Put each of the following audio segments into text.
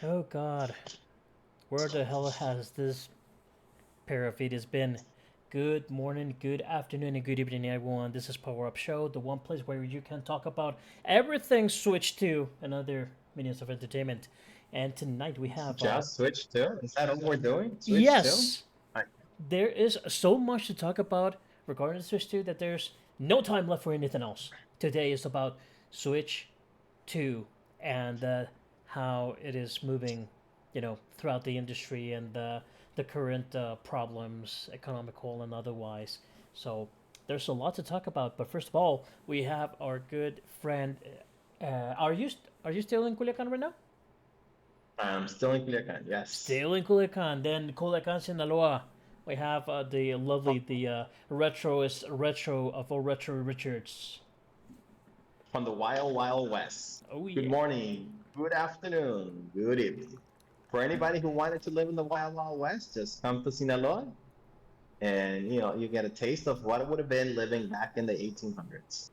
Oh God, where the hell has this pair of videos been? Good morning, good afternoon, and good evening, everyone. This is Power Up Show, the one place where you can talk about everything Switch 2 and other mediums of entertainment. And tonight we have, Just Switch 2? Is that what we're doing? Switch 2? yes, there is so much to talk about regarding the Switch 2 that there's no time left for anything else. Today is about Switch 2 and how it is moving, throughout the industry and the current problems, economical and otherwise. So there's a lot to talk about. But first of all, we have our good friend. Are you still in Culiacan right now? I'm still in Culiacan, yes. Still in Culiacan. Then Culiacan, Sinaloa. We have the lovely the retro of all retro Richards. From the Wild Wild West. Oh Good yeah. morning, good afternoon, good evening. For anybody who wanted to live in the Wild Wild West, just come to Sinaloa and you get a taste of what it would have been living back in the 1800s.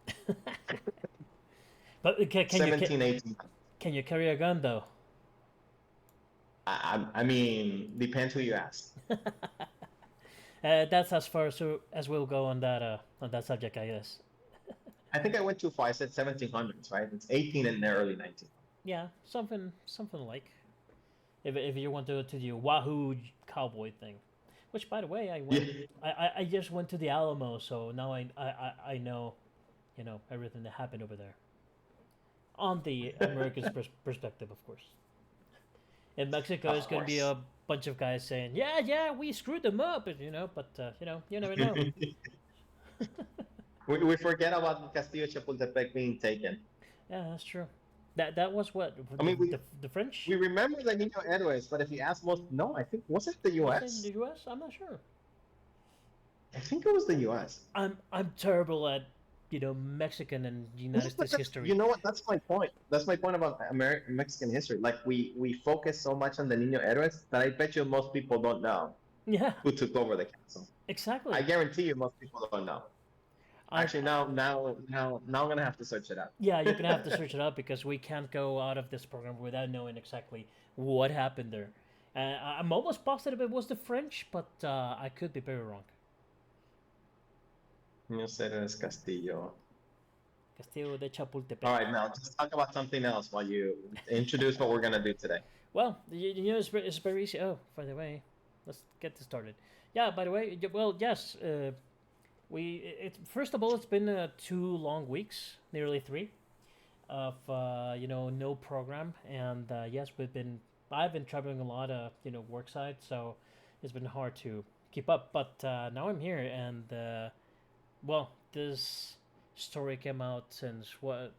But 17, 18. can you carry a gun though? I mean, depends who you ask. That's as far as we'll go on that subject, I guess. I think I went too far. I said 1700s, right? It's 18 in the early 1900s. Yeah, something like if you want to the Wahoo cowboy thing, which by the way Yeah. I just went to the Alamo, so now I know, everything that happened over there on the American perspective, of course. In Mexico, it's Of going to be course. a bunch of guys saying, yeah, we screwed them up, but you never know. We forget about Castillo Chapultepec being taken. Yeah, that's true. That was what I mean, the French we remember the Nino Héroes, but if you ask most, no, I think was it the was it in the U.S. U.S. I'm not sure. I think it was the U.S. I'm terrible at Mexican and United States history. You know what? That's my point. That's my point about American Mexican history. Like we focus so much on the Nino Héroes that I bet you most people don't know Yeah, who took over the castle. I exactly. guarantee you most people don't know. I'm Actually, now I'm gonna have to search it up. Yeah, you're gonna have to search it up because we can't go out of this program without knowing exactly what happened there. I'm almost positive it was the French, but I could be very wrong. Nino Héroes Castillo. Castillo de All Chapultepec. right, now just talk about something else while you introduce what we're gonna do today. Well, it's very easy. Oh, by the way, let's get this started. Yeah, by the way, well, yes, first of all, it's been 2 long weeks, nearly three, of no program, and yes, I've been traveling a lot, work side, so it's been hard to keep up. But now I'm here, and well, this story came out since what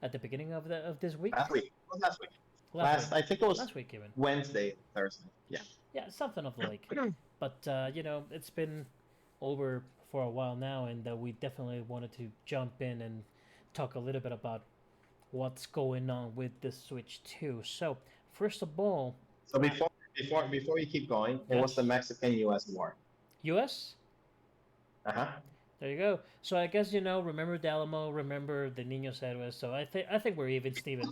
at the beginning of this week, Last week. It was last week. last week, I think it was last week even. Wednesday, Thursday. Yeah. Yeah, something of the like. But it's been over for a while now, and we definitely wanted to jump in and talk a little bit about what's going on with the Switch 2. So, first of all, So before you keep going, it was the yes, Mexican-U.S. War. US. Uh-huh. There you go. So I guess remember Dalamo, remember the Niños Héroes. So I think we're even, Steven.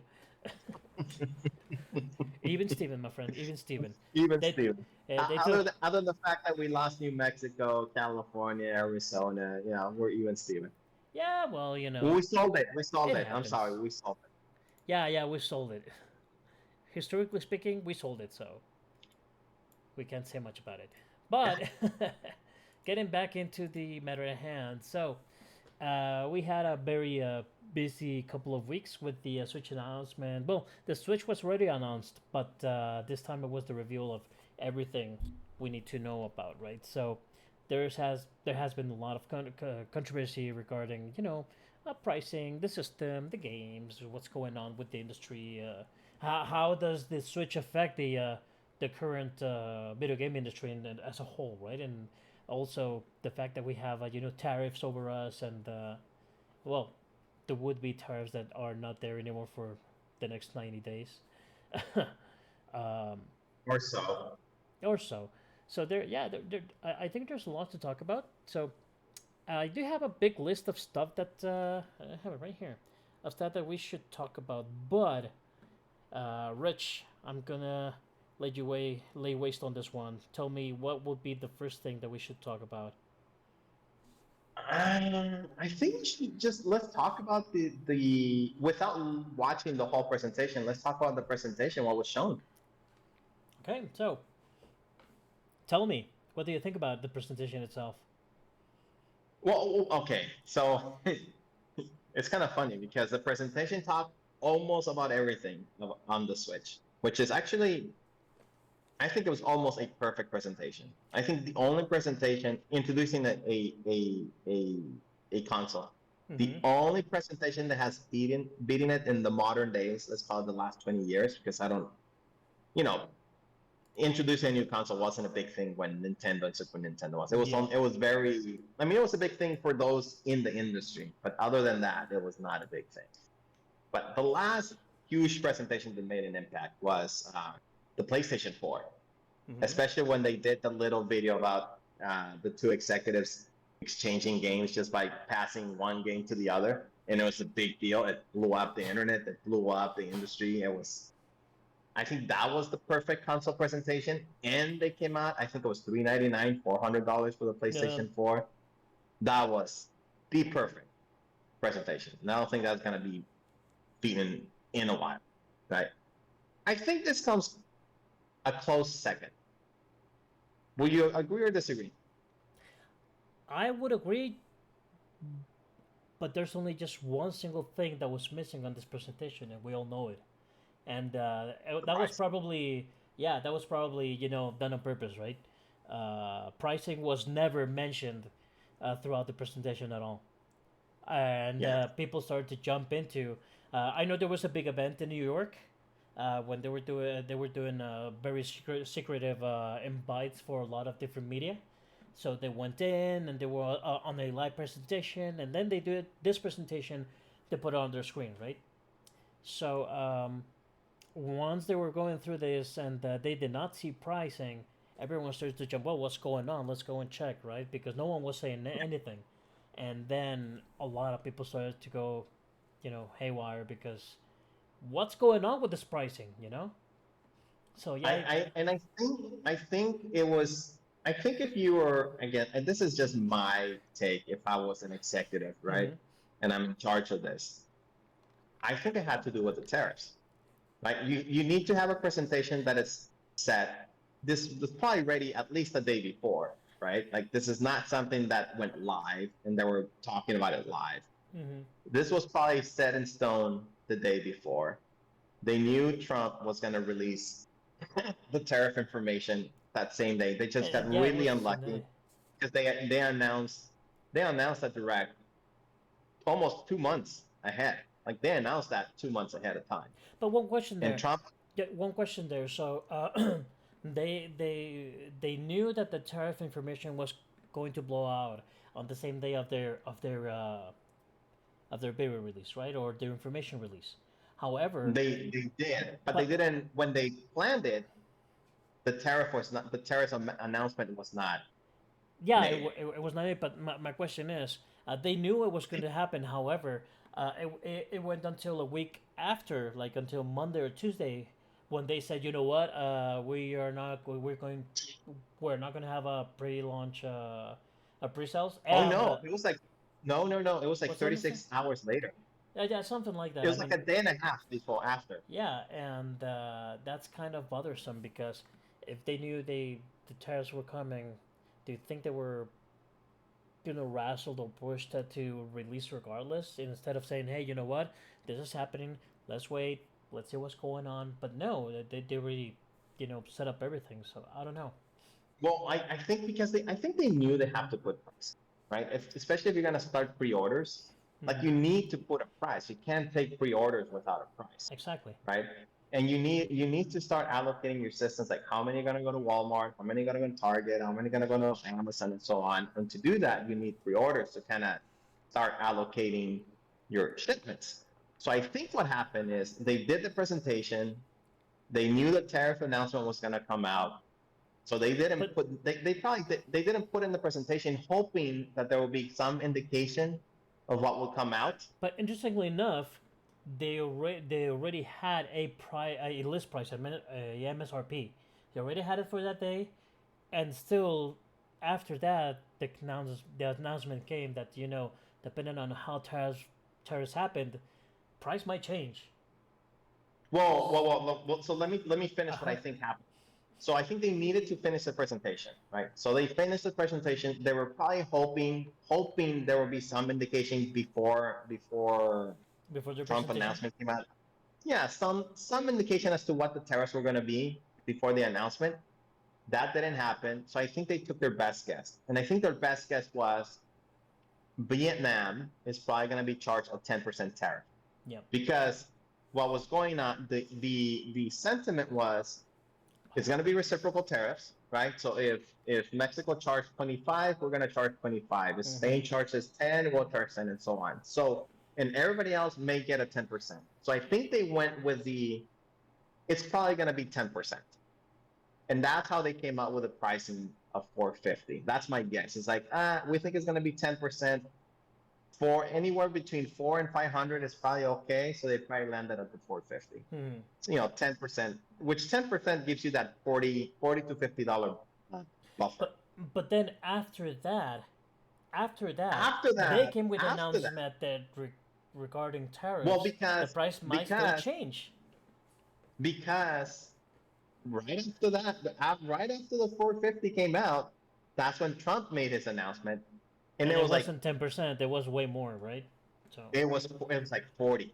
Even Steven, my friend, even Steven. Even They still. they Other took. than the fact that we lost New Mexico, California, Arizona, we're even Steven. Yeah, well, We sold it. We sold it it. I'm sorry, happens. we sold it. Yeah, we sold it. Historically speaking, we sold it, so we can't say much about it. But getting back into the matter at hand, so we had a very busy couple of weeks with the Switch announcement. Well, the Switch was already announced, but this time it was the reveal of everything we need to know about, right? So there has been a lot of controversy regarding pricing, the system, the games, what's going on with the industry. How does the Switch affect the current video game industry as a whole, right? And also the fact that we have tariffs over us and well, the would-be tariffs that are not there anymore for the next 90 days. um, Or so. or so. So I think there's a lot to talk about. So I do have a big list of stuff that I have it right here, of stuff that we should talk about. But Rich, I'm gonna let you lay waste on this one. Tell me what would be the first thing that we should talk about. I think we should just let's talk about the without watching the whole presentation. Let's talk about the presentation, what was shown. Okay, so tell me, what do you think about the presentation itself? Well, okay, so it's kind of funny because the presentation talked almost about everything on the Switch, which is actually I think it was almost a perfect presentation. I think the only presentation introducing a console, the Mm-hmm. only presentation that has beaten it in the modern days, let's call it the last 20 years, because I don't, you know, introducing a new console wasn't a big thing when Nintendo and Super Nintendo was. Yeah. It was very. I mean, it was a big thing for those in the industry, but other than that, it was not a big thing. But the last huge presentation that made an impact was the PlayStation 4, Mm-hmm. especially when they did the little video about the two executives exchanging games just by passing one game to the other. And it was a big deal. It blew up the internet. It blew up the industry. It was, I think that was the perfect console presentation. And they came out, I think it was $399, $400 for the Yeah. PlayStation 4. That was the perfect presentation. And I don't think that's going to be beaten in a while, right? I think this comes a close second. Will you agree or disagree? I would agree, but there's only just one single thing that was missing on this presentation, and we all know it. And The that was price. probably, yeah, that was probably done on purpose, right? Pricing was never mentioned throughout the presentation at all, and Yeah. people started to jump into. I know there was a big event in New York when they were doing very secretive invites for a lot of different media. So they went in and they were on a live presentation, and then they did this presentation. They put it on their screen, right? So once they were going through this and they did not see pricing, everyone started to jump. Well, what's going on? Let's go and check, right? Because no one was saying anything, and then a lot of people started to go, haywire because what's going on with this pricing, So yeah, I think it was I think if you were again, and this is just my take, if I was an executive, right, mm-hmm. and I'm in charge of this, I think it had to do with the tariffs. Right? You need to have a presentation that is set. This was probably ready at least the day before, right? Like this is not something that went live and they were talking about it live. Mm-hmm. This was probably set in stone the day before. They knew Trump was going to release the tariff information that same day. They just got Yeah, it really was the same unlucky day. because they announced that direct almost 2 months ahead. Like they announced that 2 months ahead of time. But one question And there. Trump, Yeah, one question there. So they knew that the tariff information was going to blow out on the same day of their beta release, right, or their information release. However, they did, but they but didn't when they planned it. The tariff announcement was not yeah, it, made. it was not it. But my question is, they knew it was going to happen. However, it went until a week after, like until Monday or Tuesday, when they said, you know what, we're not going to have a pre-launch, a pre-sales, Oh and no, it was like no, it was like what's that, Mister? 36 hours later. Yeah, yeah, something like It that. I was like mean, a day and a half before after. yeah, and that's kind of bothersome because if they knew the tariffs were coming, do you think they were wrestled or pushed to release regardless instead of saying, hey, you know what, this is happening, let's wait, let's see what's going on. But no, they really set up everything. So I don't know. Well, I think because I think they knew they have to put price, right? Especially if you're gonna start pre-orders, like Mm-hmm. you need to put a price. You can't take pre-orders without a price, Exactly. right? And you need to start allocating your systems, like how many are gonna go to Walmart, how many are gonna go to Target, how many are gonna go to Amazon, and so on. And to do that, you need pre-orders to kind of start allocating your shipments. So I think what happened is they did the presentation, they knew the tariff announcement was gonna come out, so they didn't but put they probably they didn't put in the presentation hoping that there will be some indication of what will come out. but interestingly enough, they already had a list price, a MSRP. They already had it for that day, and still after that the announcement came that depending on how tariffs happened, price might change. So let me Uh finish what I huh. think happened. So I think they needed to finish the presentation, right? So they finished the presentation. They were probably hoping there would be some indication before Before the Trump presentation. announcement came out. Yeah, some indication as to what the tariffs were going to be before the announcement. That didn't happen. So I think they took their best guess, and I think their best guess was Vietnam is probably going to be charged a 10% tariff Yep. because what was going on, the sentiment was it's going to be reciprocal tariffs, right? So if Mexico charged 25, we're going to charge 25. If Mm-hmm. Spain charges 10, we'll charge 10, and so on. So and everybody else may get a 10%. So I think they went with it's probably going to be 10%, and that's how they came out with the pricing of 450. That's my guess. It's like we think it's going to be 10%. For anywhere between 4 and 500 is probably okay. So they probably landed at the 450. Mm-hmm. So, 10%, which 10% gives you that 40 to $50 buffer. But but then after that, After they that, came with an after that, announcement that regarding well, tariffs, the because price might still because change, because right after that, right after the 450 came out, that's when Trump made his announcement, and and it it was like wasn't 10%. It was way more, right? So it was like 40.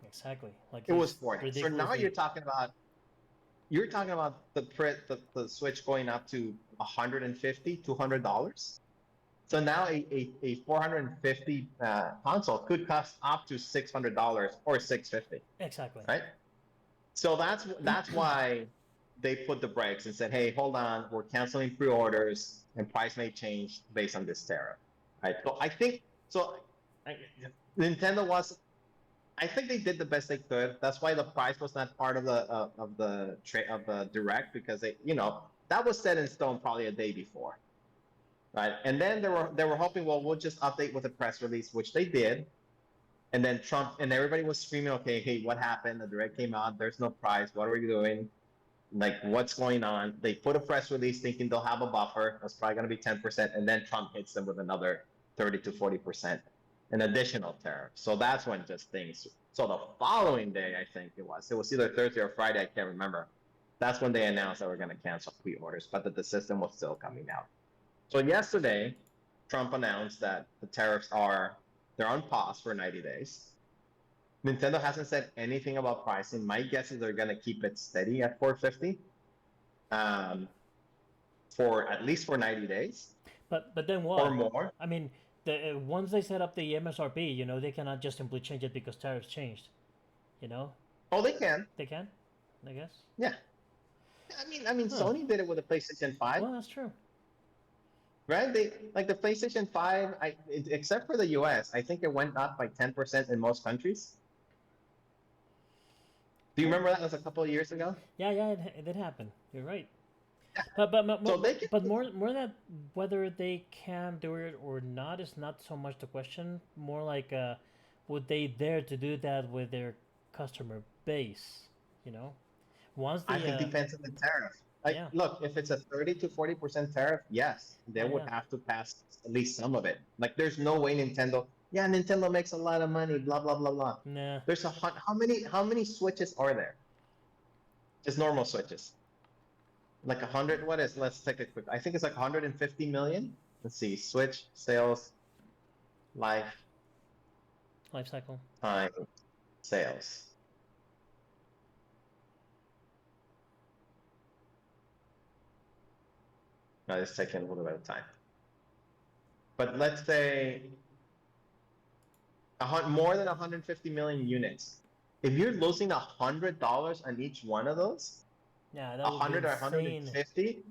exactly, like It was he's 40. So now ridiculously. you're talking about the switch going up to 150 $200. So now a 450 console could cost up to $600 or 650, Exactly. right? So that's why they put the brakes and said, hey, hold on, we're canceling pre-orders and price may change based on this tariff, right? So I think so. I, Nintendo was I think they did the best they could. That's why the price was not part of the direct, because that was set in stone probably a day before, right? And then they were hoping, well, we'll just update with a press release, which they did. And then Trump and everybody was screaming, okay, hey, what happened? The direct came out. There's no price. What are we doing? Like, what's going on? They put a press release thinking they'll have a buffer. That's probably going to be 10%. And then Trump hits them with another 30 to 40%, an additional tariff. So that's when just things. So the following day, I think it was either Thursday or Friday. I can't remember. That's when they announced that we're going to cancel pre-orders, but that the system was still coming out. So yesterday, Trump announced that the tariffs they're on pause for 90 days. Nintendo hasn't said anything about pricing. My guess is they're going to keep it steady at 450 for at least for 90 days But then or what? more. I mean, once they set up the MSRP, they cannot just simply change it because tariffs changed. You know, Oh, they can. they can, I guess. Yeah. I mean, Huh. Sony did it with the PlayStation 5, Well, that's true. right? They like the PlayStation 5, except for the US, I think it went up by 10% in most countries. Do you Yeah, remember that was a couple of years ago? yeah, yeah. It did happen. You're right. Yeah. But So they can. but more that whether they can do it or not is not so much the question. More like would they dare to do that with their customer base? You know, once I the think depends on the tariff. Like, yeah, look, if it's a 30 to 40% tariff, yes, they oh would yeah, have to pass at least some of it. Like, there's no way Nintendo. Yeah, Nintendo makes a lot of money. Blah blah blah blah. nah, There's how many switches are there? Just normal switches. Like 100. What is? Let's take a quick. I think it's like 150 million. Let's see. Switch sales, lifetime life cycle. sales. Now it's taking a little bit of time. But let's say more than 150 million units. If you're losing $100 on each one of those, Yeah, that would be 100 or insane. 150,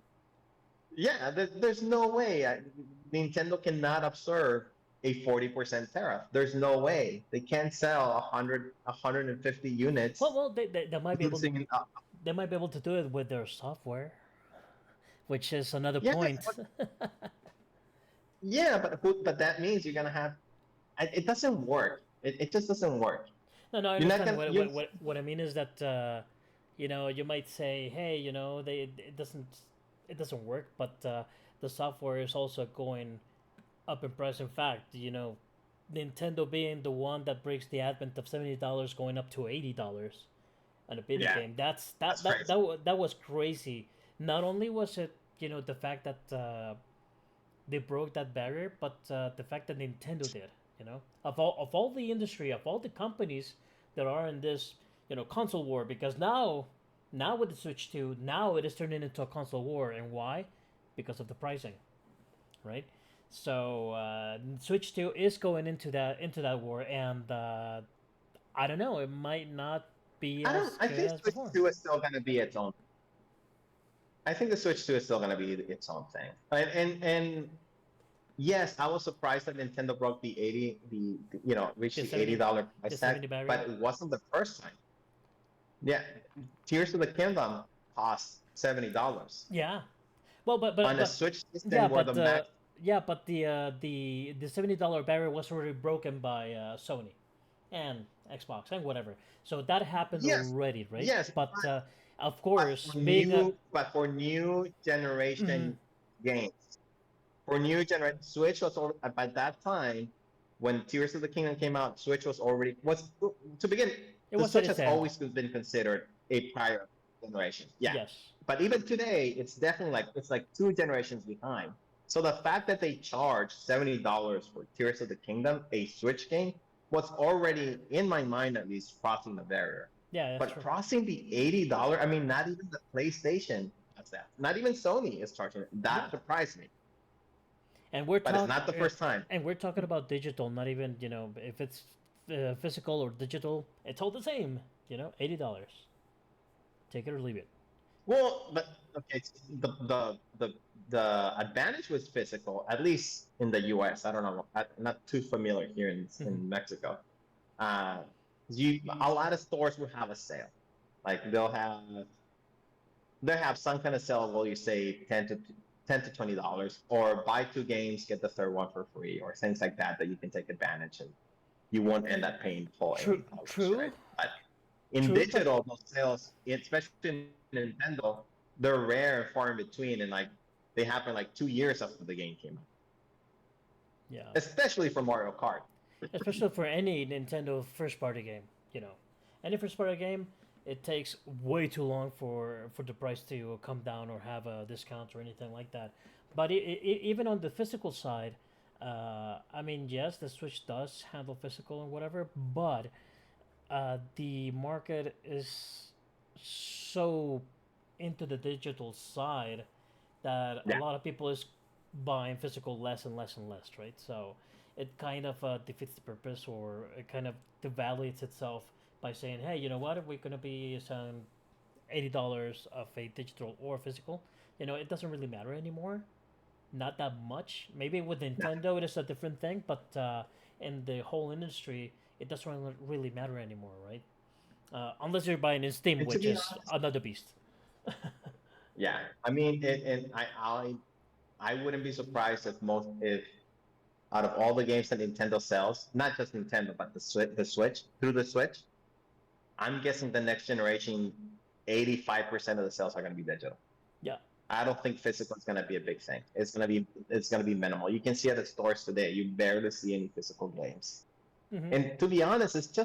yeah, there's no way Nintendo cannot absorb a 40% tariff. There's no way they can't sell 150 units Well, they might be able losing. they might be able to do it with their software, which is another Yeah, point. yeah, but that means you're gonna have. It doesn't work. It just doesn't work. No, no, I You're not understand. gonna. You What I mean is that you might say, hey, it doesn't work, but the software is also going up in price. In fact, Nintendo being the one that breaks the advent of $70 going up to $80 on a video yeah, game. That's that's that that crazy. that that was crazy. Not only was it the fact that they broke that barrier, but the fact that Nintendo did. Of all the industry, of all the companies that are in this console war, because now with the Switch 2, now it is turning into a console war, and why? Because of the pricing, right? So Switch 2 is going into that war, and I don't know, it might not be I don't. as I good think as Switch before. 2 is still gonna be its own. I think the Switch 2 is still gonna be its own thing. And yes, I was surprised that Nintendo broke reached The the eighty 70 dollar the price tag, 70 barrier. but it wasn't the first time. Yeah, Tears of the Kingdom cost $70 Yeah. Well, but but on a but Switch yeah, system where the but max. the $70 barrier was already broken by Sony and Xbox and whatever. So that happened Yes, already, right? yes, But of but course, for being a new mhm, generation games, for new generation, Switch was already, by that time when Tears of the Kingdom came out. Switch was to begin. it The was at Switch its has end. always been considered a prior generation. Yeah, Yes. but even today, it's definitely like two generations behind. So the fact that they charge $70 for Tears of the Kingdom, a Switch game, was already in my mind at least crossing the barrier. Yeah, that's But true. crossing the $80, I mean, not even the PlayStation does that. Not even Sony is charging it. Yeah. That surprised me. And we're But it's talk not the first time. and we're talking about digital, not even, if it's physical or digital, it's all the same, $80. Take it or leave it. Well, but okay, the advantage was physical, at least in the US. I don't know. I'm not too familiar here Mhm. in Mexico. Uh, a lot of stores will have a sale. Like they'll have some kind of sale where you say ten to $20, or buy two games, get the third one for free, or things like that you can take advantage, and you won't end up paying full True, $80, right? true, But in true, but digital, those sales, especially in Nintendo, they're rare and far in between, and like they happen like 2 years after the game came out, yeah, especially for Mario Kart. especially for any Nintendo first party game, you know, any first party game, it takes way too long for the price to come down or have a discount or anything like that. But even on the physical side, I mean, yes, the Switch does handle physical and whatever, but the market is so into the digital side that a Yeah, lot of people is buying physical less and less and less, right? So it kind of defeats the purpose, or it kind of devaluates itself by saying, hey, you know what? If we're gonna be selling $80 of a digital or physical, it doesn't really matter anymore. Not that much. Maybe with yeah. Nintendo, it is a different thing, but in the whole industry, it doesn't really matter anymore, right? Unless you're buying in Steam, And to which be is honest, another beast. yeah, I mean, and I wouldn't be surprised if out of all the games that Nintendo sells, not just Nintendo, but the Switch, I'm guessing the next generation, 85% of the sales are going to be digital. Yeah. I don't think physical is going to be a big thing. It's going to be minimal. You can see at the stores today, you barely see any physical games. Hmm. And to be honest, it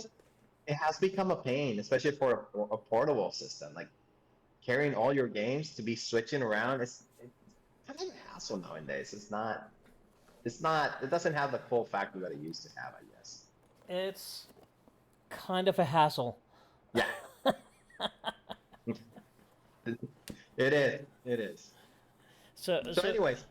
has become a pain, especially for a portable system. Like carrying all your games to be switching around, it's kind of a hassle nowadays. It doesn't have the cool factor that it used to have, I guess. It's kind of a hassle. Yeah, it is. It is. So, So, so anyways,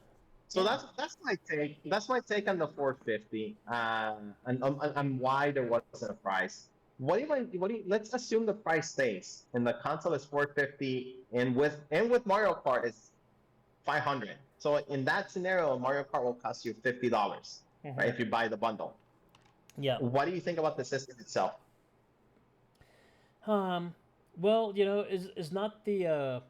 so yeah. that's my take. That's my take on the 450, and why there wasn't a price. Let's assume the price stays, and the console is 450, and with Mario Kart is 500. So in that scenario, Mario Kart will cost you $50, right? Hmm. If you buy the bundle. Yeah. What do you think about the system itself? Um. Well, is not the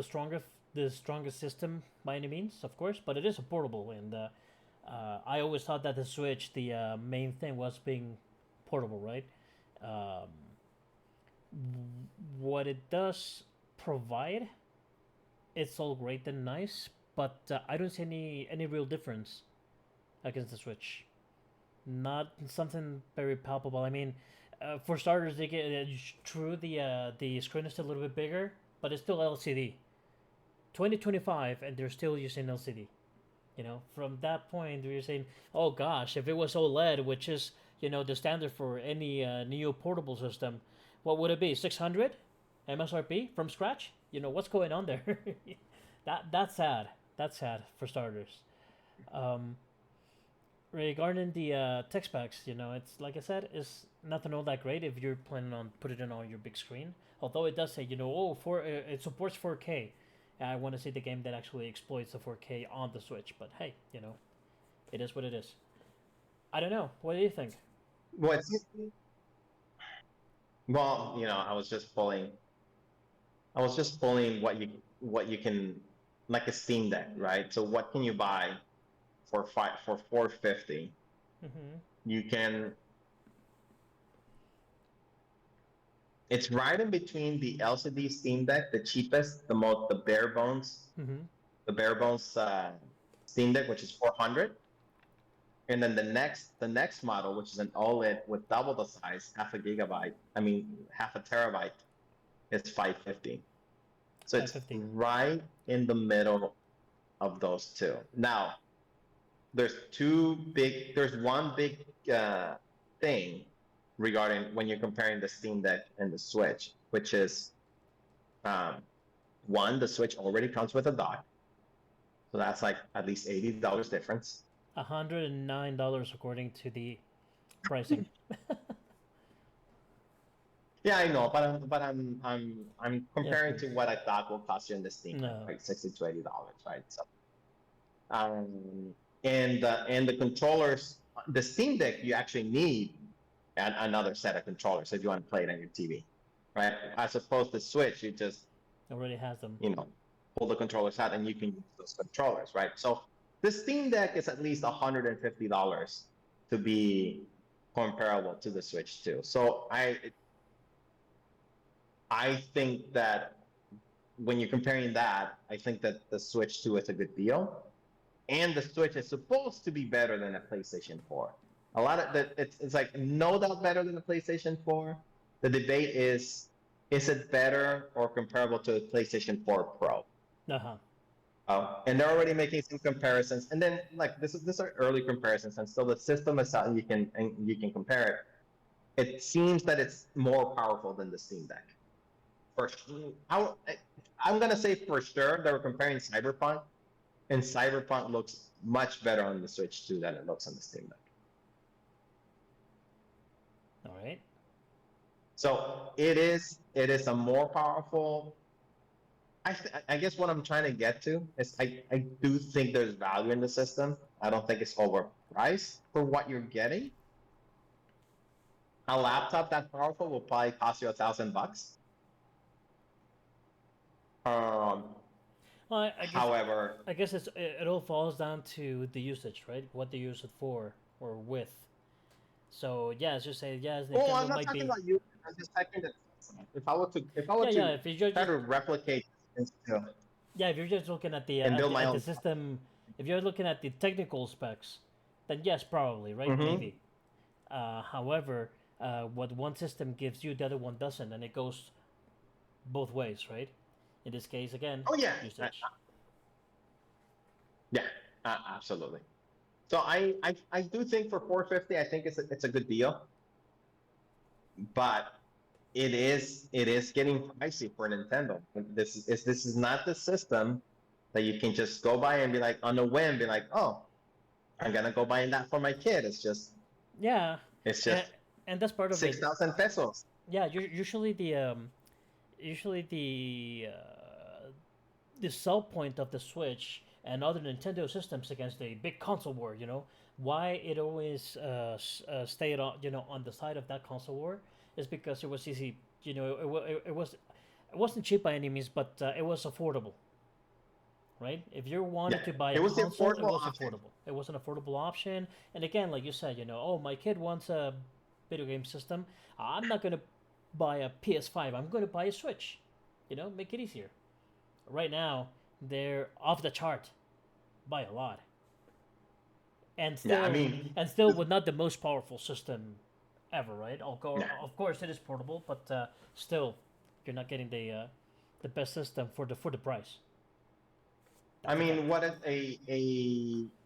strongest system by any means, of course, but it is a portable, and I always thought that the Switch, the main thing was being portable, right? Um, what it does provide, it's all great and nice, but I don't see any real difference against the Switch. Not something very palpable. I mean, for starters, they get true the screen is still a little bit bigger, but it's still LCD. 2025, and they're still using LCD. You know, from that point, you're saying, oh gosh, if it was OLED, which is the standard for any Neo portable system, what would it be? 600 MSRP from scratch? What's going on there? That's sad. That's sad for starters. Um, Regarding the tech specs, it's like I said, it's nothing all that great if you're planning on putting it on your big screen. Although it does say, it supports 4K. I want to see the game that actually exploits the 4K on the Switch. But hey, it is what it is. I don't know. What do you think? What's well, I was just pulling what you can, like a Steam Deck, right? So what can you buy for 450? Mm-hmm. You can. It's right in between the LCD Steam Deck, the cheapest, Mm-hmm. the bare bones Steam Deck, which is 400, and then the next model, which is an OLED with double the size, half a terabyte, is 550. So it's 550. right in the middle of those two. Now, there's one big thing regarding when you're comparing the Steam Deck and the Switch, which is um, one, the Switch already comes with a dock, so that's like at least $80 difference. $109 according to the pricing. Yeah, I know, but I'm Yeah. comparing to what I thought will cost you in the Steam Deck, No. like $60 to $80, right? So, um, and the controllers, the Steam Deck, you actually need another set of controllers if you want to play it on your TV, right? As opposed to Switch, you just Already has them. pull the controllers out and you can use those controllers, right? So the Steam Deck is at least $150 to be comparable to the Switch too. So I think that when you're comparing that, I think that the Switch 2 is a good deal. And the Switch is supposed to be better than a PlayStation 4. A lot of that, it's like no doubt better than the PlayStation 4. The debate is it better or comparable to the PlayStation 4 Pro? Uh-huh. And they're already making some comparisons. And then like this are early comparisons, and still the system is out, and you can compare it. It seems that it's more powerful than the Steam Deck. I'm gonna say for sure they were comparing Cyberpunk, and Cyberpunk looks much better on the Switch 2 than it looks on the Steam Deck. All right. So it is a more powerful. I guess what I'm trying to get to is I do think there's value in the system. I don't think it's overpriced for what you're getting. A laptop that powerful will probably cost you $1,000. Um, Well, However, I guess it all falls down to the usage, right? What they use it for or with. So yeah, as you say, yes, oh, I'm Nintendo not might talking be. about you. I'm just talking that if I were Yeah, yeah. to If you're try just to replicate this, yeah, if you're just looking at the and build my own. system, if you're looking at the technical specs, then yes, probably, right? Mm-hmm. Maybe. However, what one system gives you, the other one doesn't, and it goes both ways, right? In this case, again, Oh yeah, usage. yeah, absolutely. So I do think for 450, I think it's a good deal, but it is getting pricey for Nintendo. This is not the system that you can just go by and be like on a whim, be like, oh, I'm gonna go buy that for my kid. Yeah, It's and, just and that's part of it. 6,000 pesos. Yeah, usually the sell point of the Switch and other Nintendo systems against the big console war, why it always stayed on, on the side of that console war is because it was easy, it wasn't cheap by any means, but it was affordable, right? If you wanted to buy a It was the console, it affordable was option. affordable. It was an affordable option, and again, like you said, oh, my kid wants video game system, I'm not gonna buy a PS5. I'm gonna buy a Switch. Make it easier. Right now, they're off the chart by a lot, and Yeah, I still mean, and still with not the most powerful system ever, right? yeah. Of course, it is portable, but still, you're not getting the best system for the price. I That's a mean, fact. what if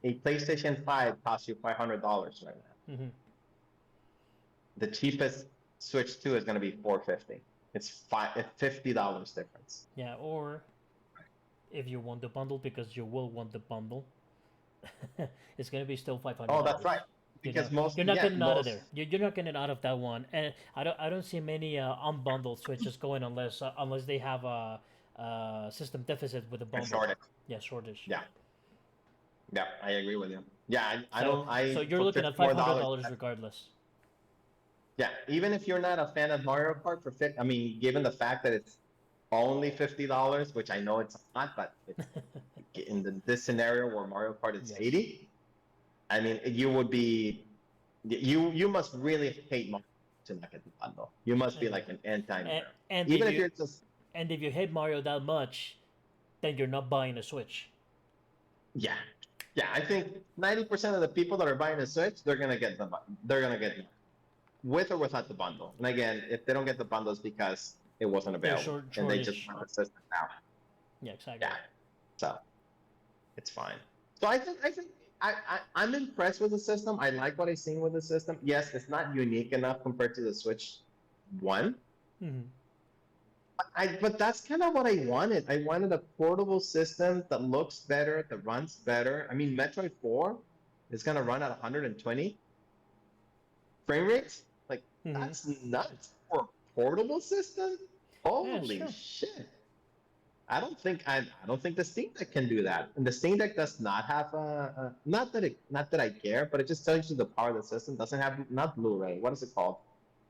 a PlayStation 5 costs you $500 right now? Hmm. The cheapest Switch 2 is going to be 450. It's $50 difference. Yeah, or if you want the bundle, because you will want the bundle, it's gonna be still five hundred Oh, that's dollars. right. Because most, You're not yeah, getting out of most, there. You're not getting out of that one, and I don't see many unbundled switches going unless they have a system deficit with a a bundle. shortage. Yeah, shortage. Yeah, yeah, I agree with you. Yeah, I So don't, so you're for looking at $50 five more hundred dollars. dollars regardless. Yeah, even if you're not a fan of Mario Kart I mean, given the fact that it's only $50, which I know it's not, but it's in this scenario where Mario Kart is Yes. 80, I mean, you must really hate Mario to not get the bundle. You must be like an anti-Mario. And Even if if you you're just, and if you hate Mario that much, then you're not buying a Switch. yeah, yeah. I think 90% of the people that are buying a Switch, they're gonna get with or without the bundle. And again, if they don't get the bundles because it wasn't There's available and they just shortage. want the system now. Yeah, exactly. Yeah, so it's fine. So I'm impressed with the system. I like what I've seen with the system. Yes, it's not unique enough compared to the Switch One. Hmm. But that's kind of what I wanted. I wanted a portable system that looks better, that runs better. I mean, Metroid 4 is gonna run at 120 frame rates. Like, Hmm. that's nuts for a portable system. Yeah, it's Holy true. shit! I don't think the Steam Deck can do that. And the Steam Deck does not have not that I care, but it just tells you the power of the system. Doesn't have not Blu-ray. What is it called?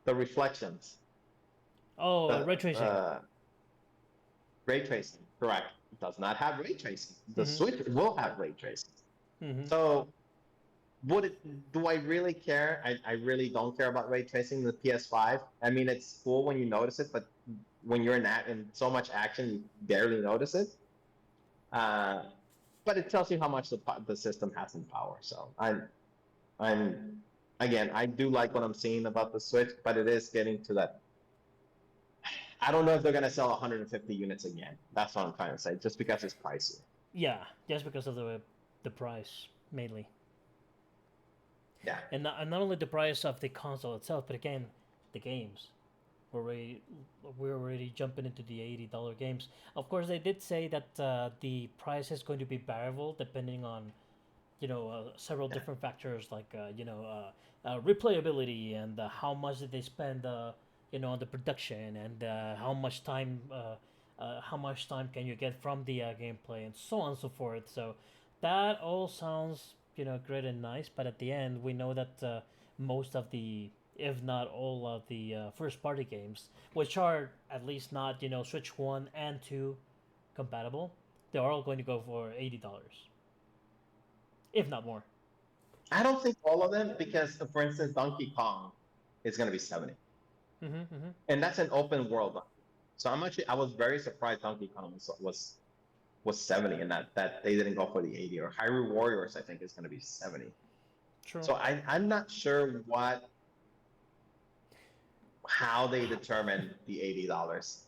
The reflections. Oh, The ray tracing. ray tracing. Correct. It does not have ray tracing. The Hmm. Switch will have ray tracing. Hmm. So do I really care? I really don't care about ray tracing in the PS5. I mean, it's cool when you notice it, but when you're in so much action, you barely notice it. But it tells you how much the system has in power. So I'm again, I do like what I'm seeing about the Switch, but it is getting to that. I don't know if they're gonna sell 150 units again. That's what I'm trying to say. Just because it's pricey. Yeah, just because of the price mainly, Yeah. and not only the price of the console itself, but again, the games. We're already jumping into the $80 games. Of course, they did say that the price is going to be variable depending on several Yeah. different factors like replayability and how much did they spend on the production and how much time can you get from the gameplay and so on and so forth. So that all sounds great and nice, but at the end we know that most of the, if not all of the first party games, which are at least not Switch 1 and 2 compatible, they're all going to go for $80, if not more. I don't think all of them because, for instance, Donkey Kong is gonna be 70, Mm-hmm, mm-hmm. and that's an open world. So I was very surprised Donkey Kong was 70, and that they didn't go for the 80. Or Hyrule Warriors, I think, is gonna be 70. True. So I'm not sure how they determine the $80,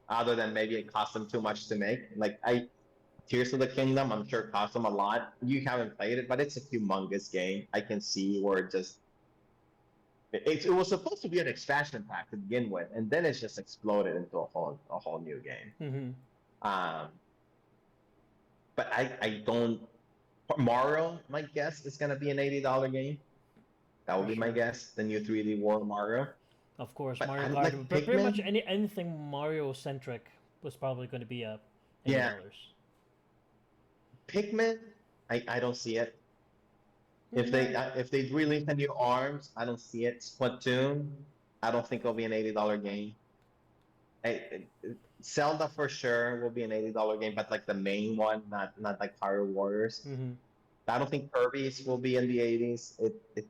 other than maybe it cost them too much to make. Like Tears of the Kingdom, I'm sure it cost them a lot. You haven't played it, but it's a humongous game. I can see where it was supposed to be an expansion pack to begin with, and then it's just exploded into a whole new game. Mm-hmm. But I don't. Mario, my guess is gonna be an $80 game. That would For be my sure. guess. The new 3D World Mario. Of course, But Mario I'm Kart, like but pretty much Pikmin. anything Mario centric was probably going to be Yeah, $80. Pikmin. I don't see it. Mm-hmm. If they release a new Arms, I don't see it. Splatoon, I don't think it'll be an $80 game. I, Zelda for sure will be an $80 game, but like the main one, not like Hyrule Warriors. Mm-hmm. I don't think Kirby's will be in the 80s.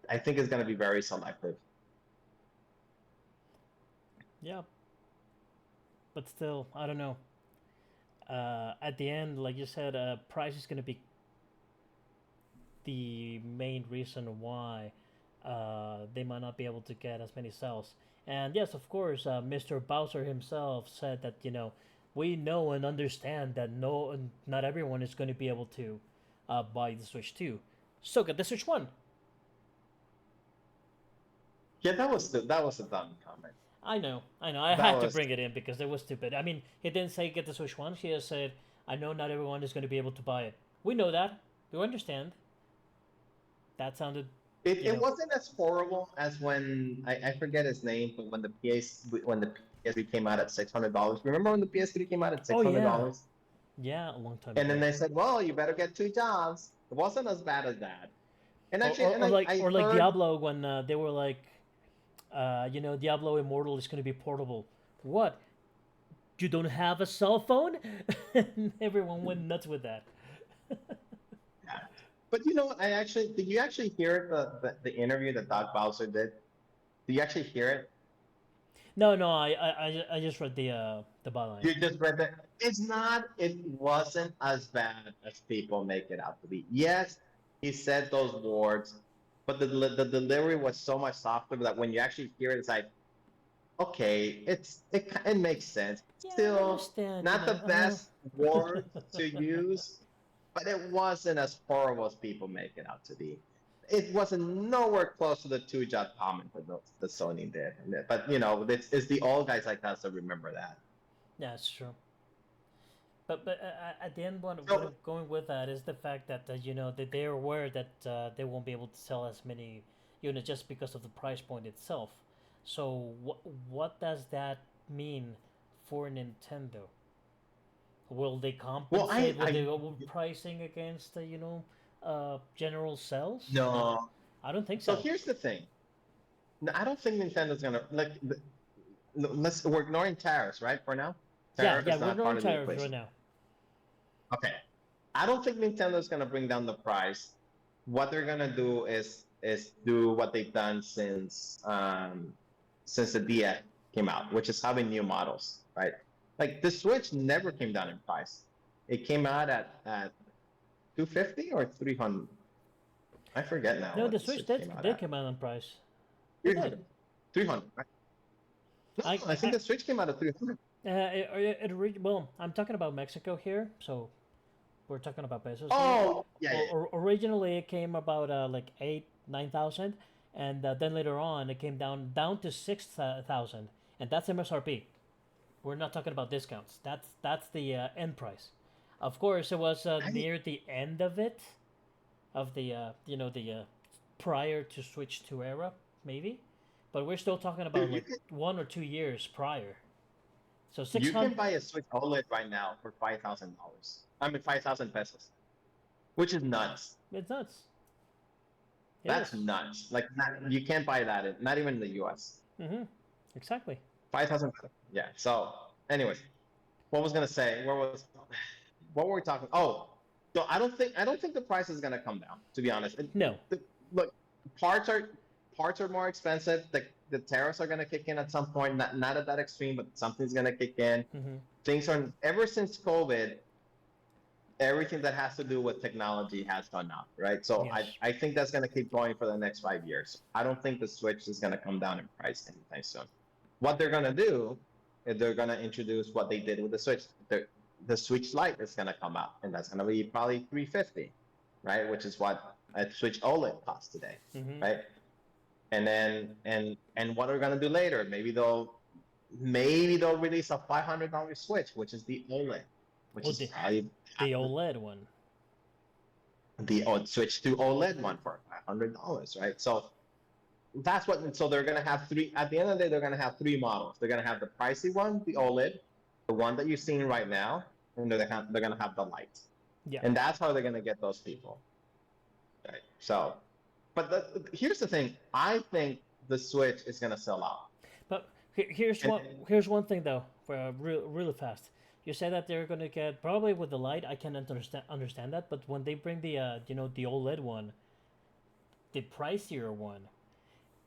I think it's gonna be very selective. Yeah, but still, I don't know. At the end, like you said, price is going to be the main reason why they might not be able to get as many cells. And yes, of course, Mr. Bowser himself said that we know and understand that not everyone is going to be able to buy the Switch 2. So get the Switch 1. Yeah, that was a dumb comment. I know. I That had to was bring it in because it was stupid. I mean, he didn't say get the Switch 1. He just said, I know not everyone is going to be able to buy it. We know that. We understand. That sounded, it wasn't as horrible as when I forget his name, but when the PS3 came out at $600. Remember when the PS3 came out at oh yeah, $600? yeah, a long time And ago. then they said, "Well, you better get two jobs." It wasn't as bad as that. And Or, actually, or, and or like I or like heard, Diablo when they were like, Diablo Immortal is going to be portable. What? You don't have a cell phone? And everyone went nuts with that. but did you actually hear the interview that Doc Bowser did? Did you actually hear it? No, I just read the byline. You just read that. It wasn't as bad as people make it out to be. Yes, he said those words, but the delivery was so much softer that when you actually hear it, it's like, okay, it makes sense. Yeah, I Still, understand. not the best words to use, but it wasn't as horrible as people make it out to be. It wasn't nowhere close to the two-jot comment that Sony did. But it's the old guys like us that remember that. Yeah, it's true. But at the end, what I'm So, going with that is the fact that that they're aware that they won't be able to sell as many units just because of the price point itself. So what does that mean for Nintendo? Will they well, compensate with the overpricing against general sales? no. I don't think So so. here's the thing. No, I don't think Nintendo's gonna we're ignoring tariffs, right? For now, Yeah, tariff yeah, is we're not part ignoring of the tariffs right equation. now. Okay. I don't think Nintendo's gonna bring down the price. What they're gonna do is do what they've done since the DS came out, which is having new models, right? Like the Switch never came down in price. It came out at 250 or 300. I forget now No, what the the Switch Switch did came out did at. come out on price. It did. 300. 300, right? No, I I think I the Switch came out at 300. well, I'm talking about Mexico here, so we're talking about pesos here. Oh, yeah, yeah. Originally, it came about like 8-9 thousand, and then later on, it came down to 6,000, and that's MSRP. We're not talking about discounts. That's the end price. Of course, it was I, near the end of it, of the the prior to Switch 2 era, maybe, but we're still talking about dude, like 1 or 2 years prior. So six you can hundred. buy a Switch OLED right now for $5,000. I mean, 5,000 pesos, which is nuts. It's nuts. It That's is. nuts. Like, you can't buy that, not even in the US. Mm-hmm. Exactly. 5,000. Yeah. So, anyways, what was gonna say? What were we talking? Oh, so I don't think the price is gonna come down. To be honest, No. look, parts are parts are more expensive. The tariffs are gonna kick in at some point. Not at that extreme, but something's gonna kick in. Mm-hmm. Things are ever since COVID, everything that has to do with technology has gone up, right? So Yes. I think that's going to keep going for the next 5 years. I don't think the Switch is going to come down in price anytime soon. What they're going to do is they're going to introduce what they did with the Switch. The Switch Lite is going to come out, and that's going to be probably 350, right? Which is what a Switch OLED costs today, Mm-hmm. right? And then and what they're going to do later? Maybe they'll release a $500 Switch, which is the OLED, which Oh, is probably the OLED one. the switch to OLED one for $500, right? So that's what. So they're gonna have three. At the end of the day, they're gonna have three models. They're gonna have the pricey one, the OLED, the one that you're seeing right now, and they're gonna have the light, Yeah. and that's how they're gonna get those people, right? So, but here's the thing. I think the Switch is gonna sell out. But here's And, one. Here's one thing though, for really fast. You said that they're gonna get probably with the light. I can understand that, but when they bring the the OLED one, the pricier one,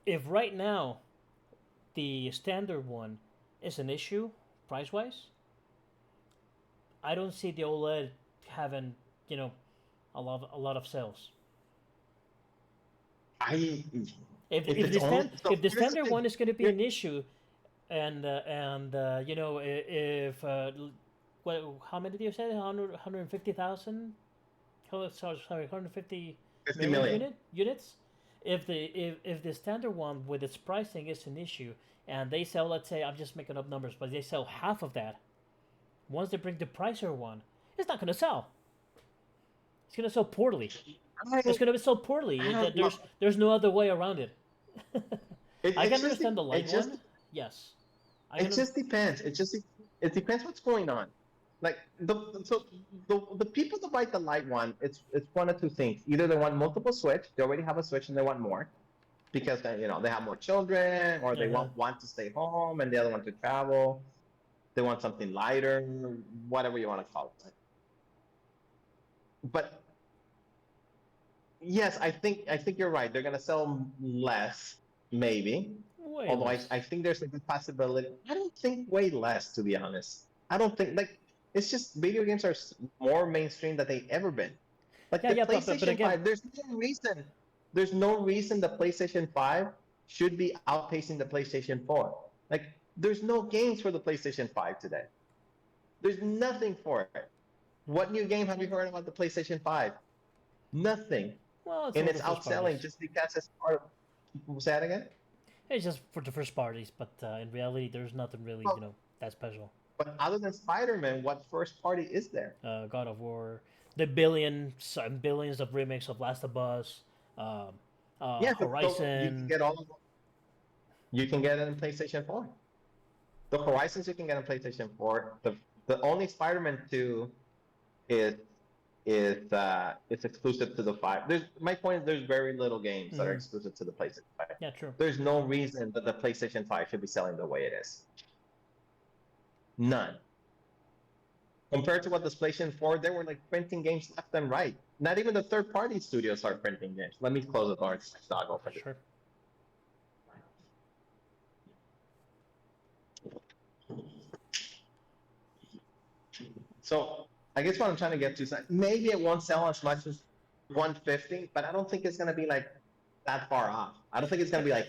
if right now the standard one is an issue price wise, I don't see the OLED having, you know, a lot of sales. I If if if it's the only stand so if the here's the standard thing. one is going to be Here, an issue, and you know, if what, how many do you say? 150,000. Oh, sorry, 150 50 million million. units. If the standard one with its pricing is an issue, and they sell, let's say, I'm just making up numbers, but they sell half of that. Once they bring the pricer one, it's not gonna sell. It's gonna sell poorly. I It's gonna sell poorly. I don't know. There's no other way around it. It, I it can just understand the it light just one. Yes, I it can. just depends. It depends what's going on. Like the people that buy the light one, it's one of two things. Either they want multiple switch, they already have a switch and they want more because they have more children, or they Uh-huh. want one to stay home and the other one to travel. They want something lighter, whatever you want to call it. But yes, I think you're right. They're gonna sell less, maybe. Way Although less. I think there's a good possibility. I don't think way less, to be honest. I don't think like it's just video games are more mainstream than they ever been. Like Yeah, the yeah, but PlayStation again, 5, there's no reason the PlayStation 5 should be outpacing the PlayStation 4. Like there's no games for the PlayStation 5 today. There's nothing for it. What new game have you heard about the PlayStation 5? Nothing. well, it's And all it's the first outselling parties. just because it's part of. Say that again? It's just for the first parties, but in reality, there's nothing really, Well, that special. but other than Spider-Man, what first party is there? God of War, the billions and billions of remakes of Last of Us, um, Yes, so you can Horizon. get all of them. You can get it in PlayStation 4. The Horizons you can get in PlayStation 4. The only Spider-Man 2 is it's exclusive to the 5. My point is there's very little games that are Mm, exclusive to the PlayStation 5. yeah, true. There's no reason that the PlayStation 5 should be selling the way it is. None. Compared to what the PlayStation 4, they were like printing games left and right. Not even the third party studios are printing games. Let me close the door. It's not open. Sure. So I guess what I'm trying to get to is that maybe it won't sell as much as 150, but I don't think it's gonna be like that far off. I don't think it's gonna be like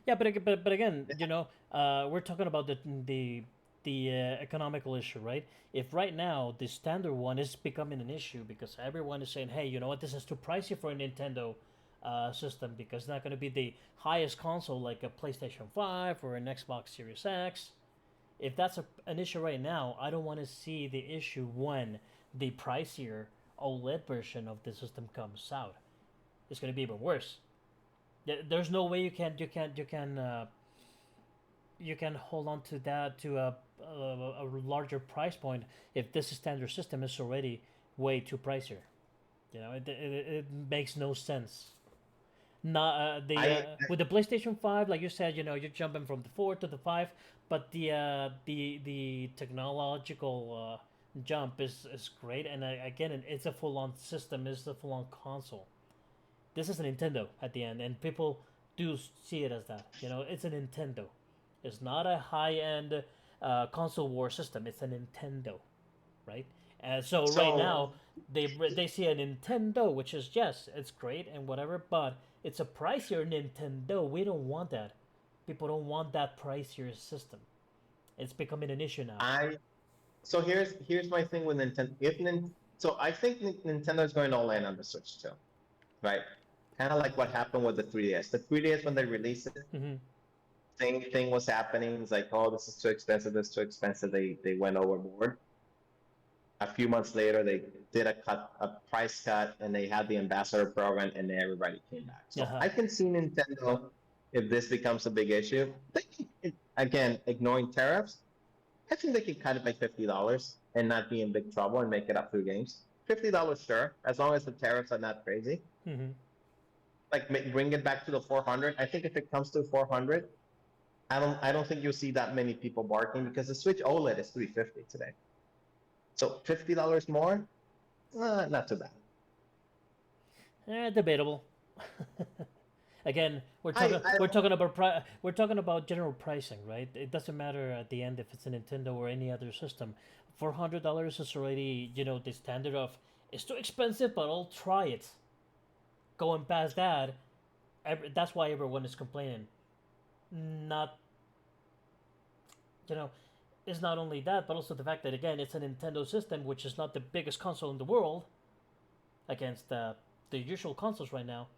Yeah, but again, we're talking about the economical issue, right? If right now the standard one is becoming an issue because everyone is saying, hey, you know what, this is too pricey for a Nintendo system because it's not going to be the highest console like a PlayStation 5 or an Xbox Series X. If that's an issue right now, I don't want to see the issue when the pricier OLED version of the system comes out. It's going to be even worse. There's no way you can hold on to that to a larger price point if this standard system is already way too pricier. It makes no sense. Not the I with the PlayStation 5, like you said, you're jumping from the 4 to the 5, but the technological jump is great, and again, it's a full on system, it's a full on console. This is a Nintendo at the end, and people do see it as that. It's a Nintendo. It's not a high end console war system. It's a Nintendo, right? And so right so now they see a Nintendo, which is, yes, it's great and whatever, but it's a pricier Nintendo. We don't want that. People don't want that pricier system. It's becoming an issue now. I so here's my thing with Nintendo. So I think Nintendo is going all in on the Switch too, right? Kind of like what happened with the 3DS. The 3DS when they released it, Mm-hmm. same thing was happening. It's like, oh, this is too expensive. This is too expensive. They went overboard. A few months later, they did a price cut, and they had the ambassador program, and then everybody came back. So Uh-huh. I can see Nintendo if this becomes a big issue. Again, ignoring tariffs, I think they could cut it by $50 and not be in big trouble and make it up through games. $50, sure, as long as the tariffs are not crazy. Mm-hmm. Like bring it back to the 400. I think if it comes to 400, I don't think you'll see that many people barking because the Switch OLED is 350 today. So $50 more, not too bad. Debatable. Again, I we're talking about general pricing, right? It doesn't matter at the end if it's a Nintendo or any other system. $400 is already, the standard of it's too expensive, but I'll try it. Going past that, that's why everyone is complaining. Not, you know, it's not only that, but also the fact that again, it's a Nintendo system, which is not the biggest console in the world against the usual consoles right now.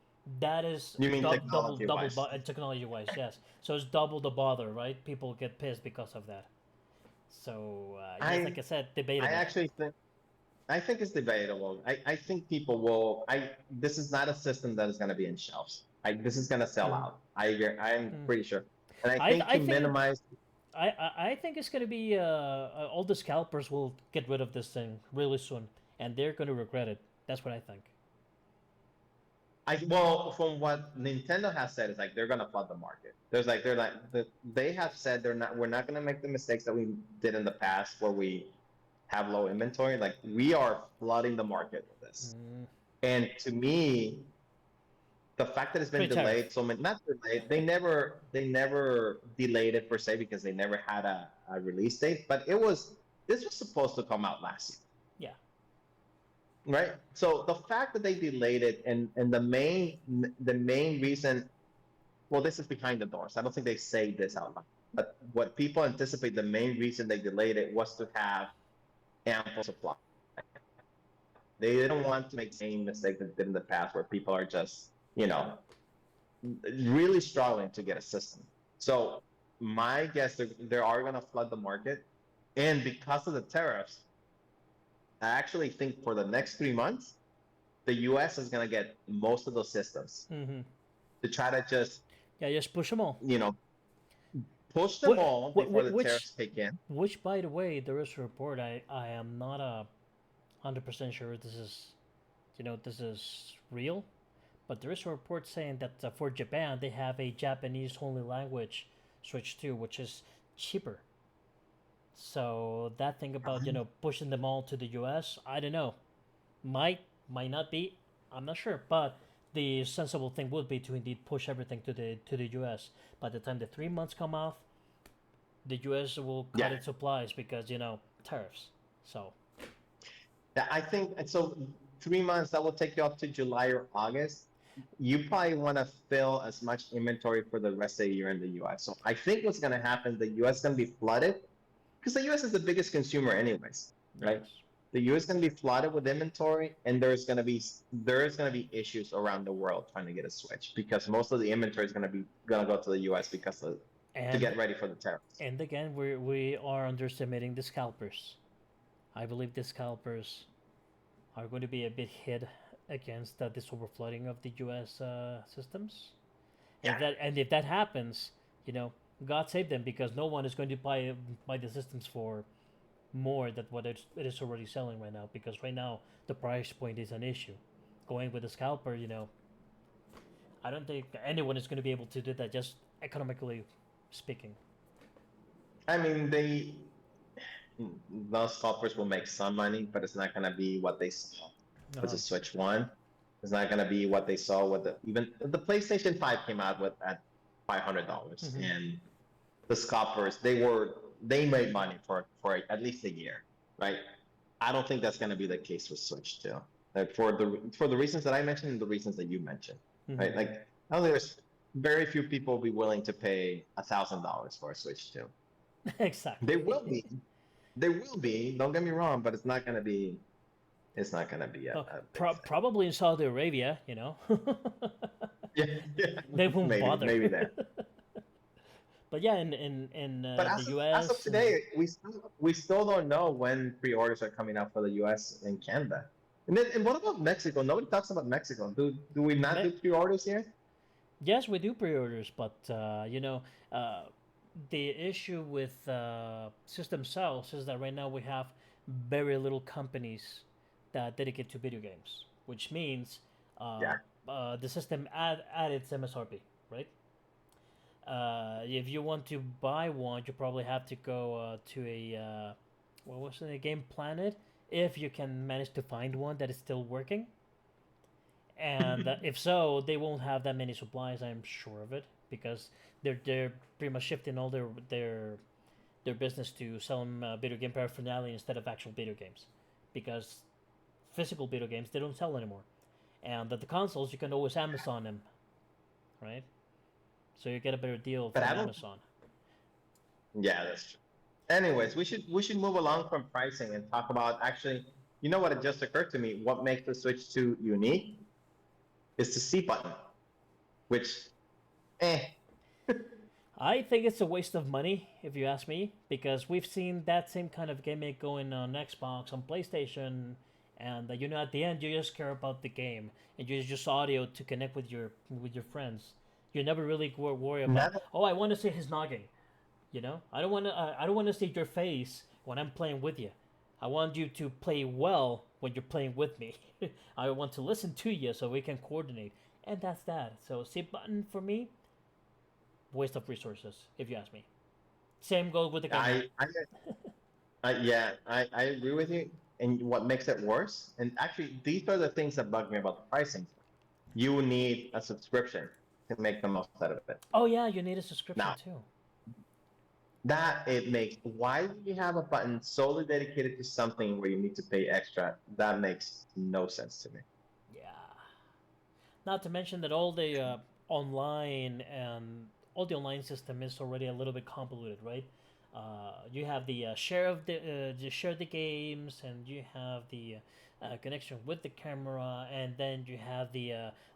That is you mean technology wise? technology wise, yes. So it's double the bother, right? People get pissed because of that. So yes, I like I said, I debatable. actually think I think it's debatable. I think people will. This is not a system that is going to be in shelves. This is going to sell Mm. out. I'm Mm. pretty sure. And I I think I to think minimize, I think it's gonna be all the scalpers will get rid of this thing really soon, and they're gonna regret it. That's what I think. well, from what Nintendo has said, is like they're going to flood the market. They have said we're not going to make the mistakes that we did in the past where we have low inventory. Like we are flooding the market with this. Mm. And to me, the fact that it's been Pre-tariff. delayed so many, not delayed, they never delayed it per se because they never had a release date, but this was supposed to come out last Yeah. year, right? So the fact that they delayed it, and the main reason, well, this is behind the doors, I don't think they say this out loud, but what people anticipate, the main reason they delayed it was to have ample supply. They didn't want to make the same mistake that they did in the past where people are just, really struggling to get a system. So my guess, they are going to flood the market, and because of the tariffs, I actually think for the next 3 months, the U.S. is going to get most of those systems Mm-hmm. to try to just, Yeah, just push them all. you know, push them What, all what, before the which, tariffs kick in. which, by the way, there is a report. I am not 100% sure this is real, but there is a report saying that for Japan they have a Japanese only language Switch 2, which is cheaper. So that thing about pushing them all to the U.S. I don't know. Might not be. I'm not sure, but the sensible thing would be to indeed push everything to the U.S. By the time the 3 months come off, the U.S. will cut Yeah. its supplies because tariffs. So Yeah, I think, and so 3 months, that will take you up to July or August. You probably want to fill as much inventory for the rest of the year in the US. So I think what's going to happen, the US is going to be flooded because the US is the biggest consumer anyways, right? yes, The US is going to be flooded with inventory, and there's going to be issues around the world trying to get a Switch because most of the inventory is going to go to the US because to and get ready for the tariffs. and again we are underestimating the scalpers. I believe the scalpers are going to be a bit hit against this overflooding of the U.S. Systems. Yeah. And if that happens, you know, God save them because no one is going to buy the systems for more than what it is already selling right now. Because right now the price point is an issue. Going with a scalper, I don't think anyone is going to be able to do that. Just economically speaking. I mean, those scalpers will make some money, but it's not going to be what they saw with Uh-huh. the Switch One. It's not going to be what they saw with even the PlayStation 5 came out with at $500, Mm-hmm. and the scalpers they made money for at least a year, right? I don't think that's going to be the case with Switch 2. Like for the reasons that I mentioned and the reasons that you mentioned, right? Mm-hmm. Like I don't think there's very few people will be willing to pay $1,000 for a Switch 2. They Exactly. will be, they will be. Don't get me wrong, but it's not gonna be. It's not gonna be a, Well, a big thing. probably in Saudi Arabia, Yeah, yeah, they won't bother. maybe there. But yeah, in But the as of U.S. and today, we still don't know when pre-orders are coming out for the U.S. and Canada. And what about Mexico? Nobody talks about Mexico. Do we not Me- do pre-orders here? yes, we do pre-orders, but uh, the issue with system sales is that right now we have very little companies that dedicate to video games, which means uh, Yeah, the system at its MSRP, right? If you want to buy one, you probably have to go to a what was it, a Game Planet, if you can manage to find one that is still working. And if so, they won't have that many supplies. I'm sure of it because they're pretty much shifting all their business to selling video game paraphernalia instead of actual video games, because physical video games they don't sell anymore, and the consoles you can always Amazon them, right? So you get a better deal But from I don't. Amazon. Yeah, that's true. Anyways, we should move along from pricing and talk about actually. You know what? It just occurred to me. What makes the Switch 2 unique is the C button, which, eh, I think it's a waste of money, if you ask me, because we've seen that same kind of gimmick going on Xbox, on PlayStation, and at the end you just care about the game and you use just audio to connect with your friends. You never really worry about, never. oh, I want to see his noggin. I don't want to see your face when I'm playing with you. I want you to play well when you're playing with me. I want to listen to you so we can coordinate, and that's that. So C button for me, waste of resources, if you ask me. Same goes with the camera. Yeah, I agree with you. And what makes it worse, and actually, these are the things that bug me about the pricing. You need a subscription to make the most out of it. Oh yeah, you need a subscription Now, too. that it makes, why do you have a button solely dedicated to something where you need to pay extra? That makes no sense to me. Yeah. Not to mention that online and all the online system is already a little bit convoluted, right? You have the share the games, and you have connection with the camera, and then you have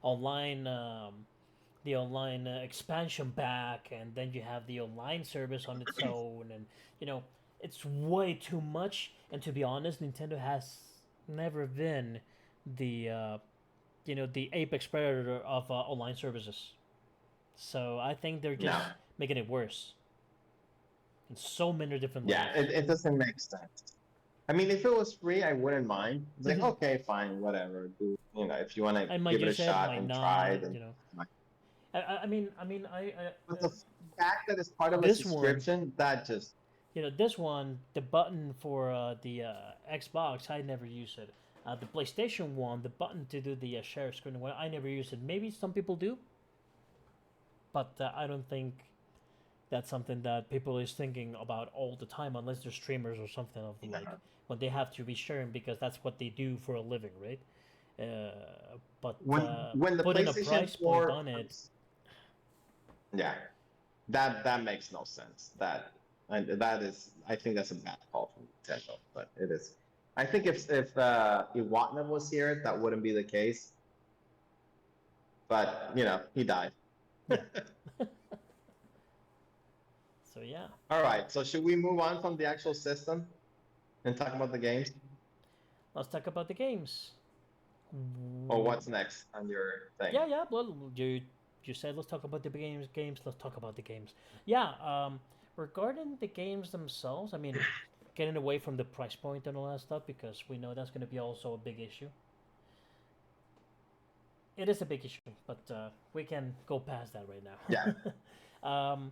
online the online expansion pack, and then you have the online service on its own, and you know it's way too much. And to be honest, Nintendo has never been the apex predator of online services. So I think they're No. just making it worse in so many different Yeah, layers. it doesn't make sense. I mean, if it was free, I wouldn't mind. It's like, Mhm. okay, fine, whatever. If you want to I might give it a use it, shot might and try, not. then fine. But the fact that it's part of a This one, subscription, that just, this one, the button for the Xbox, I never use it. The PlayStation one, the button to do the share screen, well, I never use it. Maybe some people do, but I don't think that's something that people is thinking about all the time, unless they're streamers or something of the like, yeah. when they have to be sharing because that's what they do for a living, right? Uh, but When the putting a PlayStation price point 4 on it, comes, yeah, that makes no sense. That is, I think that's a bad call from Nintendo, but it is. I think if Iwatna was here, that wouldn't be the case. But he died. yeah. So yeah, All right. So should we move on from the actual system and talk about the games, let's talk about the games. or what's next on your thing? Yeah, yeah. Well, you said let's talk about the games. Games. Let's talk about the games. Yeah. Regarding the games themselves, I mean, getting away from the price point and all that stuff because we know that's going to be also a big issue. It is a big issue, but we can go past that right Yeah. now.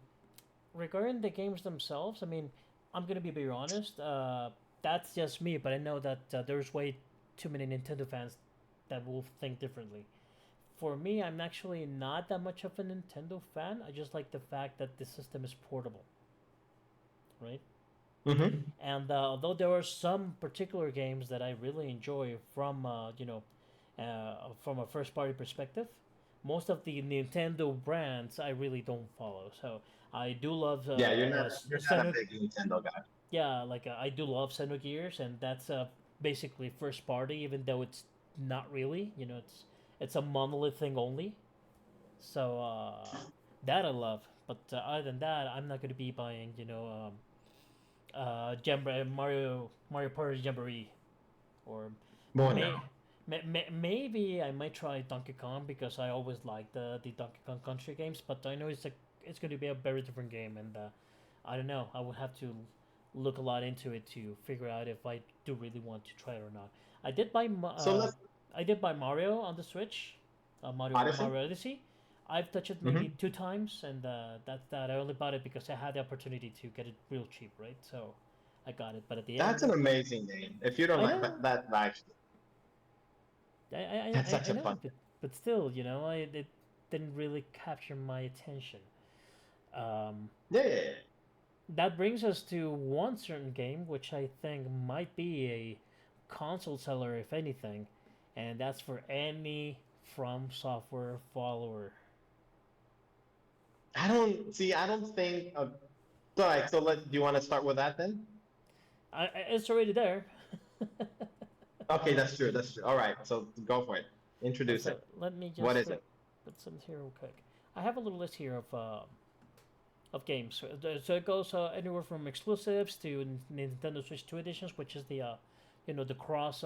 Regarding the games themselves, I mean, I'm gonna be very honest. That's just me, but I know that there's way too many Nintendo fans that will think differently. For me, I'm actually not that much of a Nintendo fan. I just like the fact that the system is portable, right? Mm-hmm. And although there are some particular games that I really enjoy from a first party perspective, most of the Nintendo brands I really don't follow. So I do love Yeah, you're not a big Nintendo guy. yeah, like I do love Xenogears, and that's basically first party, even though it's not really. It's a monolith thing only. So that I love. But other than that, I'm not gonna be buying Mario Party Jamboree, or Well, no. may, maybe I might try Donkey Kong because I always liked the Donkey Kong Country games, but I know it's going to be a very different game, and I don't know. I would have to look a lot into it to figure out if I do really want to try it or not. I did buy So let's I did buy Mario on the Switch, Odyssey. Mario Odyssey. I've touched it Mm-hmm. maybe two times, and that's that. I only bought it because I had the opportunity to get it real cheap, right? So I got it. But at the That's end, an amazing name. If you don't I like know, that, actually, that's such I a know, fun but name. but still, you know, it didn't really capture my attention. Um, Yeah, yeah, yeah. that brings us to one certain game, which I think might be a console seller, if anything, and that's for any From Software follower. I don't see. I don't think. So, all right. So let. Do you want to start with that then? It's already there. Okay, that's true. That's true. All right. So go for it. Introduce So it. let me What just is it? put some here real quick. I have a little list here of games. So it goes anywhere from exclusives to Nintendo Switch 2 editions, which is the you know, the cross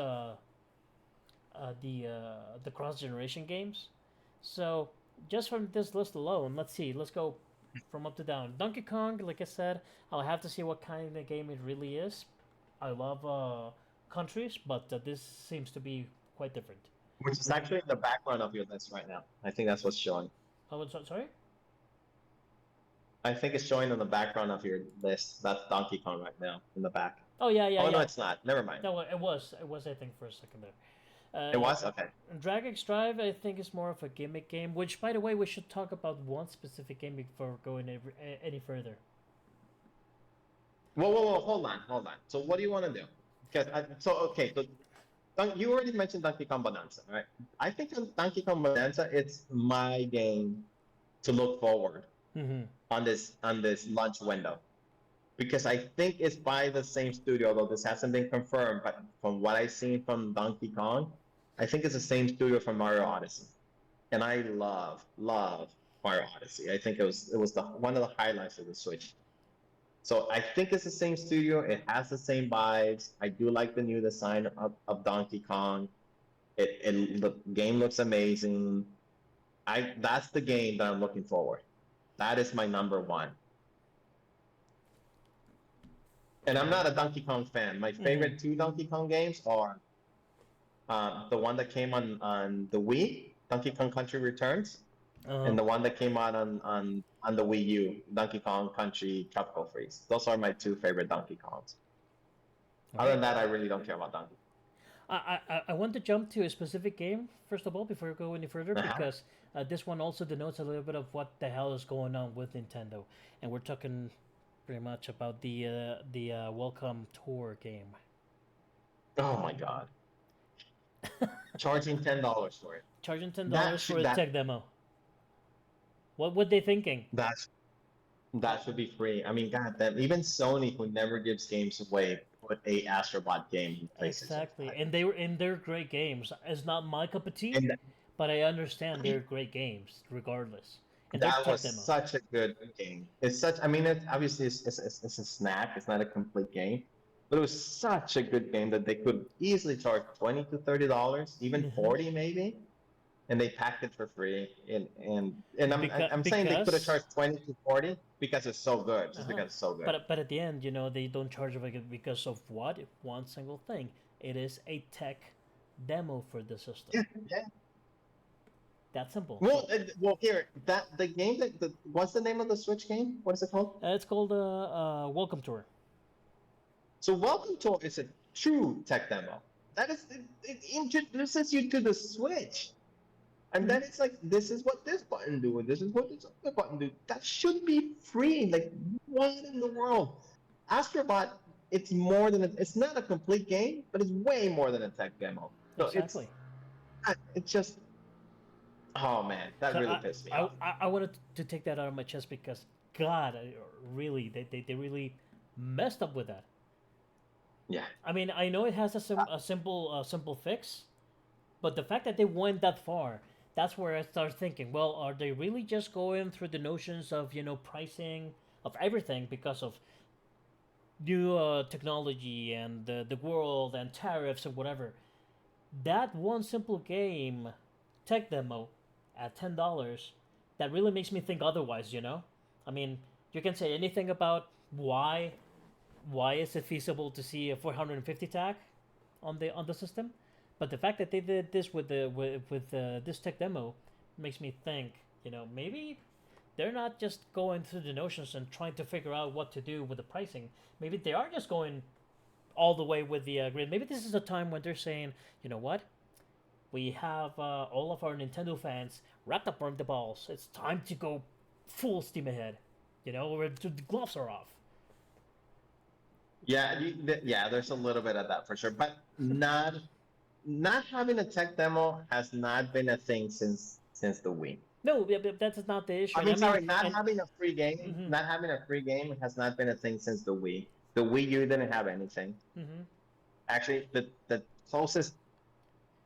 generation games. So just from this list alone, let's see. Let's go from up to down. Donkey Kong, like I said, I'll have to see what kind of game it really is. I love countries, but this seems to be quite different. Which is actually in the background of your list right now. I think that's what's showing. Oh, sorry. I think it's showing in the background of your list. That's Donkey Kong right now in the back. Oh yeah, yeah, Oh no, yeah. it's not. Never mind. No, it was. It was. I think for a second there. It was okay. Drag X Drive, I think, is more of a gimmick game. Which, by the way, we should talk about one specific game before going any further. Whoa! Hold on. So what do you want to do? Because okay. So you already mentioned Donkey Kong Bonanza, right? I think on Donkey Kong Bonanza, it's my game to look forward Mm-hmm. on this launch window because I think it's by the same studio, although this hasn't been confirmed. But from what I've seen from Donkey Kong, I think it's the same studio from Mario Odyssey, and I love Mario Odyssey. I think it was the one of the highlights of the Switch. So I think it's the same studio. It has the same vibes. I do like the new design of Donkey Kong. The game looks amazing. That's the game that I'm looking forward. That is my number one. And I'm not a Donkey Kong fan. My favorite two Donkey Kong games are the one that came on the Wii, Donkey Kong Country Returns, and the one that came out on the Wii U, Donkey Kong Country Tropical Freeze. Those are my two favorite Donkey Kongs. Other than that, I really don't care about Donkey. I want to jump to a specific game first of all before we go any further because this one also denotes a little bit of what the hell is going on with Nintendo, and we're talking pretty much about the Welcome Tour game. Oh my god! Charging $10 for it. Charging $10 for a tech demo. What were they thinking? That should be free. I mean, god damn, even Sony, who never gives games away, put a Astrobot game in PlayStation. Exactly, and they're great games. It's not my cup of tea, but I understand they're great games regardless. And that was such a good game. It's such. I mean, obviously it's a snack. It's not a complete game, but it was such a good game that they could easily charge $20 to $30, even 40 maybe, and they packed it for free. And I'm saying they could have charged 20 to 40 because it's so good. Just because it's so good. But at the end, you know, they don't charge it because of what? One single thing. It is a tech demo for the system. Yeah. That simple. Well, here the game what's the name of the Switch game? What is it called? It's called Welcome Tour. So Welcome Tour is a true tech demo. That is it introduces you to the Switch, and then it's like this is what this button do, and this is what this other button do. That should be free. Like what in the world? Astrobot, it's more than it's not a complete game, but it's way more than a tech demo. So exactly. It's just. Oh man, that really pissed me off. I wanted to take that out of my chest because God, really, they really messed up with that. Yeah. I mean, I know it has a simple fix, but the fact that they went that far, that's where I start thinking. Well, are they really just going through the notions of pricing of everything because of new technology and the world and tariffs and whatever? That one simple game, tech demo, at $10, that really makes me think otherwise. I mean, you can say anything about why is it feasible to see a 450 tag on the system, but the fact that they did this with this tech demo makes me think, maybe they're not just going through the notions and trying to figure out what to do with the pricing. Maybe they are just going all the way with the grid. Maybe this is a time when they're saying, you know what, We have all of our Nintendo fans wrapped up around the balls. It's time to go full steam ahead. You know, where the gloves are off. Yeah, yeah, there's a little bit of that for sure, but not having a tech demo has not been a thing since the Wii. No, that's not the issue. I And I mean, mean, sorry, not and having a free game, mm-hmm, not having a free game has not been a thing since the Wii. The Wii U didn't have anything. mm-hmm, Actually, the closest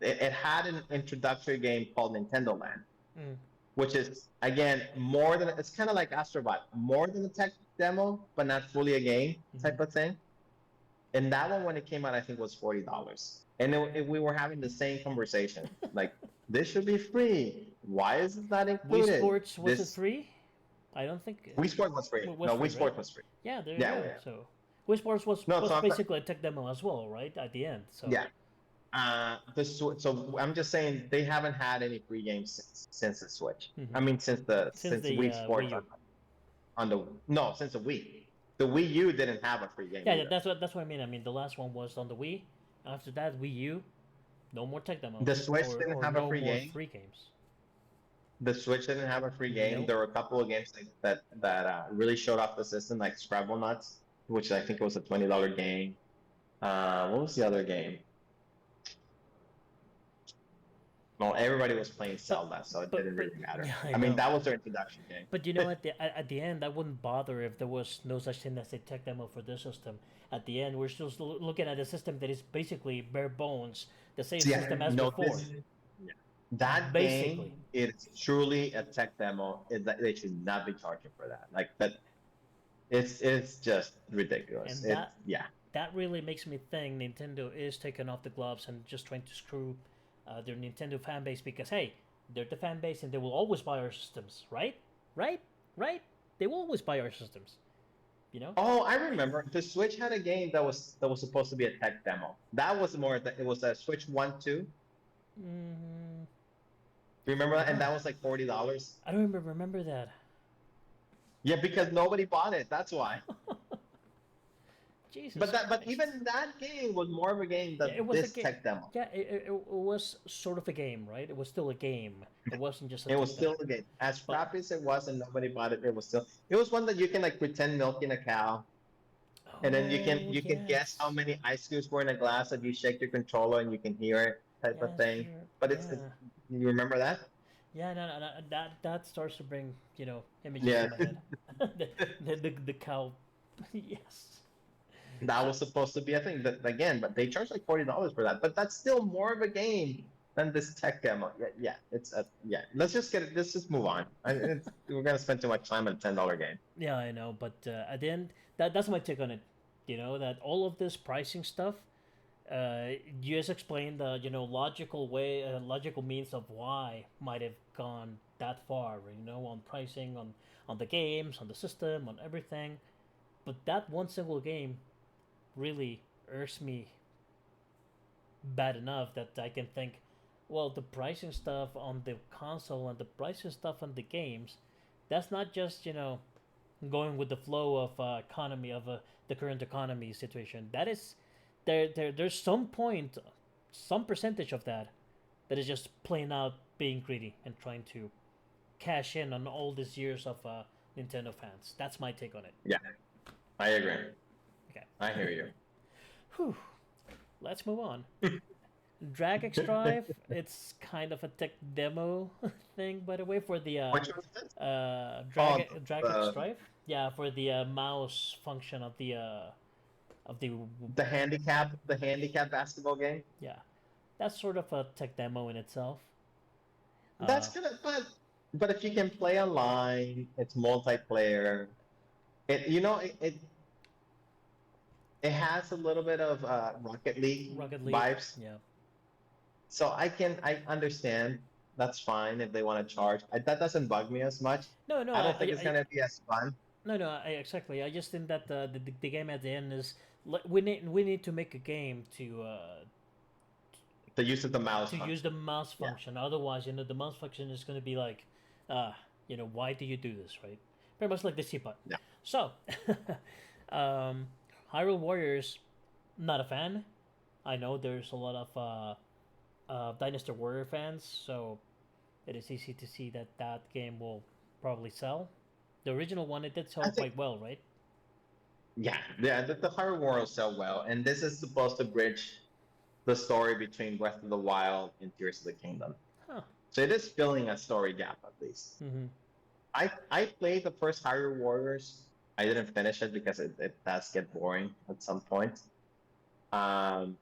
it had an introductory game called Nintendo Land, mm, which is again more than it's kind of like Astrobot, more than a tech demo, but not fully a game mm-hmm. type of thing. And that one, when it came out, I think was $40. And we were having the same conversation, like this should be free. Why is it not Wii included? Sports was it This free? I don't think Wii Sport was free. was No, free, Wii right? Sport was free. Yeah, there you Yeah, go. yeah. So Wii Sports No, was so basically a tech demo as well, right? At the end. So yeah. So I'm just saying they haven't had any free games since the Switch. mm-hmm. I mean, since Since the Wii Sports Wii U. on the no, since the Wii. The Wii U didn't have a free game. Yeah, either. that's what I mean. I mean, the last one was on the Wii. After that, Wii U, no more tech demos. The Switch or, didn't or have no a free more game. free games. The Switch didn't have a free game. Nope. There were a couple of games that really showed off the system, like Scrabble Nuts, which I think was a $20 game. What was the other game? Well, everybody was playing Zelda, so it didn't really matter. Yeah, I mean, know. that was their introduction game. But you know, at the end, I wouldn't bother if there was no such thing as a tech demo for this system. At the end, we're still looking at a system that is basically bare bones, the same system as before. That Basically. game is truly a tech demo. They should not be charging for that. Like that, it's just ridiculous. And yeah. That really makes me think Nintendo is taking off the gloves and just trying to screw their Nintendo fan base because hey, they're the fan base and they will always buy our systems, right? Right? They will always buy our systems. You know? Oh, I remember the Switch had a game that was supposed to be a tech demo. That was more. It was a Switch 1-2. Mm-hmm. Remember that? And that was like $40. I don't even remember that. Yeah, because nobody bought it. That's why. Jesus. But Christ. even that game was more of a game than this tech demo. Yeah, it was sort of a game, right? It was still a game. It wasn't just. It was still a game. As crappy as it was, and nobody bought it. It was still. It was one that you can like pretend milking a cow, and then you can guess how many ice cubes were in a glass, and you shake your controller and you can hear it type of thing. Sure. But it's you remember that? Yeah, no, that starts to bring images to my head. the cow, yes. That was supposed to be a thing. That again, but they charge like $40 for that. But that's still more of a game than this tech demo. Yeah, it's yeah. Let's just move on. We're gonna spend too much time on a $10 game. Yeah, I know, but at the end, that's my take on it. You know that all of this pricing stuff. You just explained the logical way, logical means of why might have gone that far. On pricing, on the games, on the system, on everything. But that one single game really irks me bad enough that I can think, well, the pricing stuff on the console and the pricing stuff on the games, that's not just going with the flow of economy of the current economy situation. That is, there's some point, some percentage of that is just plain out being greedy and trying to cash in on all these years of Nintendo fans. That's my take on it. Yeah, I agree. Okay. I hear you. Whew. Let's move on. Drag X Drive, it's kind of a tech demo thing, by the way, for the Which one is this? Drag X Drive. Yeah, for the mouse function of the the handicap basketball game. Yeah, that's sort of a tech demo in itself. That's gonna, but if you can play online, it's multiplayer. It has a little bit of Rocket League vibes. Yeah. So I understand. That's fine if they want to charge. That doesn't bug me as much. No, I don't think it's gonna be as fun. No, exactly. I just think that the game at the end is we need to make a game to the use of the mouse. Use the mouse function. Yeah. Otherwise, the mouse function is going to be like, why do you do this, right? Very much like the C button. Yeah. So, Hyrule Warriors, not a fan. I know there's a lot of Dynasty Warrior fans, so it is easy to see that that game will probably sell. The original one, it did I sell think, quite well, right? yeah, the Hyrule World sell well, and this is supposed to bridge the story between Breath of the Wild and Tears of the Kingdom. Huh. So it is filling a story gap at least. Mm-hmm. I played the first Hyrule Warriors. I didn't finish it because it does get boring at some point. Um,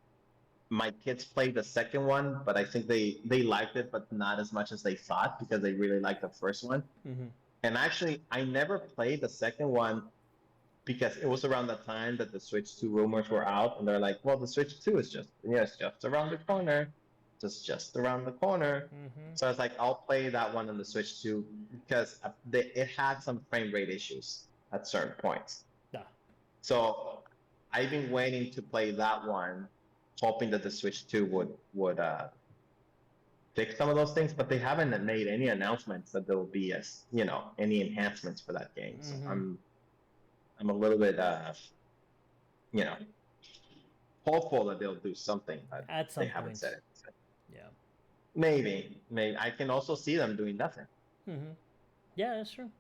my kids played the second one, but I think they liked it, but not as much as they thought because they really liked the first one. Mm-hmm. And actually, I never played the second one because it was around the time that the Switch 2 rumors were out, and they're like, "Well, the Switch 2 is just around the corner, just around the corner." Mm-hmm. So I was like, "I'll play that one on the Switch 2 because it had some frame rate issues at certain points." Yeah. So I've been waiting to play that one, hoping that the Switch 2 would fix some of those things, but they haven't made any announcements that there will be any enhancements for that game. So Mm-hmm. I'm a little bit you know hopeful that they'll do something, but At they some haven't point. said it. So Yeah. maybe I can also see them doing nothing. Mm-hmm. Yeah, that's true.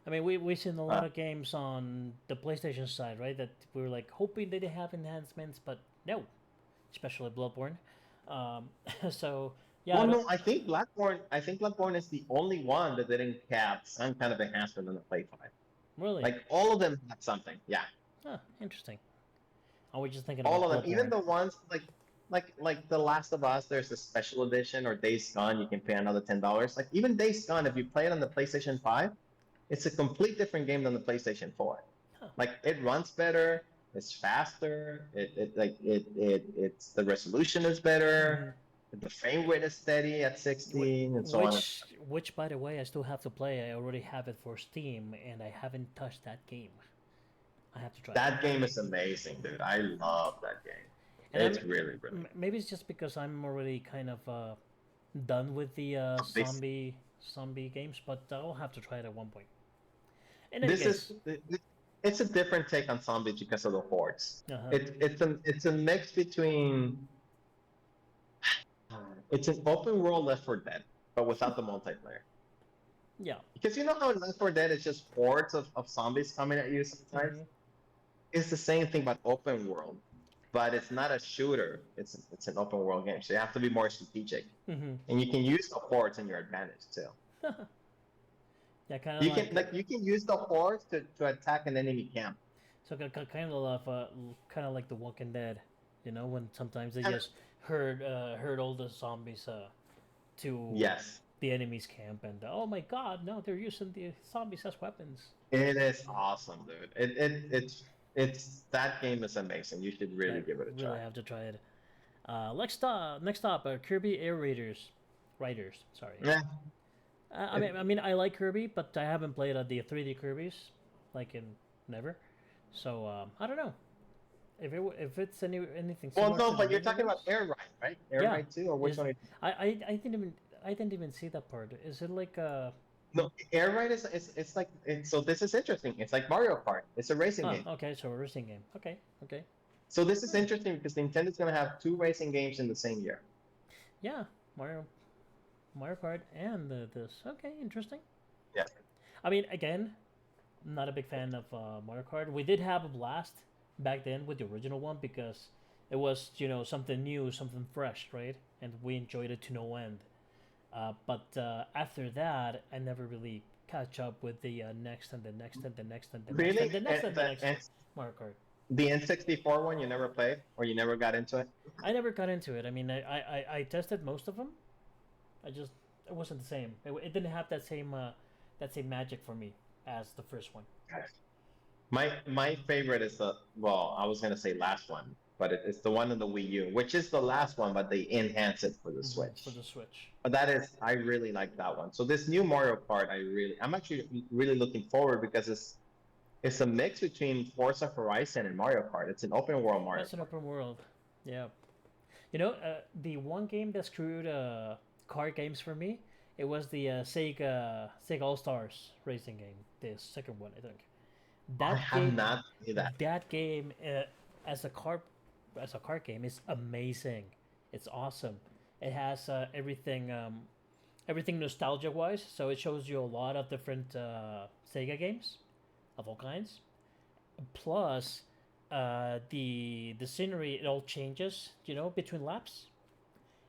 I mean, we've seen a lot Uh, of games on the PlayStation side, right? That we were like hoping that they have enhancements, but no, especially Bloodborne. Um, so yeah, I well, don't no, I think Bloodborne is the only one that didn't have some kind of enhancement on the Play 5. really. Like all of them had something. Yeah, Huh, interesting. I was just thinking all about of them, even Bloodborne. the ones like The Last of Us. There's a special edition, or Days Gone. You can pay another $10. Like even Days Gone, if you play it on the PlayStation 5, it's a complete different game than the PlayStation 4. Huh. Like it runs better, it's faster, it's the resolution is Mm-hmm. better, the frame rate is steady at 16, and so on. Which, by the way, I still have to play. I already have it for Steam, and I haven't touched that game. I have to try it. That game is amazing, dude. I love that game. And It's really, really maybe it's just because I'm already kind of done with the good. zombie games, but I'll have to try it at one point. In any This case, is it's a different take on zombies because of the hordes. uh-huh. It's a mix between it's an open world Left 4 Dead, but without the multiplayer. Yeah. Because you know how in Left 4 Dead it's just hordes of zombies coming at you sometimes? Mm-hmm. It's the same thing but open world. But it's not a shooter. It's an open world game. So you have to be more strategic. Mm-hmm. And you can use the hordes in your advantage too. Yeah, kind of You like can you can use the hordes to attack an enemy camp. so kind of like The Walking Dead, you know, when sometimes they And just herd all the zombies to yes, the enemy's camp, and oh my god, no, they're using the zombies as weapons. it is awesome, dude. It's that game is amazing. You should really I give it a try. really have to try it. Next up, Kirby Air Raiders, Riders. Sorry. Yeah, I mean, I like Kirby, but I haven't played the 3D Kirby's, like in never. So I don't know if it's anything well, similar no, to the but you're video talking about games. Air Ride, right? Air Yeah, Ride 2, or which is one? I didn't even see that part. Is it like No, Air Ride it's like so. This is interesting. It's like Mario Kart. It's a racing oh, game. okay, so a racing game. Okay, okay. So this is interesting because Nintendo's gonna have two racing games in the same year. Yeah, Mario Kart and this. Okay, interesting. Yeah. I mean, again, not a big fan of Mario Kart. We did have a blast back then with the original one because it was something new, something fresh, right? And we enjoyed it to no end. But after that, I never really catch up with the next and the next and the next and the next Really? and the next and the next And Mario Kart. the N64 one you never played or you never got into it? I never got into it. I mean, I tested most of them. It wasn't the same. It didn't have that same magic for me as the first one. My favorite is I was gonna say last one, but it's the one in the Wii U, which is the last one, but they enhance it for the Switch. For the Switch. But I really like that one. So this new Mario Kart, I'm actually really looking forward because it's a mix between Forza Horizon and Mario Kart. It's an open world Mario That's an Kart. open world. Yeah. The one game that screwed car games for me, it was the Sega All Stars racing game. The second one, I think. I That have game, not played that. that game as a car game is amazing. It's awesome. It has everything nostalgia wise. So it shows you a lot of different Sega games of all kinds. Plus, the scenery, it all changes. Between laps.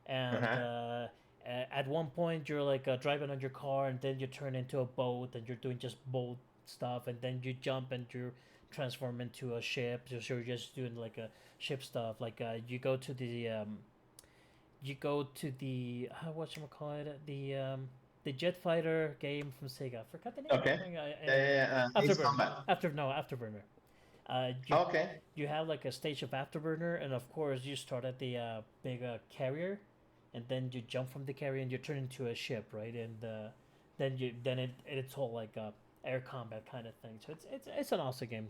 And Uh-huh. at one point you're like driving on your car, and then you turn into a boat, and you're doing just boat stuff, and then you jump and you transform into a ship. So you're just doing like a ship stuff. Like you go to the what you call it, the jet fighter game from Sega. I forgot the name. Okay. Yeah, yeah, yeah. Ace Afterburner. Combat. Afterburner. You Okay. you have like a stage of Afterburner, and of course you start at the big carrier, and then you jump from the carrier and you turn into a ship, right? And it's all like air combat kind of thing. So it's an awesome game.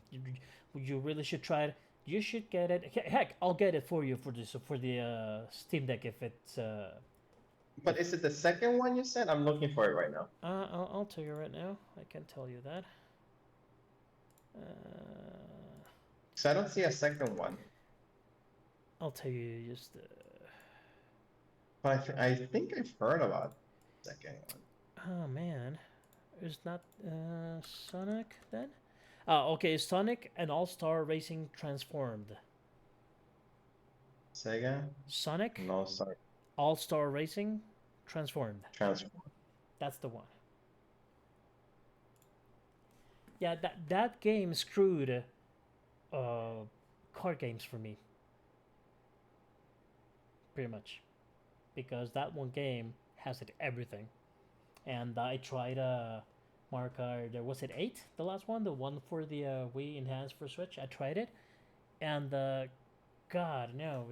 You really should try it. You should get it. Heck, I'll get it for you for the Steam Deck if it's But is it the second one you said? I'm looking for it right now. I'll tell you right now. I can tell you that. So I don't see a second one. I'll tell you just. But I think I've heard about the second one. Oh man, it's not Sonic then. Okay, Sonic and All Star Racing Transformed. Sega? Sonic No, sorry. All Star Racing Transformed. Transform. That's the one. Yeah, that game screwed card games for me pretty much, because that one game has it everything. And I tried Mario Kart. Was it 8? The last one, the one for the Wii Enhanced for Switch. I tried it, and God no,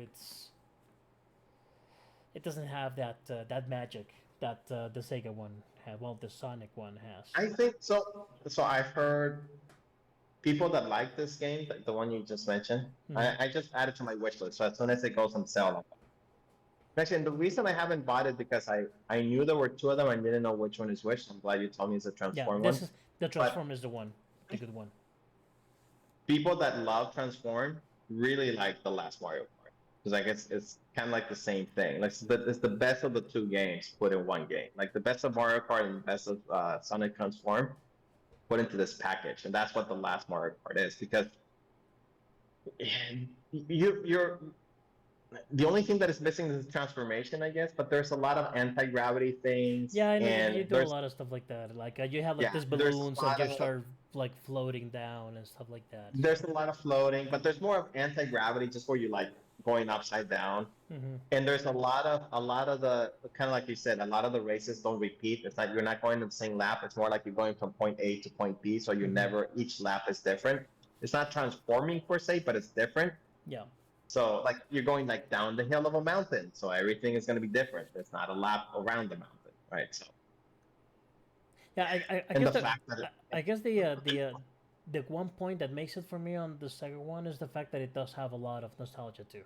it doesn't have that magic that the Sega one had. Well, the Sonic one has. I think so. So I've heard people that like this game, like the one you just mentioned. I just added to my wish list. So as soon as it goes on sale, actually, and the reason I haven't bought it because I knew there were two of them. I didn't know which one is which. I'm glad you told me it's a Yeah, Transform this one. is the Transform is the one, the good one. People that love Transform really like the last Mario Kart because like it's kind of like the same thing. Like it's the best of the two games put in one game. Like the best of Mario Kart and the best of Sonic Transform put into this package, and that's what the last Mario Kart is. Because you're the only thing that is missing is transformation, I guess. But there's a lot of anti-gravity things, Yeah, I know you and do a lot of stuff like that. Like you have like yeah, these there's a balloons and lot you of start like floating down and stuff like that. there's a lot of floating, but there's more of anti-gravity, just where you like going upside down. Mm-hmm. And there's a lot of the kind of like you said, a lot of the races don't repeat. It's like you're not going to the same lap. It's more like you're going from point A to point B. So you're never each lap is different. It's not transforming per se, but it's different. Yeah. So like you're going like down the hill of a mountain. So everything is going to be different. It's not a lap around the mountain, right? So Yeah, I and guess the fact that I guess the one point that makes it for me on the second one is the fact that it does have a lot of nostalgia too.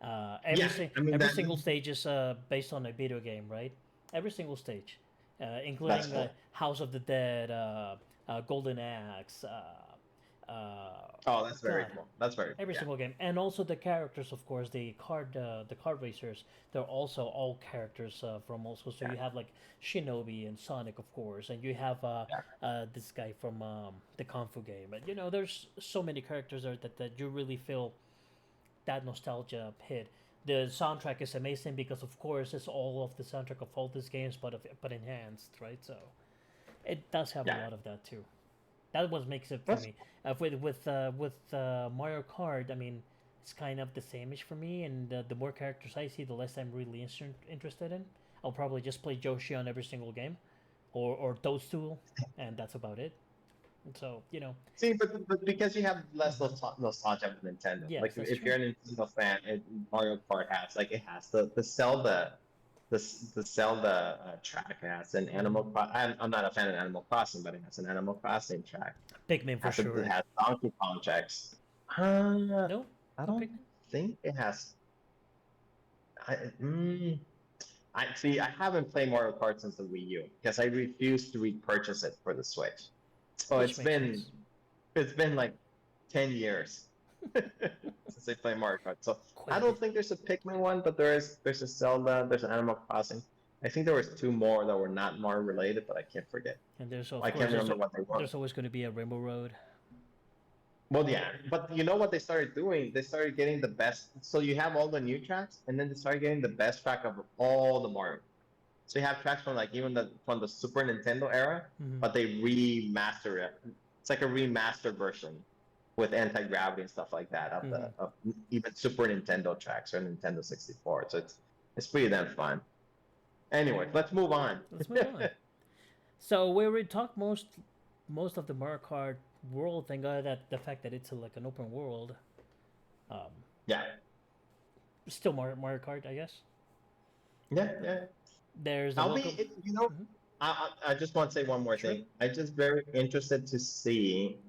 yeah, I mean Every that single stage is based on a video game, right? Every single stage, that's including cool. House of the Dead, Golden Axe. Oh, that's very God, cool. That's very every yeah. single game, and also the characters, of course, the card racers. They're also all characters from also. So Yeah. you have like Shinobi and Sonic, of course, and you have Yeah. this guy from the Kung Fu game. And there's so many characters there that you really feel that nostalgia hit. The soundtrack is amazing because, of course, it's all of the soundtrack of all these games, but enhanced, right? So it does have a Yeah. lot of that too. That what makes it for That's me. With Mario Kart, I mean, it's kind of the same-ish for me. And the more characters I see, the less I'm really interested in. I'll probably just play Yoshi on every single game, or Toadstool, and that's about it. And so See, but because you have less nostalgia with Nintendo, yes, like that's if true. you're a Nintendo fan, Mario Kart has like it has the Zelda, the Zelda track. It has an Animal. I'm not a fan of Animal Crossing, but it has an Animal Crossing track. Pikmin for It sure. has Donkey Kong tracks. I No, no don't Pikmin. think it has. I mm, I see. I haven't played Mario Kart since the Wii U because I refused to repurchase it for the Switch. So Which makes sense. it's been like 10 years. since they play Mario Kart. So Quite I a don't bit. think there's a Pikmin one, but there's a Zelda, there's an Animal Crossing. I think there was two more that were not Mario related, but I can't forget. And there's of I course can't remember what they were. there's always going to be a Rainbow Road. Well, yeah, but you know what they started doing? They started getting the best. So you have all the new tracks, and then they started getting the best track of all the Mario. So you have tracks from like even from the Super Nintendo era, Hmm. but they remaster it. It's like a remastered version with anti-gravity and stuff like that of Hmm. the of even Super Nintendo tracks or Nintendo 64. So it's pretty damn fun. Anyway, let's move on. Let's move on. So we already talked most of the Mario Kart world thing. That the fact that it's like an open world. Um, Yeah, Still Mario Kart, I guess. yeah. There's the I'll be, local. you know, Mhm. I just want to say one more Sure. thing. I'm just very interested to see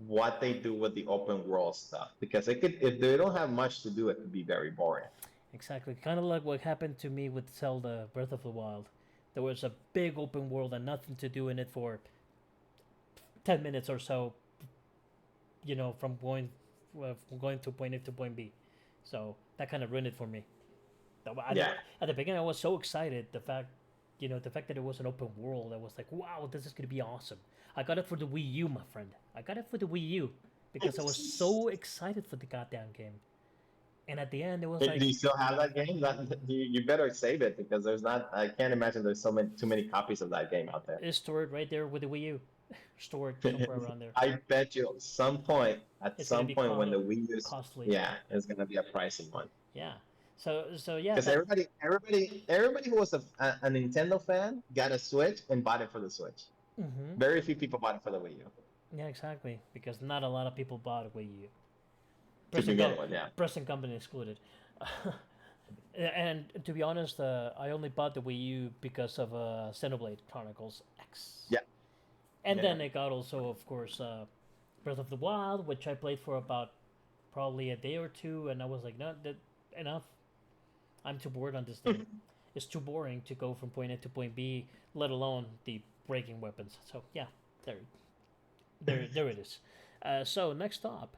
what they do with the open world stuff because it could, if they don't have much to do, it could be very boring. Exactly. Kind of like what happened to me with Zelda Breath of the Wild. There was a big open world and nothing to do in it for 10 minutes or so, from going to point A to point B. So that kind of ruined it for me. Yeah. At the beginning, I was so excited. The fact that it was an open world, I was like, wow, this is going to be awesome. I got it for the Wii U, my friend. I got it for the Wii U because I was so excited for the goddamn game. And at the end, it was Do like, you still have that game? You better save it because there's not. I can't imagine there's too many copies of that game out there. it's stored right there with the Wii U. Stored somewhere around there. I bet you at It's going to some be point when the Wii U's, costly. yeah, it's gonna be a pricey one. Yeah. So yeah, Because everybody who was a Nintendo fan got a Switch and bought it for the Switch. hmm Very few people bought it for the Wii U yeah, exactly. Because not a lot of people bought a Wii U. to Present, begin with. Yeah, present company excluded. And to be honest, I only bought the Wii U because of Xenoblade Chronicles X. yeah, And yeah. then I got also, of course, Breath of the Wild, which I played for about probably a day or two, and I was like, no, that enough. I'm too bored on this thing. It's too boring to go from point A to point B, let alone the breaking weapons. So yeah, there, there it is. So next stop.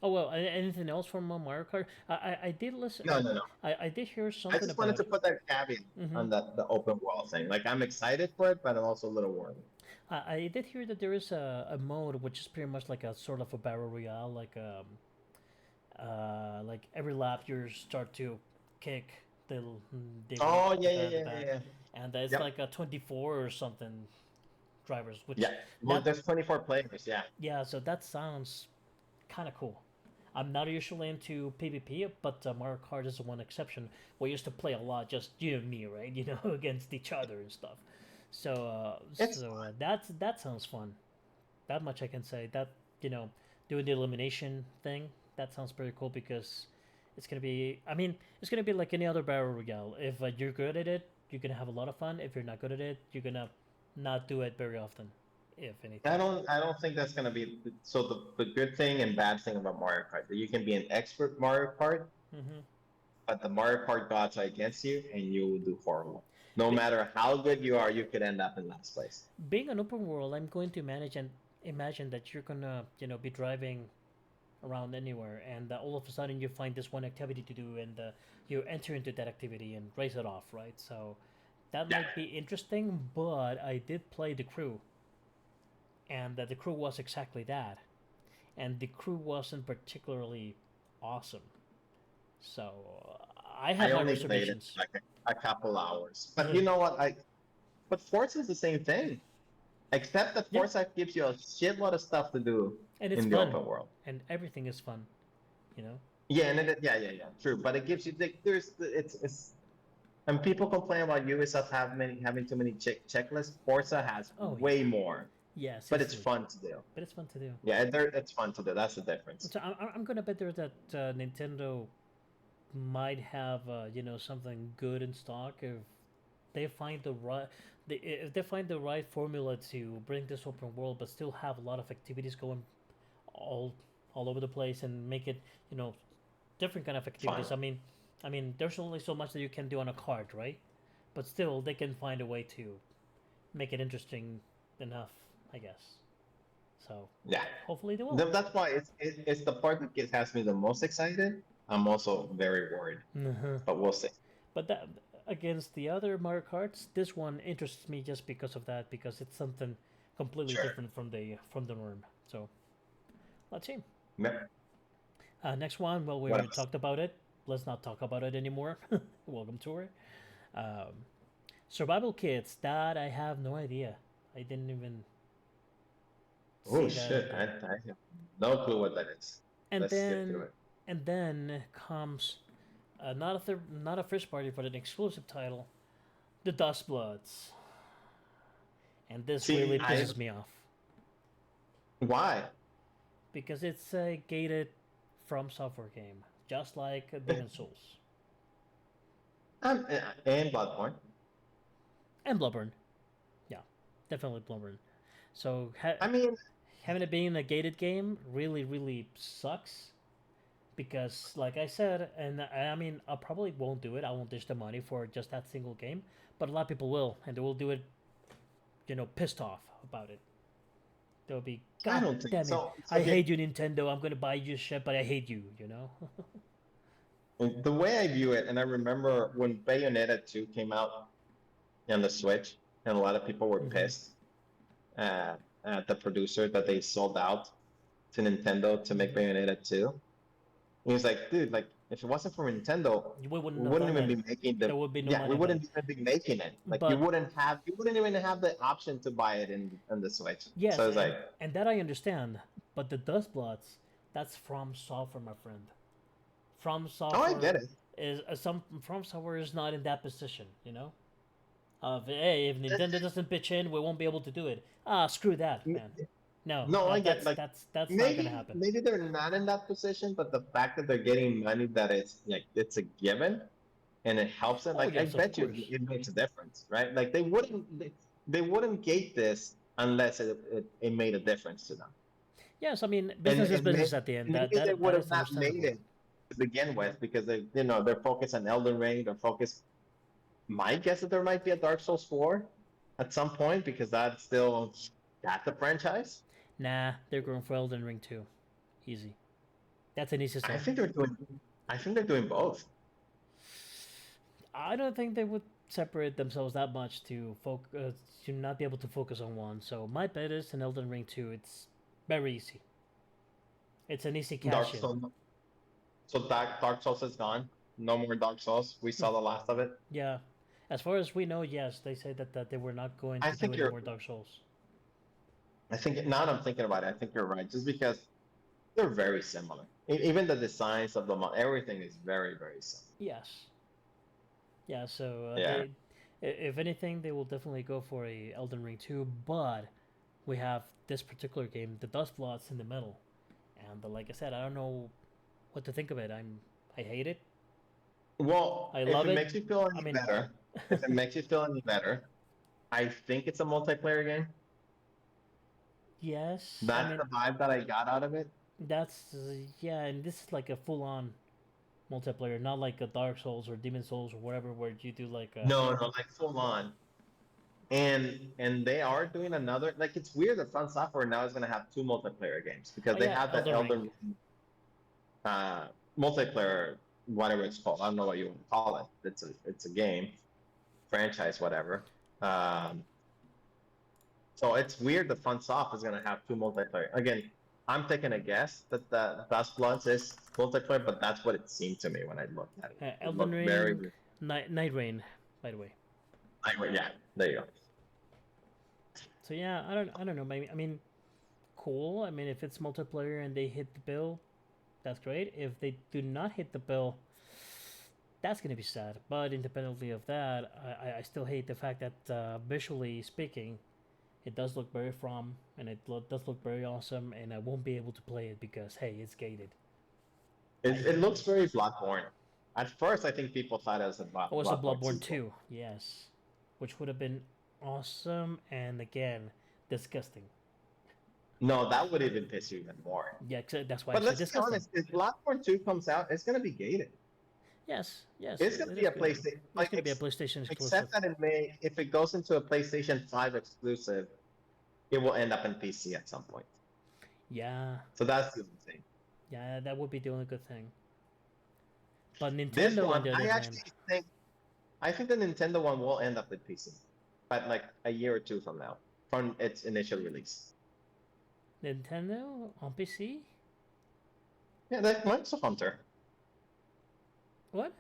Oh well, anything else from Mario Kart? I did listen. No, no, no. I did hear I something just wanted about. to put that caveat Hmm. on the open world thing. Like I'm excited for it, but I'm also a little worried. I did hear that there is a mode which is pretty much like a sort of a battle royale, like every lap you start to kick the the, Oh the yeah, guy yeah, at the yeah, yeah, back, yeah. and it's Yep. like a 24 or something drivers, which Yeah. Well, that there's 24 players. Yeah. yeah, so that sounds kind of cool. I'm not usually into PvP, but Mario Kart is the one exception. We used to play a lot, just you and me, right? Against each other and stuff. So, It's fun. that sounds fun. That much I can say. That you know, doing the elimination thing, that sounds pretty cool because it's gonna be. I mean, it's gonna be like any other battle royale. If you're good at it, you're gonna have a lot of fun. If you're not good at it, you're gonna not do it very often, if anything. I don't think that's gonna be so the good thing and bad thing about Mario Kart that you can be an expert Mario Kart, Mm-hmm. but the Mario Kart gods are against you and you will do horrible. No Be- matter how good you are, you could end up in last place. Being an open world, I'm going to manage and imagine that you're gonna, be driving around anywhere, and all of a sudden you find this one activity to do, and you enter into that activity and race it off, right? So that Yeah. might be interesting. But I did play the crew, and the crew was exactly that, and the crew wasn't particularly awesome. So I I have my only played it reservations. like a couple hours. But you know what? But Forza is the same thing. Except that Yeah, Forza gives you a shitload of stuff to do and it's in the fun, open world. and everything is fun. You know. Yeah, and yeah, true. But it gives you it's and people complain about Ubisoft having too many checklists. Forza has Oh yeah. way more, Yes, but it's easily. fun to do. But it's fun to do. Yeah, it's fun to do. That's the difference. So I'm gonna bet there that Nintendo might have something good in stock if they find if they find the right formula to bring this open world, but still have a lot of activities going all all over the place and make it different kind of Fun. activities. I mean, there's only so much that you can do on a card, right? But still, they can find a way to make it interesting enough, I guess. So Yeah. hopefully they will. That's why it's the part that has me the most excited. I'm also very worried, Uh-huh. but we'll see. But that against the other Mario Karts, this one interests me just because of that, because it's something completely Sure. different from the norm. So let's see. Yeah. Next one, well, we What already else? talked about it. Let's not talk about it anymore. Welcome to it. Um, Survival kits. That I have no idea. I didn't even Oh see that. shit! I have no clue what that is. And Let's skip through then it. and then comes not a first party, but an exclusive title, the Dust Bloods. And this See, really I pisses me off why? because it's a gated From Software game, just like Demon Souls And Bloodborne. and Bloodborne. Yeah, definitely Bloodborne. So I mean, having it being a gated game really sucks because, like I said, and I mean, I probably won't do it. I won't dish the money for just that single game, but a lot of people will, and they will do it, pissed off about it. They'll be, I God don't think damn it, so. I hate you, Nintendo. I'm gonna buy you shit, but I hate you. The way I view it, and I remember when Bayonetta 2 came out on the Switch, and a lot of people were Mhm. pissed at the producer that they sold out to Nintendo to make Bayonetta 2. He was like, dude, like if it wasn't for Nintendo, We wouldn't we have wouldn't done even it. be making There would be no yeah, we money then. wouldn't even be making it. Like But you wouldn't even have the option to buy it in the Switch. yes, So it's like, and that I understand. But the Dust Bloods, that's From Software, my friend. From oh, I get Software it. is some From Software is not in that position. Of hey, if Nintendo doesn't pitch in, we won't be able to do it. Ah, screw that, man. No, No, I get like that's not gonna maybe happen. maybe they're not in that position, but the fact that they're getting money that it's like it's a given and it helps them, Oh like I yes, of bet you course. it makes a difference, right? Like they wouldn't gate this unless it made a difference to them. Yes, I mean And business is business at the end. That maybe they that would that have is not made understandable. it to begin with because they're focused on Elden Ring, they're focused. My guess that there might be a Dark Souls 4 at some point because that's the franchise. Nah, they're going for Elden Ring too. Easy. That's an easy I sell. think they're doing I think they're doing both. I don't think they would separate themselves that much to not be able to focus on one. So my bet is an Elden Ring 2. It's very easy. It's an easy Dark cash in. Souls. So Dark Souls is gone. No more Dark Souls. We saw the last of it. Yeah. As far as we know, yes, they said that they were not going I to do think any you're. more Dark Souls. I think now that I'm thinking about it, I think you're right. Just because they're very similar. Even the designs of them, everything is very similar. Yes. Yeah, so Yeah. if anything, they will definitely go for a Elden Ring 2, but we have this particular game, the Dust Bloods in the middle. And like I said, I don't know what to think of it. I hate it. Well, I if love it it. makes you feel I any mean, better, if it makes you feel any better, I think it's a multiplayer game. yes. I That's mean, the vibe that I got out of it. that's yeah, and this is like a full-on multiplayer, not like a Dark Souls or Demon Souls or whatever, where you do like a No, like full on. And they are doing another, like it's weird that Front Software now is going to have two multiplayer games because oh they yeah, have that Elden Ring. Elden Ring uh, multiplayer, whatever it's called. I don't know what you want to call it. It's a game franchise, whatever. Um, so it's weird that FunSoft is going to have two multiplayer. Again, I'm taking a guess that the Dust Bloods is multiplayer, but that's what it seemed to me when I looked at it. It Elden looked very, Ring, Night Rain, by the way. yeah, there you go. So yeah, I don't know. Maybe I mean, cool. I mean, if it's multiplayer and they hit the bill, that's great. If they do not hit the bill, that's gonna be sad. But independently of that, I still hate the fact that visually speaking, it does look very From, and does look very awesome, and I won't be able to play it because hey, it's gated. It looks very Bloodborne. At first, I think people thought it was a Also, Bloodborne Bloodborne sequel. 2, yes, which would have been awesome, and again, disgusting. No, that would even piss you even more. Yeah, that's why I But said let's be disgusting. honest, if Bloodborne 2 comes out, it's going to be gated. Yes, yes, It's going to it be is a gonna PlayStation. It's Like, gonna be a PlayStation exclusive. except that it may, if it goes into a PlayStation 5 exclusive, it will end up in PC at some point. Yeah, So that's the only thing. yeah, that would be the only good thing. But This Nintendo, on one, the other I hand, actually think I think the Nintendo one will end up with PC, but like a year or two from now, from its initial release. Nintendo on PC? Yeah, like Monster Hunter, What?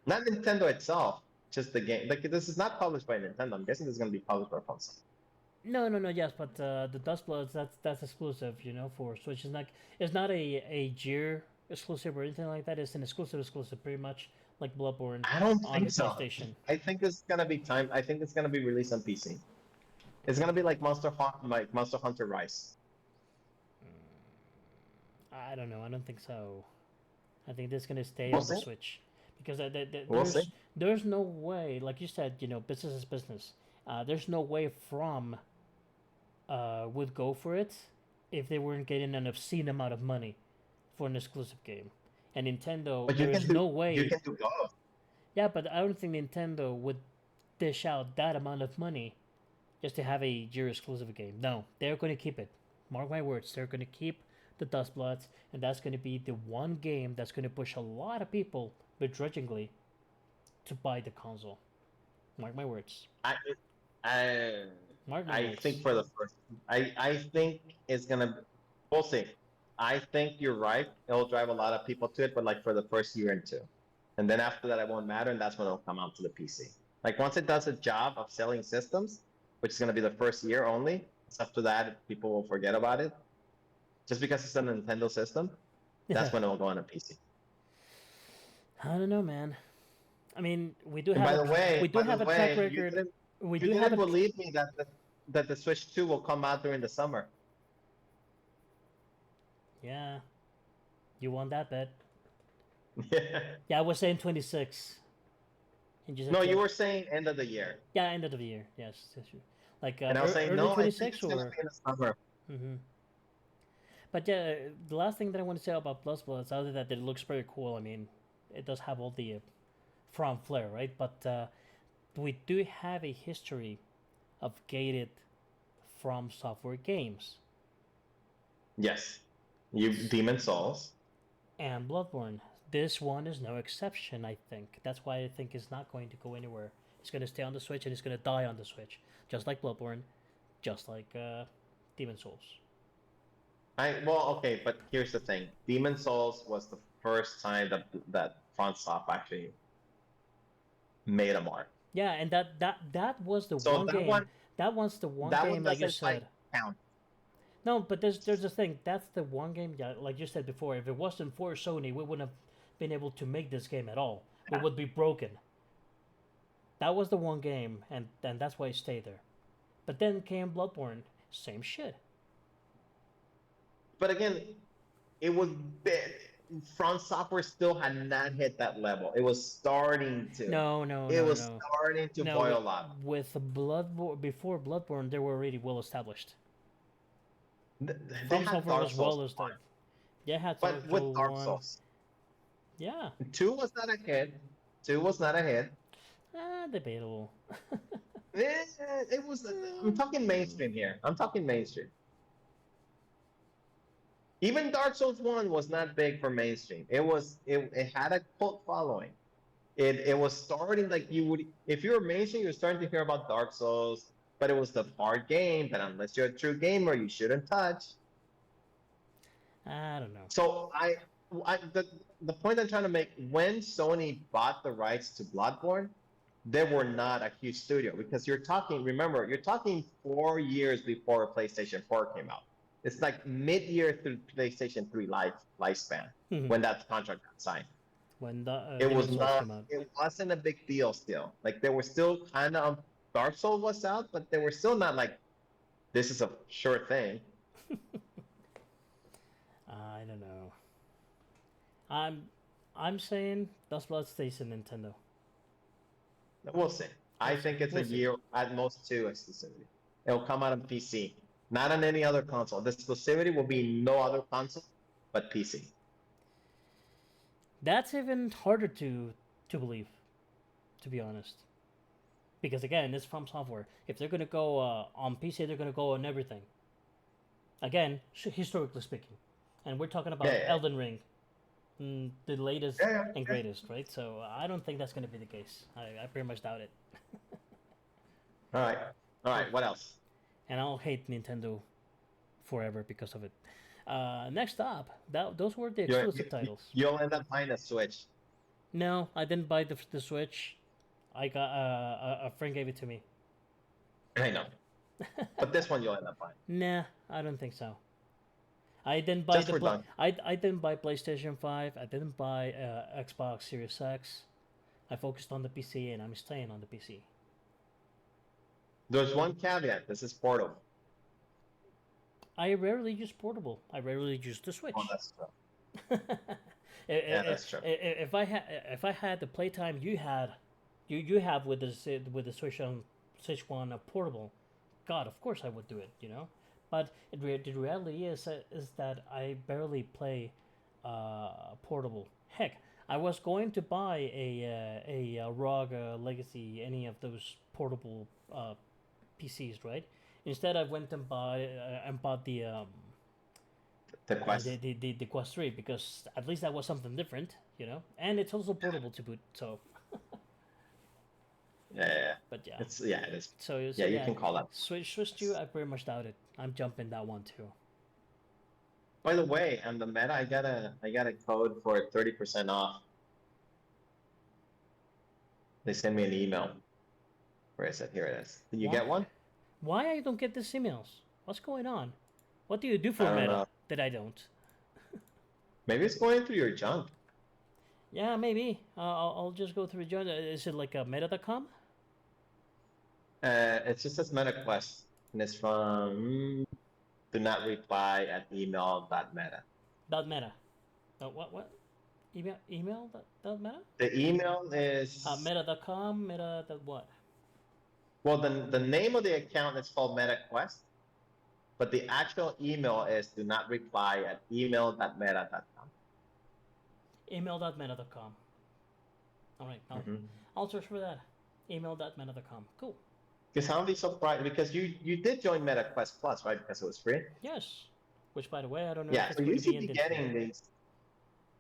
not Nintendo itself, just the game. Like this is not published by Nintendo. I'm guessing this is going to be published by Funsoft. No, no, no. Yes, but the Dustbloods, that's exclusive, you know, for Switch. It's not a Gear exclusive or anything like that. It's an exclusive, pretty much like Bloodborne I don't on think the so. PlayStation. I think it's gonna be time. I think it's gonna be released on PC. It's gonna be like Monster Hunter Rise. I don't know. I don't think so. I think this is gonna stay We'll on the see. Switch because We'll see. there's no way, like you said, you know, business is business. There's no way From would go for it if they weren't getting an obscene amount of money for an exclusive game. And Nintendo, But there is no you way. can do both. Yeah, but I don't think Nintendo would dish out that amount of money just to have a year exclusive game. No, they're going to keep it. Mark my words, they're going to keep the Dustbloods, and that's going to be the one game that's going to push a lot of people begrudgingly to buy the console. Mark my words. I Mark my I think words. for the first, I think it's gonna. We'll see. I think you're right. It'll drive a lot of people to it, but like for the first year and two, and then after that, it won't matter, and that's when it'll come out to the PC. Like once it does a job of selling systems, which is gonna be the first year only. After that, people will forget about it. Just because it's a Nintendo system, that's when it will go on a PC. I don't know, man. I mean, And we do by the have a track way, record. We you do have didn't a believe me that the Switch 2 will come out during the summer. yeah. You won that bet. Yeah. Yeah, I was saying 26. And you said No, you were saying end of the year. yeah, end of the year. Yes, that's true. Like And I was saying, early no, I think 26 it's gonna or. be in the summer. Mm-hmm. But yeah, the last thing that I want to say about Bloods, other than that, it looks pretty cool. I mean, it does have all the From flair, right? But we do have a history of gated From Software games Yes. You Demon Souls. and Bloodborne. This one is no exception, I think. That's why I think it's not going to go anywhere. It's going to stay on the Switch and it's going to die on the Switch. Just like Bloodborne, just like Demon Souls. Okay, but here's the thing. Demon Souls was the first time that FromSoft actually made a mark. Yeah, and that was the So one game. That was the one that one game, like you doesn't like said. count. No, but there's a thing. That's the one game. Yeah, like you said before. If it wasn't for Sony, we wouldn't have been able to make this game at all. We Yeah. would be broken. That was the one game, and that's why it stayed there. But then came Bloodborne. Same shit. But again, it was Front Software still had not hit that level. It was starting to. No, no, It no, was no. starting to No, boil up. with Bloodborne, before Bloodborne, they were already well established. They From had Software Dark was Souls well 1, established. Yeah, had but Dark with Souls Dark 1. Souls, Yeah. 2 was not a hit. 2 was not a hit. Debatable. It was. I'm talking mainstream here. I'm talking mainstream. Even Dark Souls 1 was not big for mainstream. It had a cult following. It was starting like you would if you were mainstream, you're starting to hear about Dark Souls, but it was the hard game that unless you're a true gamer, you shouldn't touch. I don't know. So the point I'm trying to make, when Sony bought the rights to Bloodborne, they were not a huge studio because remember, you're talking 4 years before PlayStation 4 came out. It's like mid-year through PlayStation 3 lifespan when that contract got signed. When the It Demon was Souls not. came out. It wasn't a big deal still. Like they were still kind of Dark Souls was out, but they were still not like this is a sure thing. I don't know. I'm saying Dustblood stays in Nintendo. We'll see. I think it's We'll a see. year at most 2 exclusivity. It'll come out on PC, not on any other console. The exclusivity will be no other console but PC. That's even harder to believe, to be honest. Because again, it's From Software. If they're gonna go on PC, they're gonna go on everything. Again, historically speaking, and we're talking Yeah, about yeah, Elden Ring, the latest yeah, yeah. and Yeah. greatest, right? So I don't think that's going to be the case. I pretty much doubt it. All right, all Cool. right. What else? And I'll hate Nintendo forever because of it. Next up, those were the You exclusive titles. you'll end up buying a Switch. No, I didn't buy the Switch. I got a friend gave it to me. I know, but this one you'll end up buying Nah, I don't think so. I didn't buy just for done. I didn't buy PlayStation 5. I didn't buy Xbox Series X. I focused on the PC and I'm staying on the PC. There's one caveat. This is portable. I rarely use portable. I rarely use the Oh, Switch. that's true. Yeah, that's true. If I had the playtime you have with the Switch on Switch One portable, God, of course I would do it. But the reality is that I barely play portable. Heck, I was going to buy a ROG Legacy, any of those portable PCs, right? Instead, I went and bought The Quest. the Quest 3 because at least that was something different. And it's also portable to boot. So, Yeah. but yeah, It is. so Yeah, you can call that. Switch 2. I very much doubt it. I'm jumping that one too. By the way, on the Meta, I got a code for 30% off. They sent me an email. Where is it? Here it is. Did you get one? Why I don't get these emails? What's going on? What do you do for I don't Meta know. that I don't? Maybe it's going through your junk. Yeah, maybe. I'll just go through John. Is it like a meta.com? It just says Meta Quest, and it's from do not reply at email.meta. Dot meta. What? Email dot meta? The email is Meta.com, meta dot what? well, the name of the account is called Meta Quest, but the actual email is do not reply at email.meta.com. Email.meta.com. All right, I'll search for that. Email.meta.com. Cool. Because how be surprised? Because you did join Meta Quest Plus, right? Because it was free. Yes. Which, by the way, I don't know Yeah, if it's so going you to be should be ended getting today. these.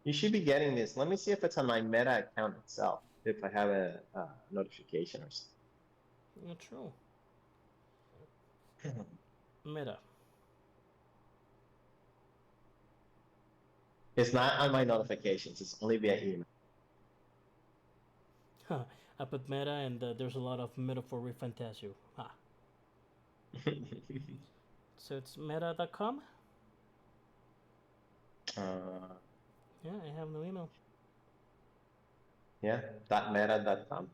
You should be getting this. Let me see if it's on my Meta account itself. If I have a notification or something. Not true. Meta. It's not on my notifications. It's only via email. Huh. I put meta and there's a lot of metaphor with Fantasio. Ah. So it's meta.com? uh, Yeah, I have no email. yeah, .meta.com.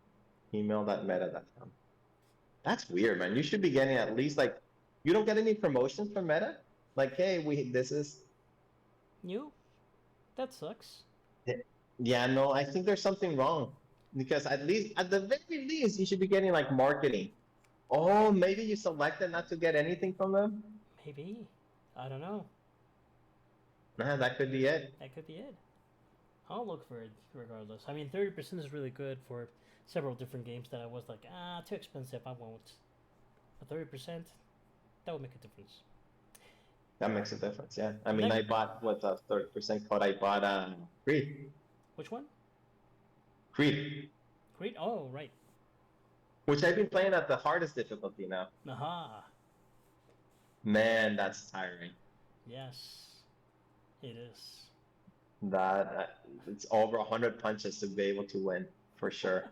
Email.meta.com. That's weird, man. You should be getting at least like, you don't get any promotions from Meta? Like, hey, this is. You? That sucks. Yeah, no, I think there's something wrong. Because at the very least, you should be getting like marketing. Oh, maybe you selected not to get anything from them? Maybe. I don't know. Nah, that could be it. That could be it. I'll look for it regardless. I mean, 30% is really good for several different games that I was like, too expensive, I won't. But 30%, that would make a difference. That makes a difference, yeah. I mean, Next- I bought with a 30% code, I bought Creed. Which one? Creed. Creed? Oh, right. Which I've been playing at the hardest difficulty now. Aha. Man, that's tiring. Yes. It is. That it's over 100 punches to be able to win, for sure.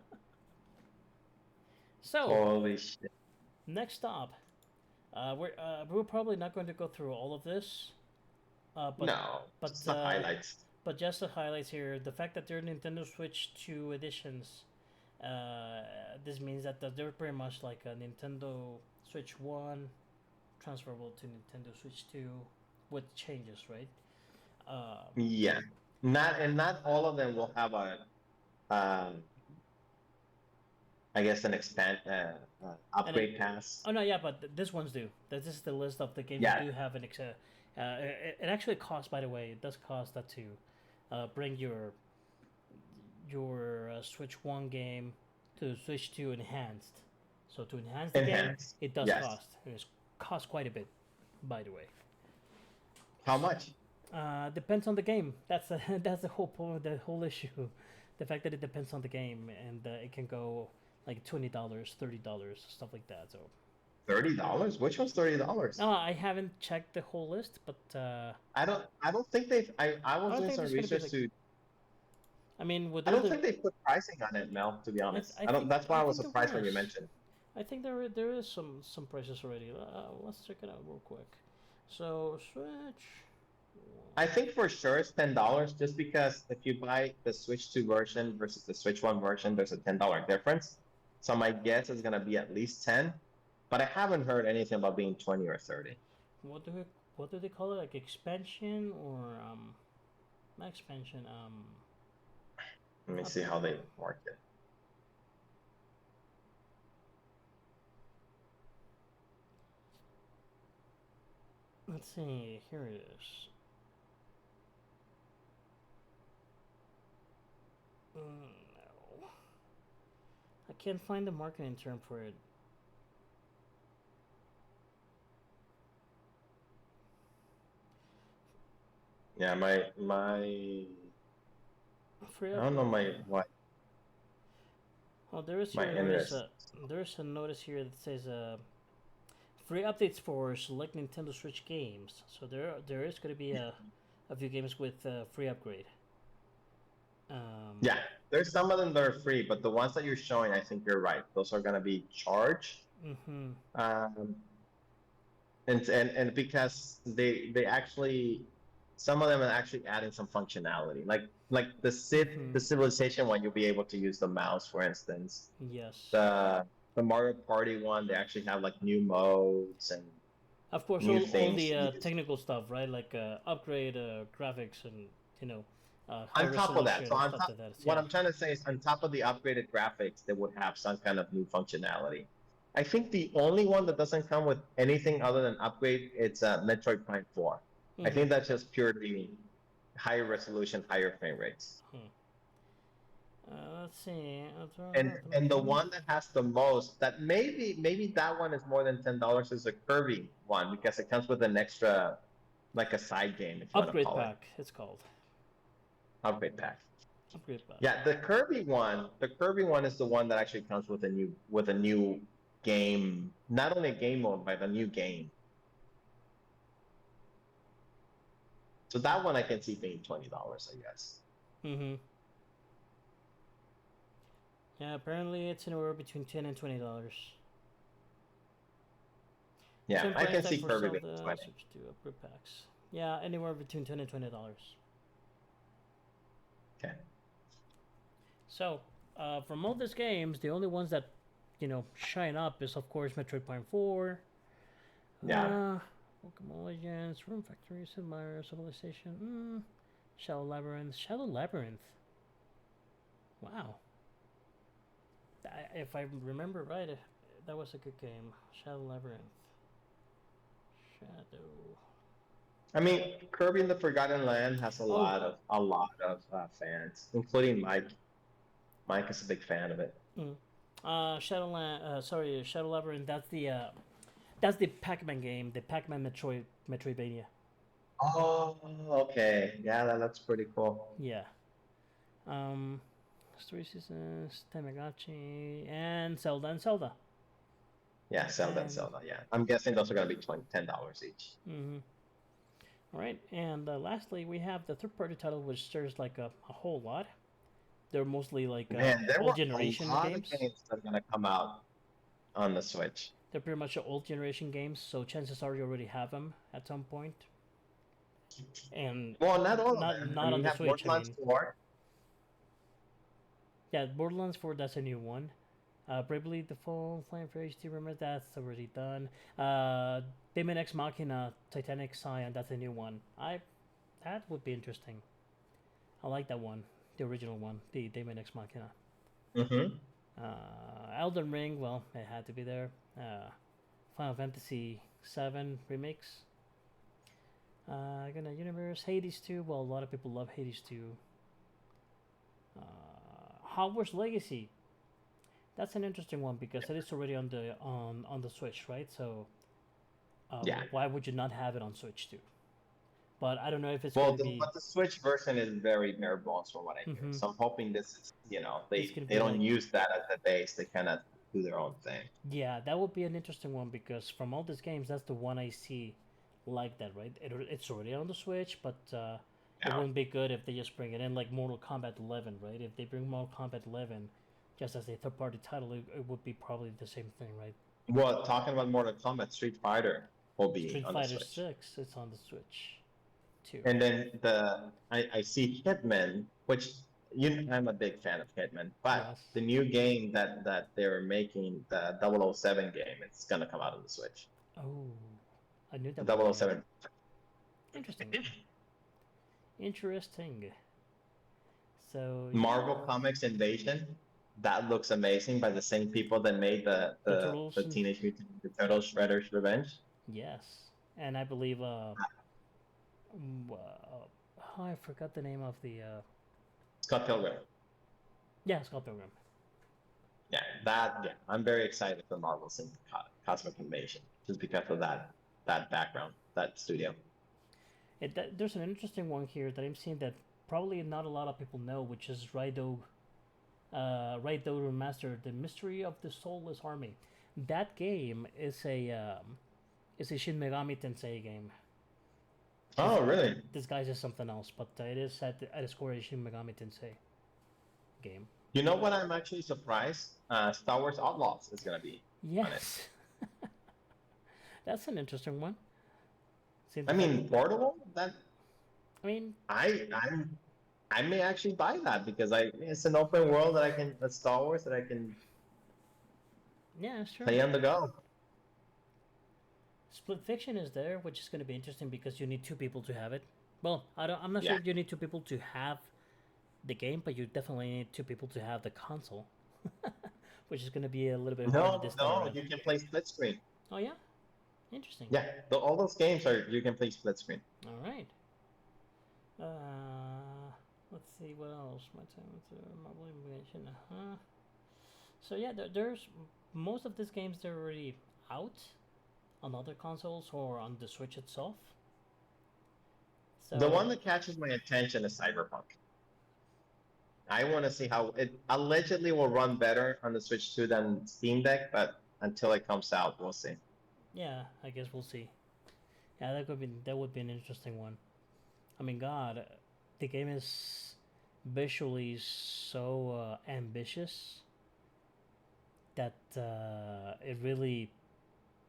So, Holy shit. next stop. We're probably not going to go through all of this. But No, but, just the highlights. But just the highlights here, the fact that they're Nintendo Switch 2 editions, this means that they're pretty much like a Nintendo Switch 1 transferable to Nintendo Switch 2 with changes, right? Yeah. Not all of them will have a I guess an upgrade pass. Oh no, yeah, but this ones do. This is the list of the games Yeah. that do have an it actually costs, by the way, it does cost that to bring your Switch 1 game to Switch 2 enhanced. So to enhance the game, Enhanced. it does Yes. cost. It costs quite a bit, by the way. How much? Depends on the game. That's the whole point, the whole issue. The fact that it depends on the game, and it can go like $20, $30, stuff like that. So $30? Which one's $30? no, I haven't checked the whole list, but I don't think they've. I I was don't doing think some there's gonna be research like. to. I mean, with I all don't the, think they put pricing on it, Mel. To be honest, I I don't. think That's why I was there surprised when you was. mentioned. I think there is some prices already. Let's check it out real quick. So Switch. I think for sure it's $10, just because if you buy the Switch 2 version versus the Switch 1 version, there's a $10 difference. So my guess is gonna be at least 10, but I haven't heard anything about being 20 or 30. What do we, what do they call it? Like expansion or not expansion. Let me see how they Upgrade. mark it. Let's see. Here it is. No, I can't find the marketing term for it. Yeah, my Free I up. don't know my what Oh, there is my here. interest. There's a notice here that says free updates for select Nintendo Switch games. So there is going to be a few games with free upgrade. Yeah, there's some of them that are free, but the ones that you're showing, I think you're right. Those are gonna be charged. Mm-hmm. Um, and because they actually some of them are actually adding some functionality, like Mm-hmm. the Civilization one, you'll be able to use the mouse, for instance. Yes. The Mario Party one, they actually have like new modes and Of course, new all things the to use. technical stuff, right? Like upgrade graphics and you know high On top of that, resolution so and on stuff top, like that. what Yeah. I'm trying to say is on top of the upgraded graphics, they would have some kind of new functionality. I think the only one that doesn't come with anything other than upgrade, it's Metroid Prime 4. I Mm-hmm. think that's just purely higher resolution, higher frame rates. Let's see. And the one that has the most, that maybe that one is more than $10, is a Kirby one, because it comes with an extra, like a side game, if you want to Upgrade call it, pack. It's called upgrade pack. upgrade pack. Yeah, the Kirby one is the one that actually comes with a new game, not only a game mode, but a new game. So that one I can see being $20, I guess. Mm-hmm. Yeah. Apparently, it's anywhere between $10 and $20. Yeah, Same I price can tag see for Kirby being Zelda. 20. Switch to upgrade packs. Yeah, anywhere between $10 and $20. Okay. So, from all these games, the only ones that shine up is of course Metroid Prime 4, Yeah. Pokemon Legends, Room Factory, Sid Meier's Civilization, Shadow Labyrinth. Shadow Labyrinth. Wow. If I remember right, that was a good game. Shadow Labyrinth. Shadow. I mean, Kirby in the Forgotten Land has Oh, a lot of fans, including Mike. Mike is a big fan of it. Shadow Labyrinth. That's the Pac-Man game, the Pac-Man Metroidvania. Oh, okay. Yeah, that looks pretty cool. Yeah. Um, Story Seasons, Tamagotchi, and Zelda and Zelda. Yeah, Zelda and Zelda. Yeah, I'm guessing those are gonna be $10 each. Mm-hmm. All right, and lastly, we have the third-party title, which there's like a whole lot. They're mostly like Man, there old were a generation lot of games. games that are gonna come out on the Switch. They're pretty much old generation games, so chances are you already have them at some point. And Well, not all of not them. I not mean, on you the have Switch. I Borderlands mean, 4. yeah, Borderlands 4, that's a new one. Bravely Default, Flame for HD Remember, that's already done. Daemon X Machina, Titanic Scion, that's a new one. That would be interesting. I like that one, the original one, the Daemon X Machina. Mm-hmm. Elden Ring, well, it had to be there. Final Fantasy VII Remix. Gonna Universe, Hades 2. Well, a lot of people love Hades 2. Hogwarts Legacy. That's an interesting one because it is already on the Switch, right? So, Yeah. why would you not have it on Switch too? but I don't know if it's Well, going to be. but the Switch version is very bare bones from what I hear. Hmm. So I'm hoping this is, It's going to they be don't like, use that as the base. They kind of do their own thing. yeah, that would be an interesting one because from all these games, that's the one I see like that, right? It's already on the Switch, but it Yeah. wouldn't be good if they just bring it in like Mortal Kombat 11, right? If they bring Mortal Kombat 11 just as a third-party title, it would be probably the same thing, right? Well, talking about Mortal Kombat, Street Fighter will be Street on the Fighter Switch. 6, it's on the Switch too. And then I see Hitman, which I'm a big fan of Hitman, but Yes. the new game that they're making, the 007 game, it's gonna come out on the Switch. Oh, I knew that The would be 007. interesting. Interesting. So Marvel yeah, Comics Invasion, that looks amazing by the same people that made the Turtles. the Teenage Mutant Ninja Turtles Shredder's Revenge. Yes, and I believe oh, I forgot the name of the Scott Pilgrim. yeah, Scott Pilgrim. Yeah, I'm very excited for Marvel's Cosmic Invasion just because of that background, that studio. There's an interesting one here that I'm seeing that probably not a lot of people know, which is Raido Remastered: The Mystery of the Soulless Army. That game is a Shin Megami Tensei game. Oh, really? This guy's is something else, but it is at a score a Shin Megami Tensei game. You know what? I'm actually surprised. Star Wars Outlaws is gonna be on it. Yes, that's an interesting one. Seems I like- mean, portable. I mean, I may actually buy that because it's an open world that a Star Wars that I can yeah, sure. play on the go. Split Fiction is there, which is going to be interesting because you need two people to have it. Well, I'm not sure Yeah. if you need two people to have the game, but you definitely need two people to have the console, which is going to be a little bit hard this time No, around. you can play split screen. Oh yeah, interesting. Yeah, all those games you can play split screen. All right. Let's see what else. My time with Marvel Invasion. So yeah, there's most of these games they're already out on other consoles or on the Switch itself. So The one that catches my attention is Cyberpunk. I want to see how it allegedly will run better on the Switch 2 than Steam Deck, but until it comes out, we'll see. yeah, I guess we'll see. Yeah, that would be an interesting one. I mean, God, the game is visually so ambitious that it really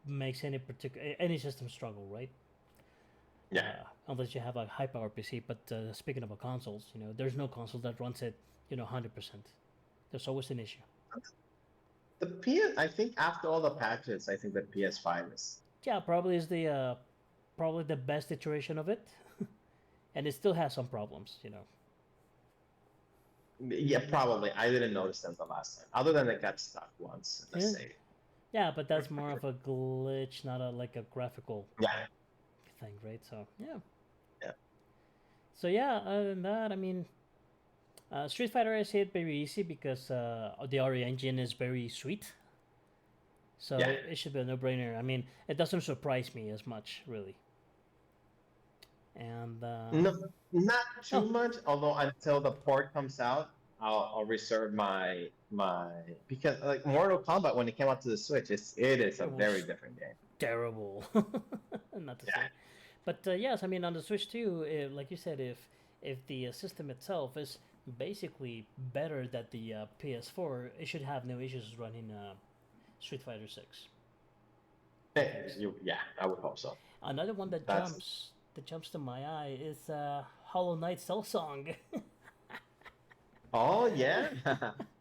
makes any system struggle, right? Yeah. Unless you have a high power PC. But speaking of consoles, there's no console that runs it, 100%. There's always an issue. I think after all the patches, I think the PS5 is. Yeah, probably the best iteration of it, and it still has some problems. Yeah, probably. I didn't notice them the last time, other than it got stuck once in the Yeah. save. Yeah, but that's more of a glitch, not like a graphical Yeah. thing, right? So yeah. Yeah. So yeah, other than that, I mean, Street Fighter I see it very easy because the RE engine is very sweet. So Yeah. it should be a no-brainer. I mean, it doesn't surprise me as much, really. And No, not too Oh. much. Although until the port comes out, I'll reserve my because like Mortal Kombat when it came out to the Switch, it is a It was- very different game. terrible, not to Yeah. say. But yes, I mean on the Switch too, like you said, if the system itself is basically better than the PS4, it should have no issues running Street Fighter 6. Yeah, I would hope so. Another one that That's- jumps to my eye is Hollow Knight Cell Song. Oh yeah,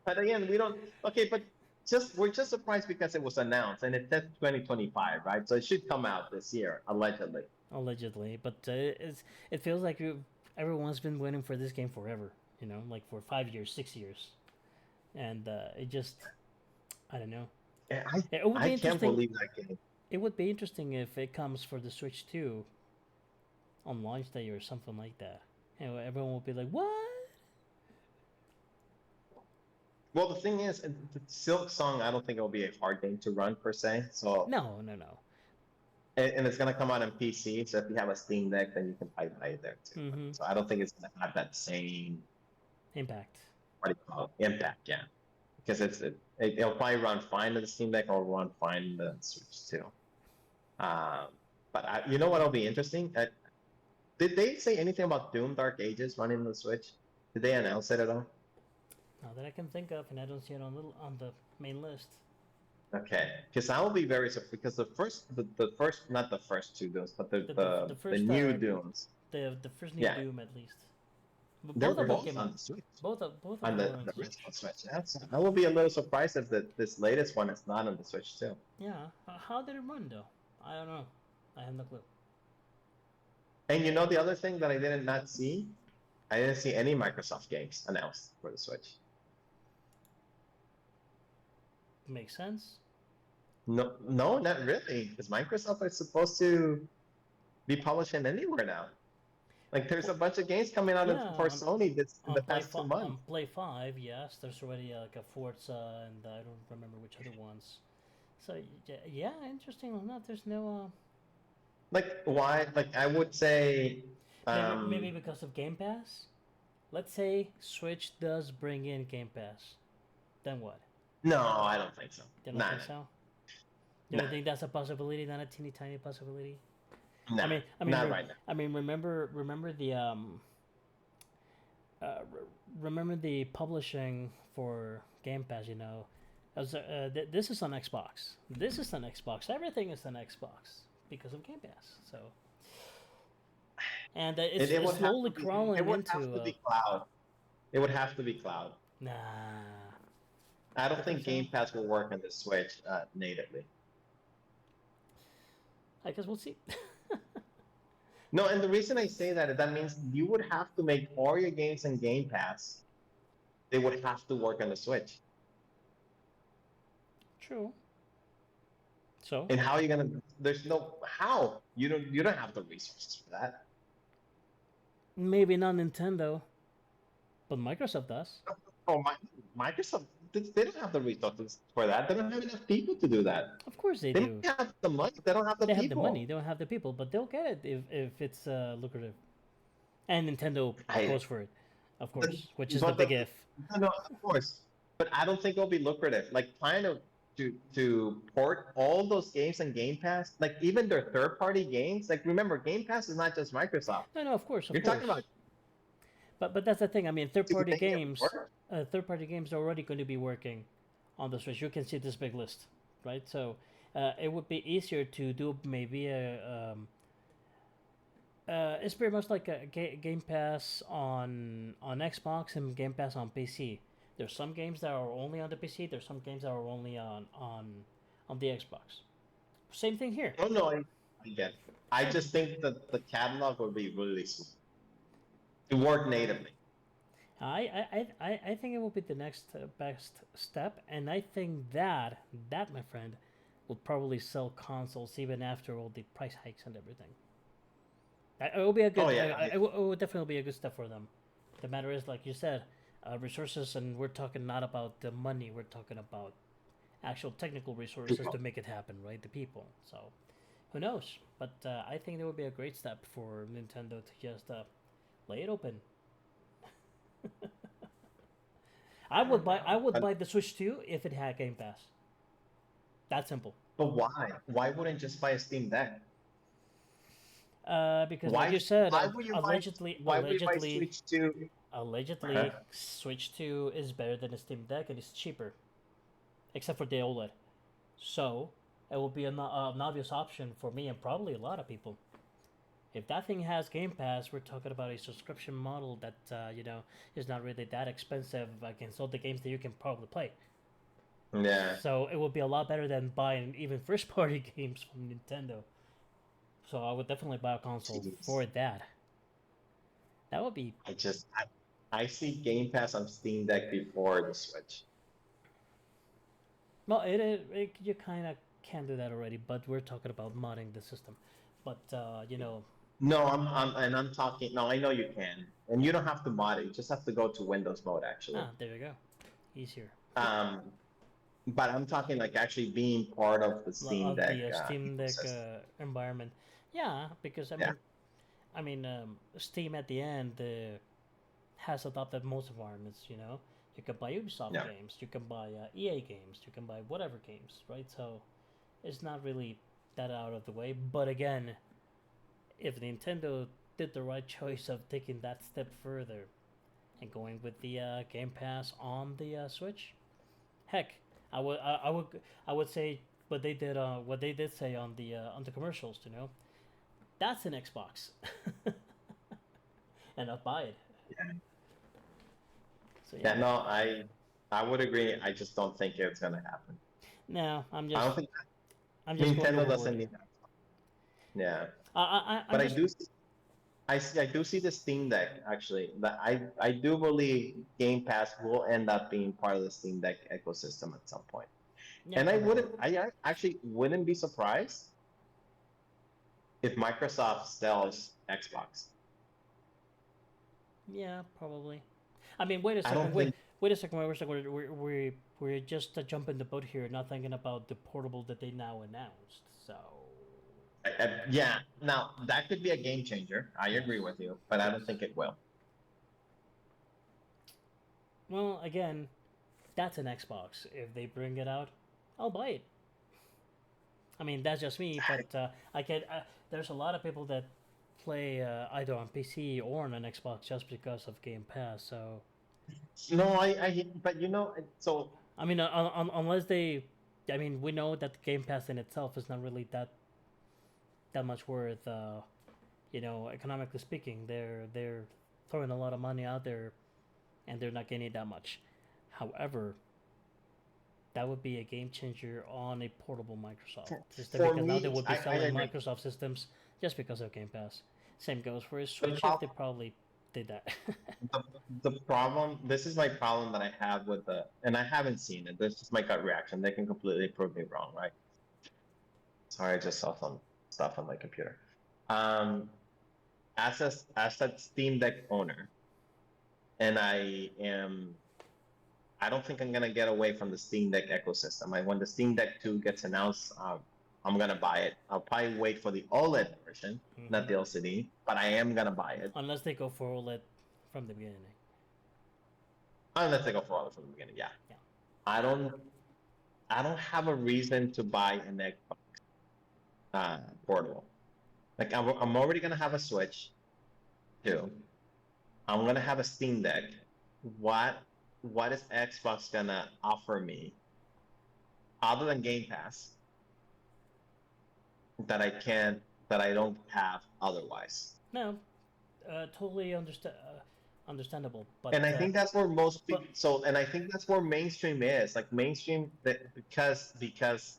but again, we don't. Okay, but we're just surprised because it was announced and it says 2025, right? So it should come out this year, allegedly. Allegedly, but it feels like everyone's been waiting for this game forever. Like for 5 years, 6 years, and it just I don't know. Yeah, It would be I can't interesting. believe that game. It would be interesting if it comes for the Switch too on launch day or something like that. Everyone will be like, "What?" Well, the thing is, the Silk Song, I don't think it'll be a hard game to run per se. So No. and it's gonna come out on PC. So if you have a Steam Deck, then you can buy it there too. Mm-hmm. So I don't think it's gonna have that same Impact. what do you call it, impact. Yeah, because it'll probably run fine on the Steam Deck or run fine on the Switch too. Um, but you know what'll be interesting? Did they say anything about Doom Dark Ages running on the Switch? Did they announce it at all? Not that I can think of, and I don't see it on the main list. Okay, because I will be very surprised because the first, not the first two Dooms, but the first, new Dooms, the first new Yeah. Doom at least. But they're both of them both came on out. the Switch. Both of On them were on the the Switch. original Switch. I will be a little surprised if this latest one is not on the Switch too. Yeah. How did it run though? I don't know. I have no clue. And you know the other thing that I did not see? I didn't see any Microsoft games announced for the Switch. Makes sense. No, no, not really, because Microsoft is supposed to be publishing anywhere now. Like there's a bunch of games coming out Yeah, for Sony this in On the past 2 months. on Play 5, yes, there's already like a Forza, and I don't remember which other ones. So yeah, interesting or not, there's no. Like why? Like I would say, Maybe because of Game Pass. Let's say Switch does bring in Game Pass, then what? no, I don't think so. You don't Nah, think so? You don't Nah. think that's a possibility? Not a teeny tiny possibility. nah, I mean, not right now. I mean, remember the remember the publishing for Game Pass. You know, as this is on Xbox. This is on Xbox. Everything is on Xbox because of Game Pass. So, and it's, It would it's have slowly to be, crawling it would into. have to be cloud. It would have to be cloud. Nah, I don't I think think so. Game Pass will work on the Switch natively. I guess we'll see. No, and the reason I say that means you would have to make all your games in Game Pass. They would have to work on the Switch. True. So And how are you gonna? There's no how. You don't have the resources for that. maybe not Nintendo, but Microsoft does. Oh, Microsoft. They don't have the resources for that. They don't have enough people to do that. Of course they They do. might have the money. They don't have the They have the people. money. They don't have the people, but they'll get it if it's lucrative. And Nintendo goes for it, of course, which is the but big if. No, of course. But I don't think it'll be lucrative. Like trying to port all those games on Game Pass, like even their third-party games. Like remember, Game Pass is not just Microsoft. No, of course, of You're course. talking about But that's the thing. I mean, third-party making it games, work. third-party games are already going to be working on the Switch. You can see this big list, right? So it would be easier to do maybe a. It's pretty much like a Game Pass on Xbox and Game Pass on PC. There's some games that are only on the PC. There's some games that are only on the Xbox. Same thing here. Oh no, I get it. I just think that the catalog would be really small. To work natively. I think it will be the next best step, and I think that my friend will probably sell consoles even after all the price hikes and everything. It will be a good. Oh, yeah. It will definitely be a good step for them. The matter is, like you said, resources, and we're talking not about the money. We're talking about actual technical resources People. to make it happen, right? The people. So, who knows? But I think it would be a great step for Nintendo to just lay it open. I would buy the Switch 2 if it had Game Pass. That simple. But why? Why wouldn't just buy a Steam Deck? Because Why- like you said, why would you buy- allegedly, Why would you buy Switch 2? allegedly, Uh-huh. Switch 2 is better than a Steam Deck and it's cheaper, except for the OLED. So it will be an obvious option for me and probably a lot of people. If that thing has Game Pass, we're talking about a subscription model that is not really that expensive against all the games that you can probably play. Yeah. So it would be a lot better than buying even first-party games from Nintendo. So I would definitely buy a console Jeez. for that. That would be I see Game Pass on Steam Deck before the Switch. well. You kind of can do that already, but we're talking about modding the system. But No, I'm talking. No, I know you can, and you don't have to mod it. You just have to go to Windows mode actually. there you go, easier. Um, but I'm talking like actually being part of the Steam of Deck the Steam Deck ecosystem. environment. Yeah, because Yeah, Steam at the end has adopted most environments. You know, you can buy Ubisoft yeah. games, you can buy EA games, you can buy whatever games, right? So it's not really that out of the way. But again, if Nintendo did the right choice of taking that step further and going with the Game Pass on the Switch, heck, I would say what they did say on the commercials. You know, that's an Xbox, and I'll buy it. Yeah. So Yeah, yeah, no, I would agree. I just don't think it's gonna happen. no, I don't think I'm just going Nintendo overboard. doesn't need that. Yeah, I'm but just I do see the Steam Deck actually. That I do believe Game Pass will end up being part of the Steam Deck ecosystem at some point. yeah, And probably. I actually wouldn't be surprised if Microsoft sells Xbox. Yeah, probably. I mean, wait a I second. don't think, Wait a second. Wait a second. We're just jumping the boat here, not thinking about the portable that they now announced. So yeah. Now that could be a game changer. I yes, agree with you, but I yes. don't think it will. Well, again, that's an Xbox. If they bring it out, I'll buy it. I mean, that's just me, but I can. There's a lot of people that play either on PC or on an Xbox just because of Game Pass. So No, but so I mean, unless they, I mean, we know that the Game Pass in itself is not really that much worth. Economically speaking, they're throwing a lot of money out there, and they're not getting that much. However, that would be a game changer on a portable Microsoft system for because now they me, would be I selling agree. Microsoft systems just because of Game Pass. Same goes for a The Switch if they problem, probably did that. the, the problem, this is my problem that I have with and I haven't seen it. This is my gut reaction. They can completely prove me wrong, right? Sorry, I just saw some stuff on my computer. Um, as a Steam Deck owner, and I don't think I'm gonna get away from the Steam Deck ecosystem. Like when the Steam Deck 2 gets announced, I'm gonna buy it. I'll probably wait for the OLED version, not the LCD, but I am gonna buy it Unless they go for OLED from the beginning. unless they go for OLED from the beginning. Yeah, Yeah. I don't I don't have a reason to buy an Xbox portable. Like I'm already gonna have a Switch too. I'm gonna have a Steam Deck. What what is Xbox gonna offer me other than Game Pass that I don't have otherwise? No, totally understandable. And I think that's where most But people. So, and I think that's where mainstream is. Like mainstream, that because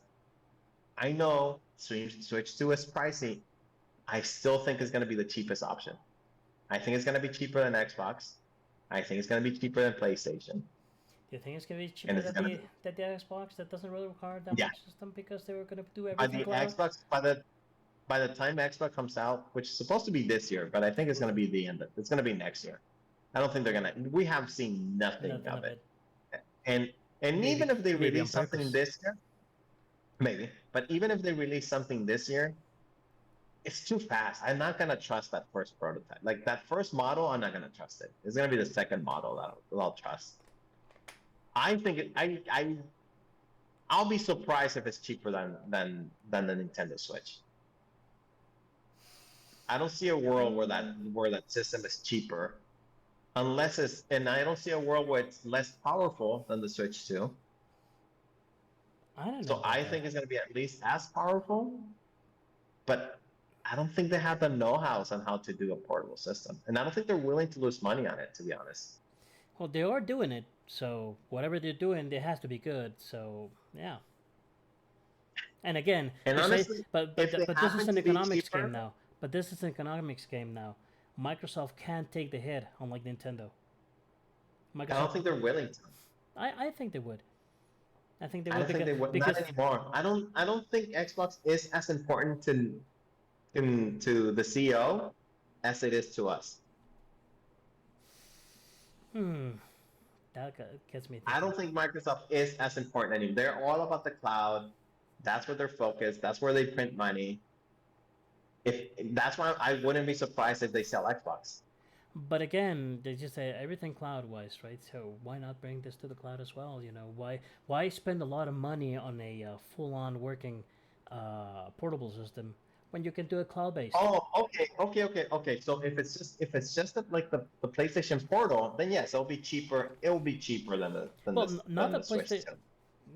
I know Switch 2 is pricey. I still think it's going to be the cheapest option. I think it's going to be cheaper than Xbox. I think it's going to be cheaper than PlayStation, do you think it's gonna be and cheaper it's than going to be the Xbox that doesn't really require that yeah. much system because they were gonna do By everything the cloud? Xbox, by the time Xbox comes out, which is supposed to be this year, but I think it's going to be the end. It's going to be next year. I don't think they're going to. We have seen nothing Nothing of of it, it. and Maybe even if they maybe on release something purpose. this year, maybe. But even if they release something this year, it's too fast. I'm not gonna trust that first prototype. Like that first model, I'm not gonna trust it. It's gonna be the second model that I'll trust. I think I'll be surprised if it's cheaper than the Nintendo Switch. I don't see a world where that system is cheaper, unless it's, and I don't see a world where it's less powerful than the Switch 2. I don't know So about I that. think it's gonna be at least as powerful, but I don't think they have the know-hows on how to do a portable system, and I don't think they're willing to lose money on it, to be honest. Well, they are doing it, so whatever they're doing, it has to be good. So yeah. And again, And you say, honestly, but if they this is happen an to be economics game cheaper, now. But this is an economics game now. Microsoft can't take the hit, unlike Nintendo. I don't Microsoft, think they're willing to. I think they would. I think they I would don't think they would. Not because anymore. I don't think Xbox is as important to the CEO as it is to us. hmm, gets me I thinking. don't think Microsoft is as important anymore. They're all about the cloud. That's where they're focused. That's where they print money. If that's why I wouldn't be surprised if they sell Xbox. But again, they just say everything cloud wise, right? So why not bring this to the cloud as well? You know, why spend a lot of money on a full on working portable system when you can do it cloud based? Oh, okay. So if it's just like the PlayStation Portal, then yes, it'll be cheaper. It will be cheaper than Well, not than the the Switch PlayStation. too.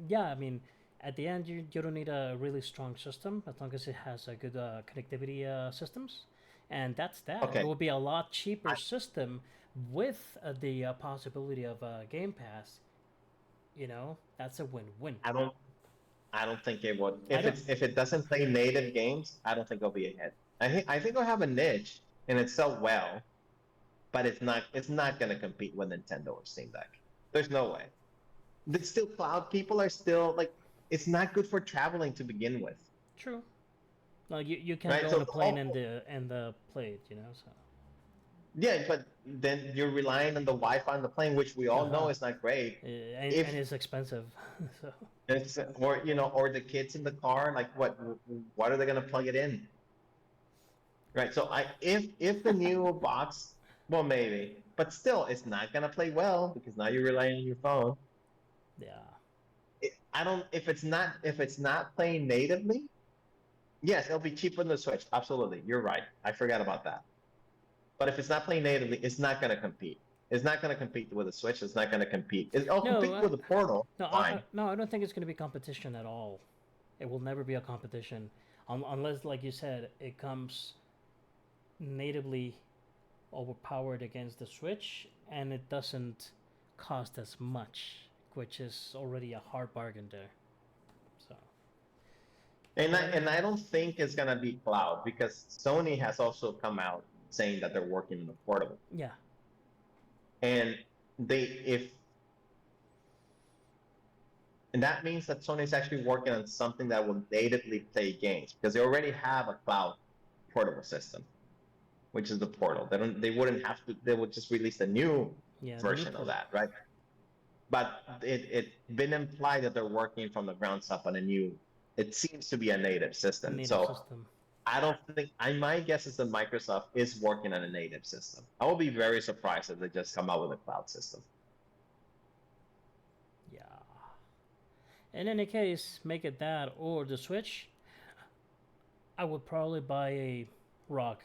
Yeah, I mean, at the end, you don't need a really strong system as long as it has a good connectivity systems, and that's that. It Okay, will be a lot cheaper I, system with the possibility of Game Pass. You know, that's a win-win. I don't I don't think it would. I don't. If it doesn't play native games, I don't think it'll be a hit. I think it'll have a niche and it sell well, but it's not going to compete with Nintendo or Steam Deck. There's no way. It's still cloud. People are still like it's not good for traveling to begin with, True. No, you can right? go on So a plane and play it. You know, so. yeah, but then you're relying on the Wi-Fi on the plane, which we all Uh-huh. know is not great. And If it's expensive. So it's or or the kids in the car, like what are they going to plug it in? Right. So if the new box, well maybe, but still it's not gonna play well because now you're relying on your phone. yeah. I don't if it's not playing natively, yes, it'll be cheaper than the Switch. Absolutely. You're right. I forgot about that. But if it's not playing natively, it's not gonna compete. It's not gonna compete with the Switch. It's not gonna compete. It'll No, compete with the Portal. no, Fine. no. I don't think it's going to be competition at all. It will never be a competition, unless, like you said, it comes natively overpowered against the Switch, and it doesn't cost as much, which is already a hard bargain there. So, but And I don't think it's gonna be cloud because Sony has also come out saying that they're working on the portable. yeah, And they if and that means that Sony's actually working on something that will natively play games because they already have a cloud portable system, which is the Portal. They wouldn't have to. They would just release a new yeah, the new version of portal, that, right? But it been implied that they're working from the ground up on a new. It seems to be a native system. native So system. I don't think. My guess is that Microsoft is working on a native system. I will be very surprised if they just come out with a cloud system. Yeah. In any case, make it that or the Switch. I would probably buy a Rock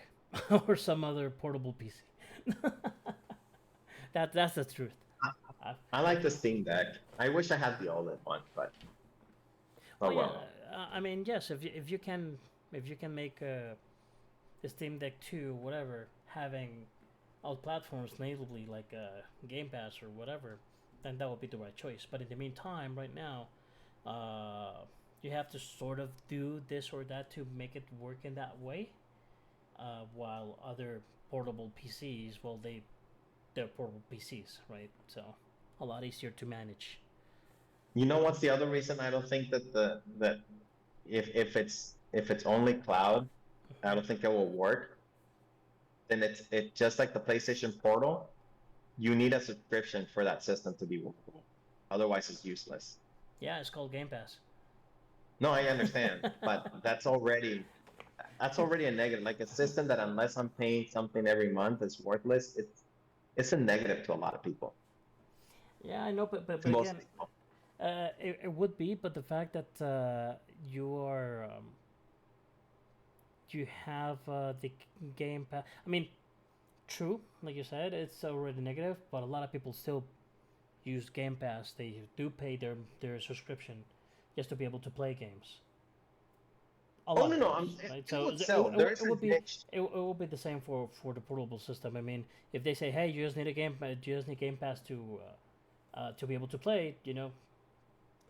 or some other portable PC. That's the truth. Uh, I like the Steam Deck. I wish I had the OLED one, but oh well, yeah. well. I mean, yes. If you can make the Steam Deck 2, whatever, having all platforms natively like Game Pass or whatever, then that would be the right choice. But in the meantime, right now, you have to sort of do this or that to make it work in that way. While other portable PCs, well, they're portable PCs, right? So a lot easier to manage. You know what's the other reason I don't think that that if it's only cloud, I don't think it will work. Then it's just like the PlayStation Portal. You need a subscription for that system to be workable. Otherwise, it's useless. Yeah, it's called Game Pass. No, I understand, but that's already a negative. Like a system that unless I'm paying something every month is worthless. It's a negative to a lot of people. Yeah, I know, To but most again, people. it would be, but the fact that you are you have the Game Pass. I mean, true, like you said, it's already negative, but a lot of people still use Game Pass. They do pay their subscription just to be able to play games. A Oh lot no, of no, games, right? it So would sell. There it is a would be niche. it will be the same for the portable system. I mean, if they say, hey, you just need a you just need Game Pass to be able to play it, you know,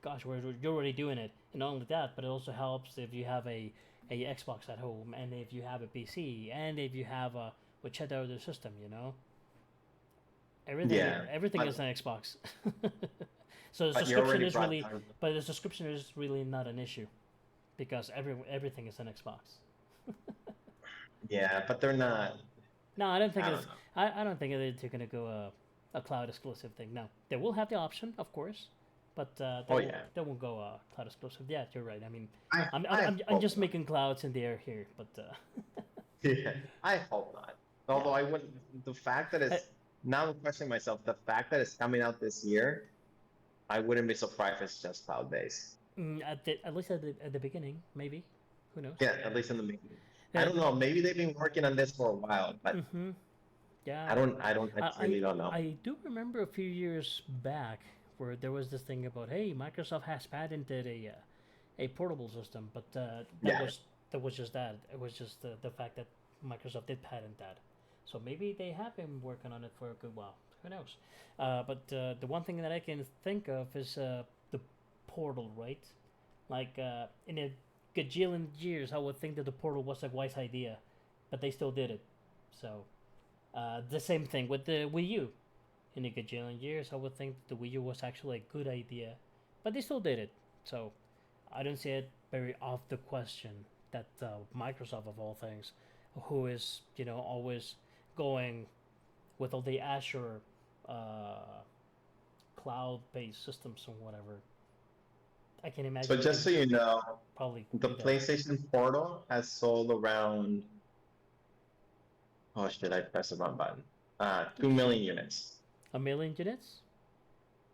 gosh, you're already doing it. And not only that, but it also helps if you have a Xbox at home, and if you have a PC, and if you have a whichever other system, you know, Yeah, everything is an Xbox. So the but you subscription already is brought really, down. but the subscription is really not an issue because everything is an Xbox. Yeah, but they're not. No, I don't think I it's. don't know. I don't think they're gonna go a cloud exclusive thing. Now they will have the option, of course, but Oh yeah, they won't go cloud exclusive. Yeah, you're right. I mean, I I'm hope just not. making clouds in the air here, but Yeah, I hope not. yeah. Although I wouldn't, the fact that Uh, it's now I'm questioning myself. The fact that it's coming out this year, I wouldn't be surprised if it's just cloud based. at least at the beginning, maybe. Who knows? Yeah, at least in the beginning. I Uh, don't know. Maybe they've been working on this for a while, but mm-hmm. Yeah, I really don't know. I do remember a few years back where there was this thing about, hey, Microsoft has patented a portable system, but Yeah. that was just that. It was just the fact that Microsoft did patent that. So maybe they have been working on it for a good while. Who knows? But the one thing that I can think of is the portal, right? Like in a gajillion years, I would think that the portal was a wise idea, but they still did it. So the same thing with the Wii U. In a gajillion years, I would think the Wii U was actually a good idea, but they still did it. So I don't see it very off the question that Microsoft, of all things, who is always going with all the Azure cloud-based systems or whatever. I can So imagine they just so you know, probably the do that. PlayStation Portal has sold around. Oh shit! I pressed the wrong button. 2 million units. A million units?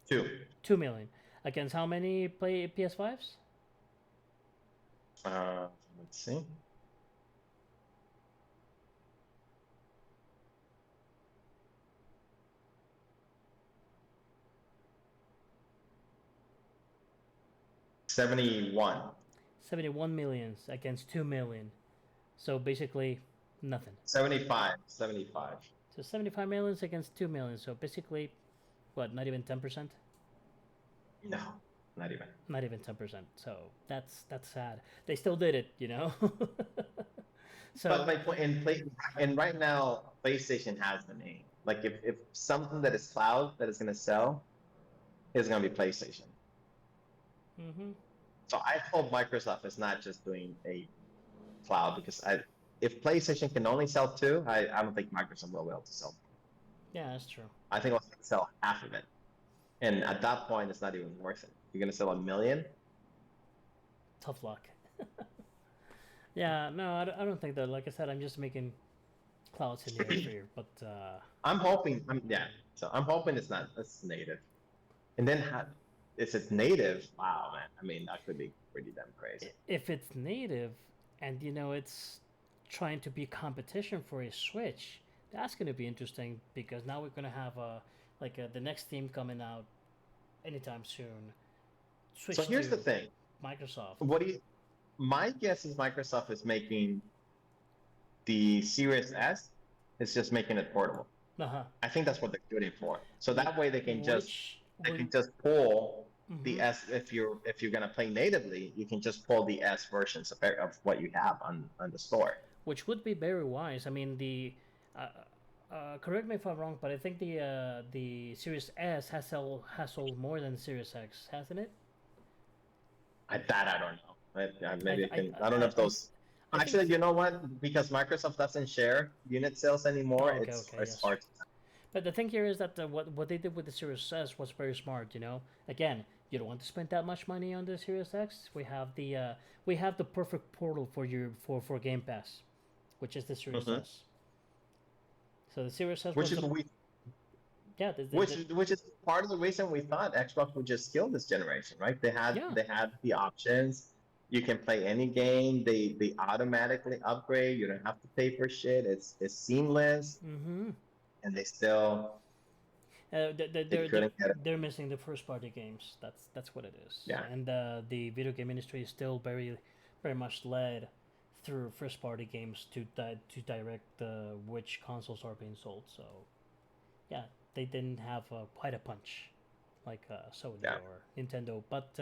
Two. 2 million. Against how many play PS5s? Let's see. $71. 71 millions against 2 million. So basically, nothing. 75. 75. So 75 millions against 2 million. So basically, what, not even 10%? No, not even. Not even 10%. So that's sad. They still did it, So But my point and right now, PlayStation has the name. Like if something that is cloud that is gonna sell is gonna be PlayStation. mhm. So I hope Microsoft is not just doing a cloud because if PlayStation can only sell two, I don't think Microsoft will be able to sell. Yeah, that's true. I think it's gonna sell half of it, and at that point, it's not even worth it. You're gonna sell 1 million. Tough luck. Yeah, no, I don't think that. Like I said, I'm just making clouds in the air for you. But I'm hoping. So I'm hoping it's native, and then if it's native, wow, man. I mean, that could be pretty damn crazy. if it's native and it's trying to be competition for a Switch, that's going to be interesting because now we're going to have the next theme coming out anytime soon. Switch So here's to the thing. Microsoft. My guess is Microsoft is making the Series S. It's just making it portable. Uh-huh. I think that's what they're doing it for. So that way they can just pull the Mhm. S if you're gonna play natively, you can just pull the S versions of what you have on the store. Which would be very wise. I mean, correct me if I'm wrong, but I think the Series S has sold more than the Series X, hasn't it? I don't know. Maybe I can. I don't know if I those. Actually, think. you know what? Because Microsoft doesn't share unit sales anymore, Oh, okay, it's yes. hard. But the thing here is that what they did with the Series S was very smart. Again, you don't want to spend that much money on the Series X. We have the perfect portal for Game Pass, which is the Series Mhm. S. So the Series S Which was is we yeah which is part of the reason we thought Xbox would just kill this generation, right? yeah. They had the options. You can play any game. They automatically upgrade. You don't have to pay for shit. It's seamless, Mm-hmm. and they still couldn't get it. They're missing the first party games. That's what it is. Yeah. And the video game industry is still very much led through first party games to direct which consoles are being sold. So yeah, they didn't have quite a punch like Sony Yeah. or Nintendo. But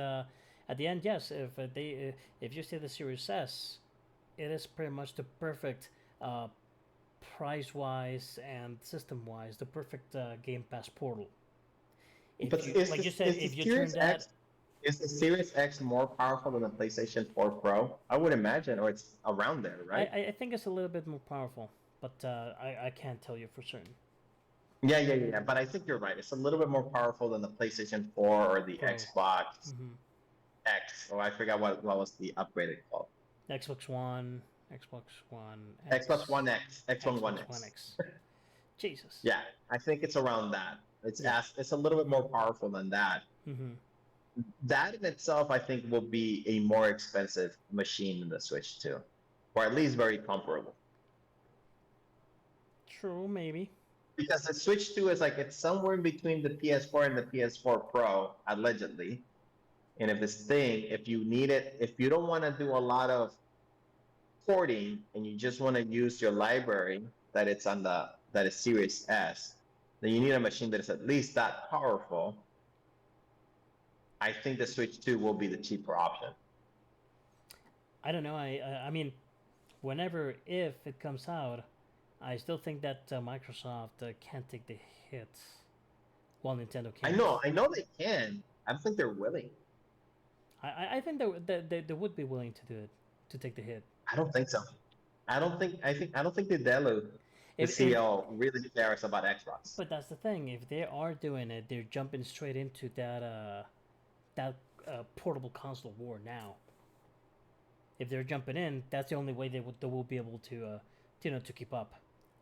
at the end, yes, if you see the Series S, it is pretty much the perfect price wise and system wise, the perfect Game Pass portal. But Like you said, if you turn that, Is the Series X more powerful than the PlayStation 4 Pro? I would imagine, or it's around there, right? I think it's a little bit more powerful, but I can't tell you for certain. Yeah. But I think you're right. It's a little bit more powerful than the PlayStation 4 or the Pro. Xbox Hmm. X. Oh, I forgot what was the upgraded called. Xbox One, Xbox One Xbox X, One X, X1 One Xbox One X. X. Jesus. Yeah, I think it's around that. Yeah. It's a little bit more powerful than that. Hmm. That in itself, I think, will be a more expensive machine than the Switch 2, or at least very comparable. True, maybe. Because the Switch 2 is like it's somewhere in between the PS4 and the PS4 Pro, allegedly. And if you need it, if you don't want to do a lot of porting and you just want to use your library that is Series S, then you need a machine that is at least that powerful. I think the Switch 2 will be the cheaper option. I don't know. I mean, whenever if it comes out, I still think that Microsoft can't take the hit, while Nintendo can. I know they can. I don't think they're willing. I think they would be willing to do it, to take the hit. I don't think so. I don't think the Delu, the If CEO, really cares about Xbox. but that's the thing. If they are doing it, they're jumping straight into that portable console war now. If they're jumping in, that's the only way they will be able to to keep up.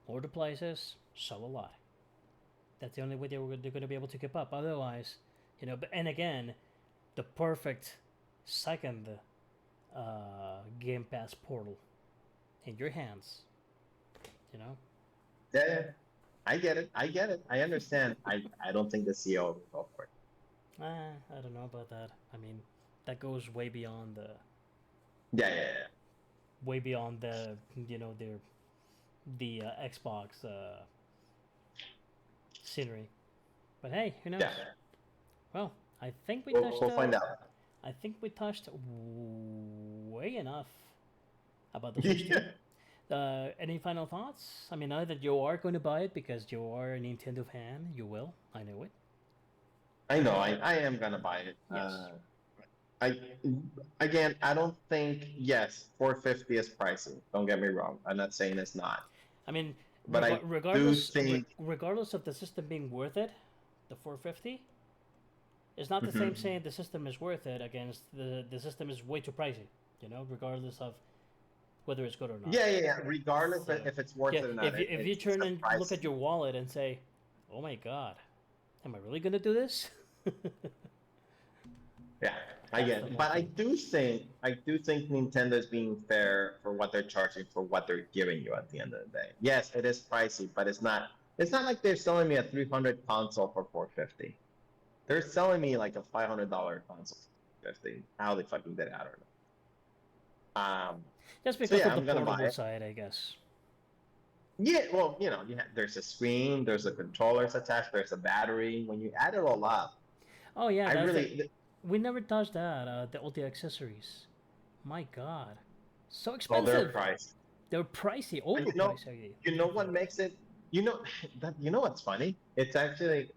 Order prices, sell a lot. That's the only way they're going to be able to keep up. Otherwise, But and again, the perfect second Game Pass portal in your hands. Yeah, I get it. I understand. I don't think the CEO will go for it. I don't know about that. I mean, that goes way beyond Yeah. way beyond their the Xbox scenery. But hey, who knows? Yeah. Well, I think we We'll, touched. we'll find out. I think we touched way enough about the Switch 2. Any final thoughts? I mean, now that you are going to buy it because you are a Nintendo fan, you will. I know it. I know. I am gonna buy it. Yes. I again, I don't think. Yes, 450 is pricey. Don't get me wrong. I'm not saying it's not. I mean, But I regardless, do think. regardless of the system being worth it, the 450 is not the same saying the system is worth it against the system is way too pricey. Regardless of whether it's good or not. Yeah. Regardless if it's worth it or not. If you turn and look at your wallet and say, "Oh my God, am I really gonna do this?" Yeah, I get it. But I do think Nintendo is being fair for what they're charging for what they're giving you at the end of the day. Yes, it is pricey, but it's not like they're selling me a 300 console for 450. They're selling me like a $500 console for 50. How they fucking did it, I don't know. Just because yeah, of I'm the gonna buy portable it. side, I guess. Yeah, well, there's a screen, there's a controllers attached, there's a battery. When you add it all up, Oh yeah, I really we never touched that. All the accessories. My God, so oh, expensive. they're priced. They're pricey, And overpriced. you know what makes it? You know what's funny? It's actually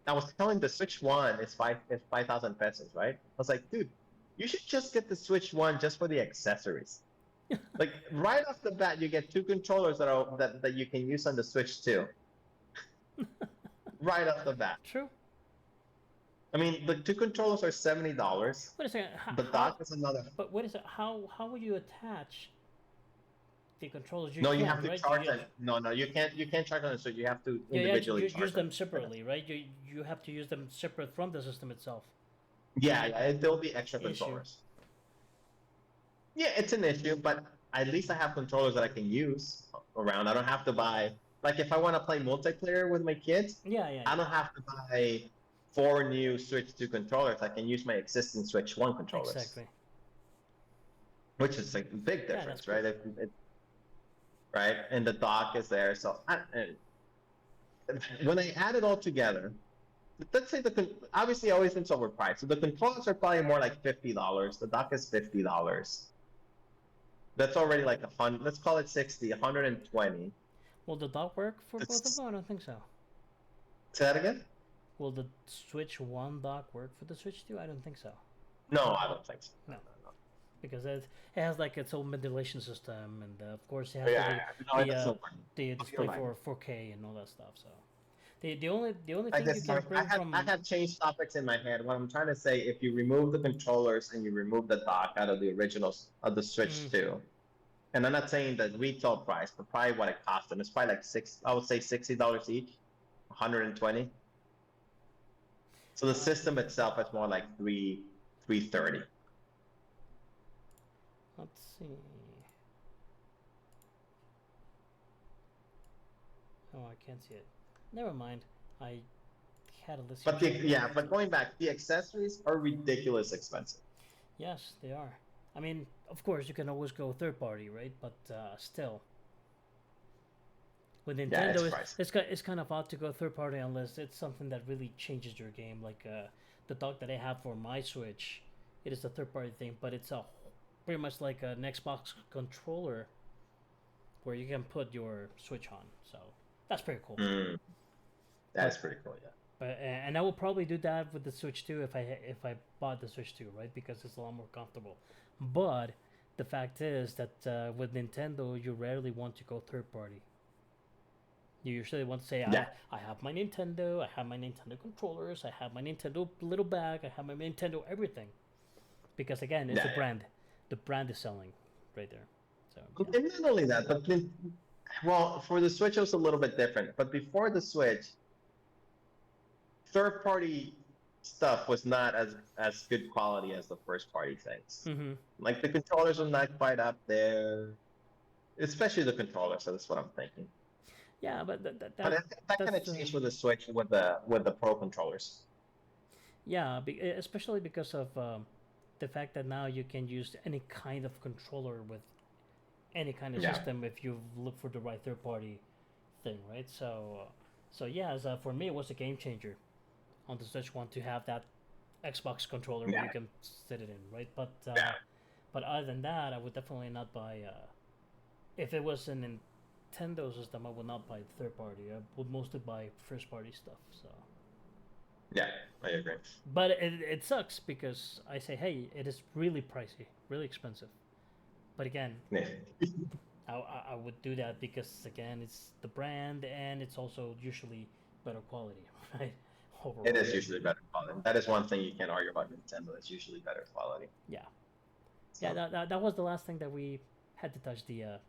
I was telling the Switch One is 5,000 pesos, right? I was like, dude, you should just get the Switch One just for the accessories. Like right off the bat, you get two controllers that you can use on the Switch 2. Right off the bat. True. I mean, the two controllers are $70. Wait a second. The dock is another. But what is it? How would you attach the controllers? No, you have to right? charge them. No, you can't. You can't charge them. So you have to Yeah, individually you charge use them separately, right? You have to use them separate from the system itself. Yeah, there'll be extra Issue. controllers. Yeah, it's an issue, but at least I have controllers that I can use around. I don't have to buy like if I want to play multiplayer with my kids. Yeah. I don't have to buy 4 new Switch 2 controllers. I can use my existing Switch 1 controllers. Exactly. Which is like a big difference, cool. right? Right, and the dock is there. So when I add it all together, let's say obviously always it's overpriced. So the controllers are probably more like $50. The dock is $50. That's already like let's call it 60, 120. Will the dock work for both of them? I don't think so. Say that again? Will the Switch 1 dock work for the Switch 2? I don't think so. No, I don't think so. No. Because it has like its own ventilation system, and of course it has the display for 4K and all that stuff. So, The only I thing you guess can I bring had I from had changed topics in my head. What I'm trying to say, if you remove the controllers and you remove the dock out of the originals of the Switch mm, 2, and I'm not saying the retail price, but probably what it cost them. It's probably like I would say $60 each, 120. So the system itself is more like 330. let's see. Oh, I can't see it. Never mind. I had a list here. But but going back, the accessories are ridiculous expensive. Yes, they are. I mean, of course, you can always go third party, right? But still, with Yeah, it's Nintendo, pricey. it's kind of odd to go third party unless it's something that really changes your game. Like the dock that I have for my Switch, it is a third party thing, but it's a pretty much like an Xbox controller where you can put your Switch on. So that's pretty cool. Mm, that is pretty cool. Yeah. But and I will probably do that with the Switch 2 if I bought the Switch 2, right? Because it's a lot more comfortable. But the fact is that with Nintendo, you rarely want to go third party. You usually want to say, Yeah. I have my Nintendo, I have my Nintendo controllers, I have my Nintendo little bag, I have my Nintendo everything. Because again, it's Yeah, a brand. The brand is selling right there. So yeah. And not only that, but well, for the Switch, it was a little bit different. But before the Switch, third party stuff was not as good quality as the first party things. mm-hmm. Like the controllers are not quite up there, especially the controllers. So that's what I'm thinking. Yeah, but But that kind that's of changed with the Switch with the Pro controllers. yeah, especially because of the fact that now you can use any kind of controller with any kind of Yeah. system if you look for the right third party thing, right? So yeah, as for me, it was a game changer on the Switch One to have that Xbox controller where Yeah. you can sit it in, right? Yeah. But other than that, I would definitely not buy. If it was a Nintendo system, I would not buy third party. I would mostly buy first party stuff. So. Yeah, I agree. But it sucks because I say, hey, it is really pricey, really expensive. But again, Yeah. I would do that because again, it's the brand and it's also usually better quality, right? Overall. It is usually better quality. That is one thing you can't argue about Nintendo. It's usually better quality. Yeah, So, yeah. That was the last thing that we had to touch the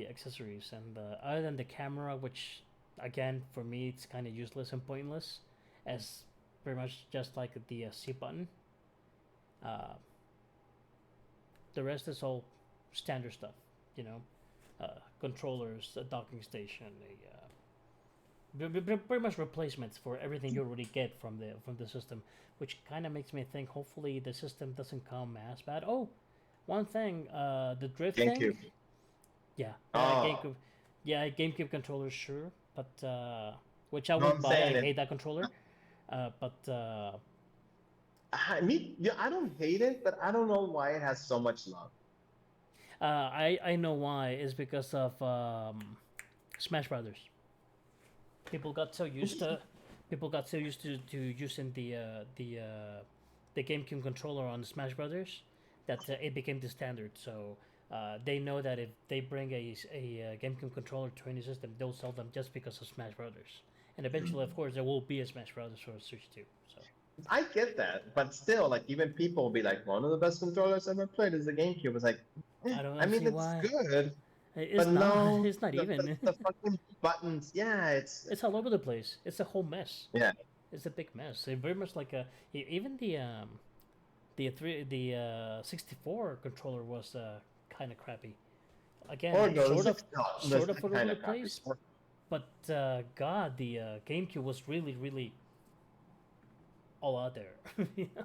accessories and other than the camera, which again for me it's kind of useless and pointless, as pretty much just like the C button. Uh, the rest is all standard stuff, you know, controllers, a docking station, pretty much replacements for everything you already get from the system, which kind of makes me think. Hopefully, the system doesn't come as bad. Oh, one thing, the drift GameCube. thing. Yeah, Oh. GameCube. Yeah, GameCube controllers, sure, but which I No, would I'm buy. I saying it. hate that controller. But I don't hate it, but I don't know why it has so much love. I know why. It's because of Smash Brothers. People got so used to using the GameCube controller on Smash Brothers that it became the standard. So they know that if they bring a GameCube controller to any system, they'll sell them just because of Smash Brothers. And eventually, of course, there will be a Smash Brothers for Switch 2. So I get that, but still, like even people will be like, one of the best controllers I've ever played is the GameCube. It's like, I don't I mean, see it's why. good, It's but not. no, It's not even. the fucking buttons. Yeah, It's all over the place. It's a whole mess. yeah. It's a big mess. It's very much like even the 64 controller was kind of crappy. Again, Or no, sort of no, sort that's of all over kinda the crappy. place. But God, the GameCube was really all out there. You know,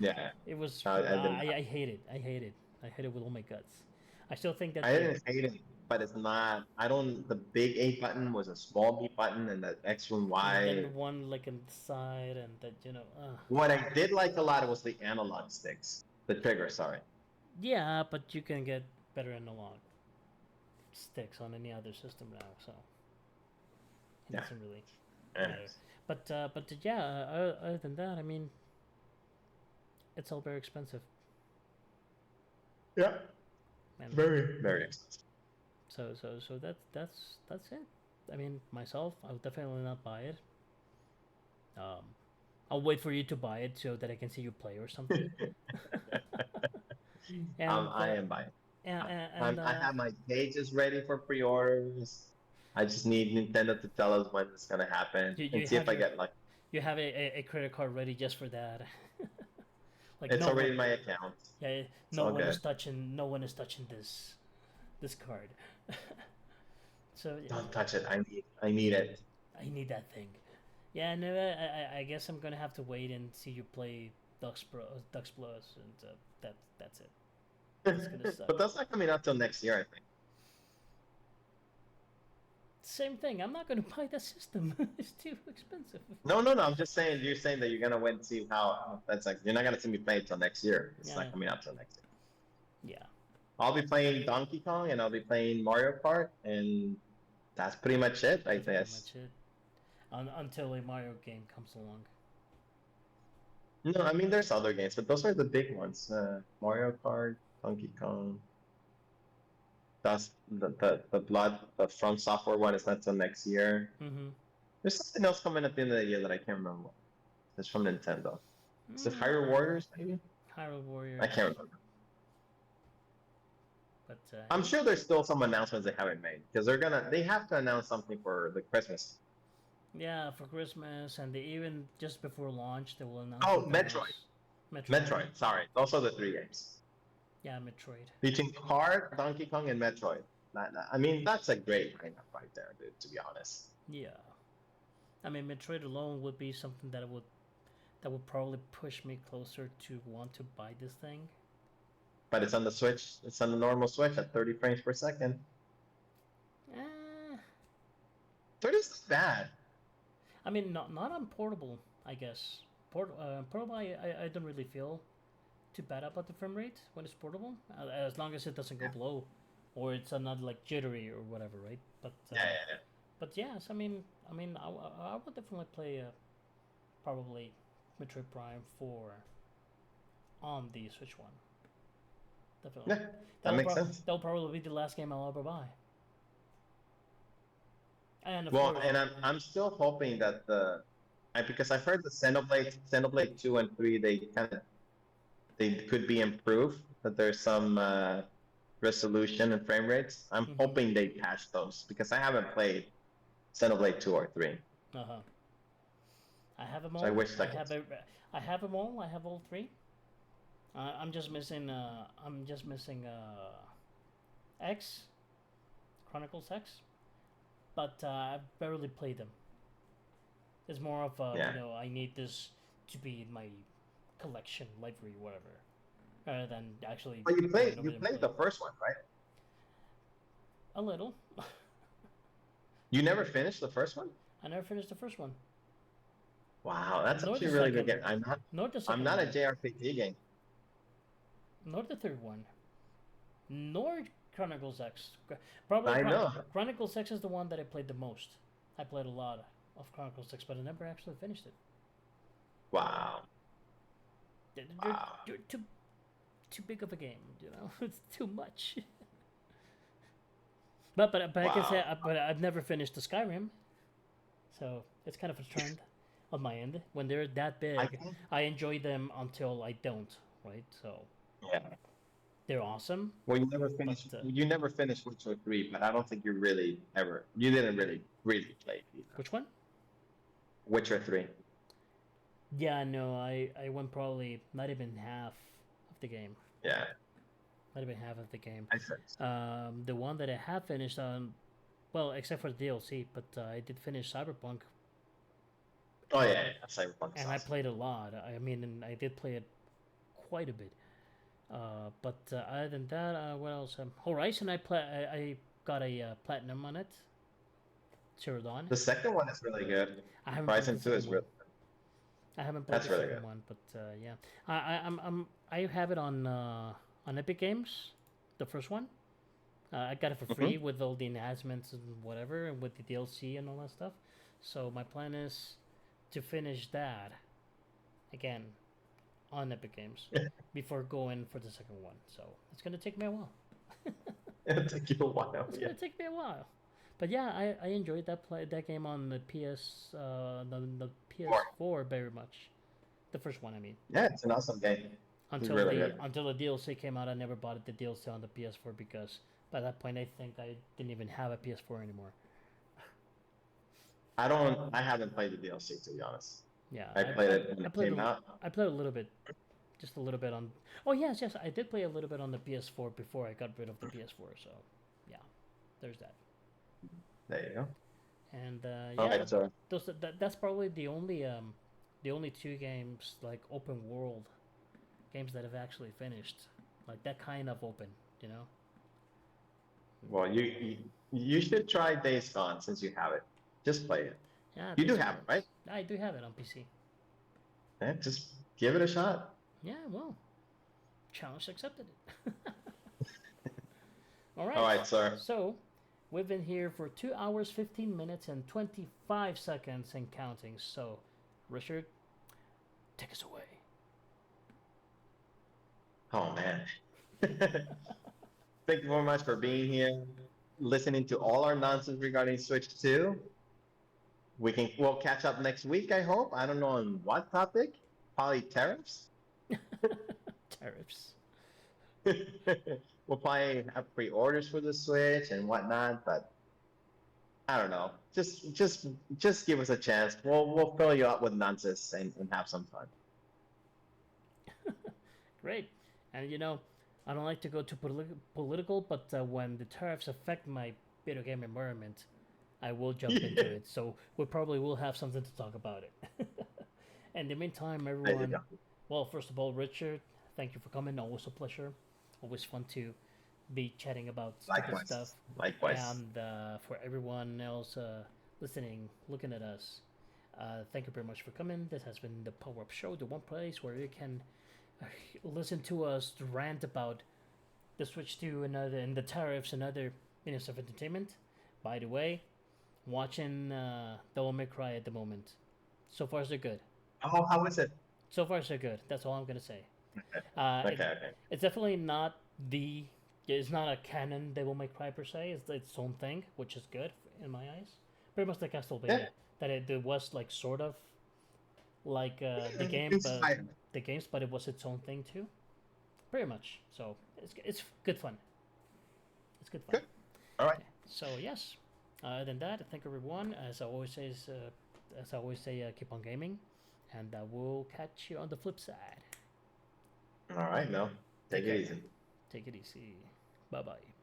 Yeah, it was. I didn't- I hate it. I hate it. I hate it with all my guts. I still think that I didn't hate it, but it's not. I don't. The big A button was a small B button, and the X and and Y. then one like on the side, and that What I did like a lot was the analog sticks, the trigger. Sorry. yeah, but you can get better analog sticks on any other system now, so it Yeah. doesn't really Eh. matter. But yeah, other than that, I mean, it's all very expensive, Yeah. and Very expensive. so that's it. I mean, myself, I would definitely not buy it. Um, I'll wait for you to buy it so that I can see you play or something. And I am buying. and I have my pages ready for pre-orders. I just need Nintendo to tell us when it's gonna happen and you see if have I get lucky. you have a credit card ready just for that. Like It's no already one, in my account. yeah, It's all good. no one is touching this card. So yeah, Don't touch it. I need it. I need that thing. Yeah, no, I guess I'm gonna have to wait and see you play Dux Plus, and that's it. It's gonna suck. But that's not coming out till next year, I think. Same thing. I'm not gonna buy that system. It's too expensive. No. I'm just saying. You're saying that you're gonna wait and see how. That's like you're not gonna see me play it till next year. It's Yeah, not coming out till next year. yeah. I'll be playing Donkey Kong and I'll be playing Mario Kart, and that's pretty much it, I That's pretty guess. much it. Until a Mario game comes along. No, I mean there's other games, but those are the big ones. Mario Kart, Donkey Kong. That's the From Software one is not till next year. Mm-hmm. There's something else coming at the end of the year that I can't remember. It's from Nintendo. Is it Hyrule Warriors, maybe? Hyrule Warriors. I can't remember. But I'm sure there's still some announcements they haven't made because they have to announce something for the Christmas. yeah, for Christmas and even just before launch, they will announce. Oh, something Metroid. else. Metroid. Sorry, those are the three games. Yeah, Metroid. Between Kart, Donkey Kong, and Metroid. I mean, that's a great lineup right there, dude. To be honest. Yeah, I mean, Metroid alone would be something that would probably push me closer to want to buy this thing. But it's on the Switch. It's on the normal Switch at 30 frames per second. Eh, 30 is not bad. I mean, not on portable. I guess portable. I don't really feel too bad about the frame rate when it's portable, as long as it doesn't go below, or it's not like jittery or whatever, right? But Yeah. but yes, I would definitely play probably Metroid Prime 4 on the Switch one. Definitely. Yeah, that makes sense. That'll probably be the last game I'll ever buy. And of Well, course, and I'm still hoping that because I've heard the Xenoblade 2 and 3 they could be improved, that there's some resolution and frame rates. I'm hoping they patch those because I haven't played Xenoblade 2 or 3. uh-huh. I have them all. So I wish that I have them all. I have all three. I'm just missing. X, Chronicles X, but I've barely played them. It's more of I need this to be in my collection, library, whatever, rather than actually. But you played the first one, right? A little. You never finished the first one? I never finished the first one. Wow, that's Nor actually the a really good second. game. I'm not a JRPG game. Nor the third one. Nor Chronicles X. Probably I know. Chronicles X is the one that I played the most. I played a lot of Chronicles X, but I never actually finished it. Wow. You're too big of a game, you know. It's too much. but I can say, but I've never finished the Skyrim, so it's kind of a trend on my end. When they're that big, I enjoy them until I don't. Right, so yeah, they're awesome. Well, you never finished. You never finished Witcher 3, but I don't think you didn't really play it either. Which one? Witcher 3. Yeah, no, I went probably not even half of the game. Yeah. Not even half of the game. I think. The one that I have finished on, well, except for the DLC, but I did finish Cyberpunk. Oh yeah, Cyberpunk. And I played a lot. I mean, and I did play it quite a bit. But other than that, what else? Horizon, I got a platinum on it. Zero Dawn. The second one is really good. Horizon 2 is really good. I haven't played the second one, but yeah, I have it on Epic Games, the first one. I got it for free with all the enhancements and whatever, and with the DLC and all that stuff. So my plan is to finish that again on Epic Games before going for the second one. So it's gonna take me a while. It'll take you a while. It's gonna take me a while. But yeah, I enjoyed that game on the the Or- PS4 very much. The first one, I mean. Yeah, it's an awesome game. It's really good. Until the DLC came out, I never bought the DLC on the PS4 because by that point I think I didn't even have a PS4 anymore. I haven't played the DLC to be honest. Yeah, I played it when I it played came out. I played a little bit, just a little bit on. Oh yes, I did play a little bit on the PS4 before I got rid of the PS4. So yeah, there's that. There you go. And All yeah, right, so that's probably the only two games like open world games that have actually finished, like that kind of open, you know. well, you should try Days Gone since you have it. Just play it. Yeah, You do this have it, right? I do have it on PC. Yeah, just give it a shot. Yeah, well, challenge accepted. All right. All right, sir. So, we've been here for 2 hours, 15 minutes, and 25 seconds and counting. So, Richard, take us away. Oh man. Thank you very much for being here, listening to all our nonsense regarding Switch 2. We'll catch up next week, I hope. I don't know on what topic. Probably tariffs. Tariffs. We'll probably have pre-orders for the Switch and whatnot, but I don't know. Just give us a chance. We'll fill you up with nonsense and have some fun. Great. And you know, I don't like to go too political, but when the tariffs affect my video game environment, I will jump into it. So we probably will have something to talk about it. In the meantime, There you everyone. go. Well, first of all, Richard, thank you for coming. Always a pleasure. Always fun to be chatting about stupid Likewise. stuff. Likewise. And for everyone else listening, looking at us, thank you very much for coming. This has been the Power Up Show, the one place where you can listen to us rant about the Switch 2 and the tariffs and other minutes of entertainment. By the way, watching Devil May Cry at the moment. So far, so good. Oh, how is it? So far, so good. That's all I'm gonna say. Okay. It's definitely not it's not a canon Devil May Cry per se. It's its own thing, which is good in my eyes. Pretty much like Castlevania, Yeah. that it was like sort of like the game, Inspired. but it was its own thing too. Pretty much. So it's good fun. It's good fun. Good. All right. Okay. So yes. Other than that, thank everyone. As I always say, keep on gaming, and we'll catch you on the flip side. All right, Mel. Take it care. easy. Take it easy. Bye bye.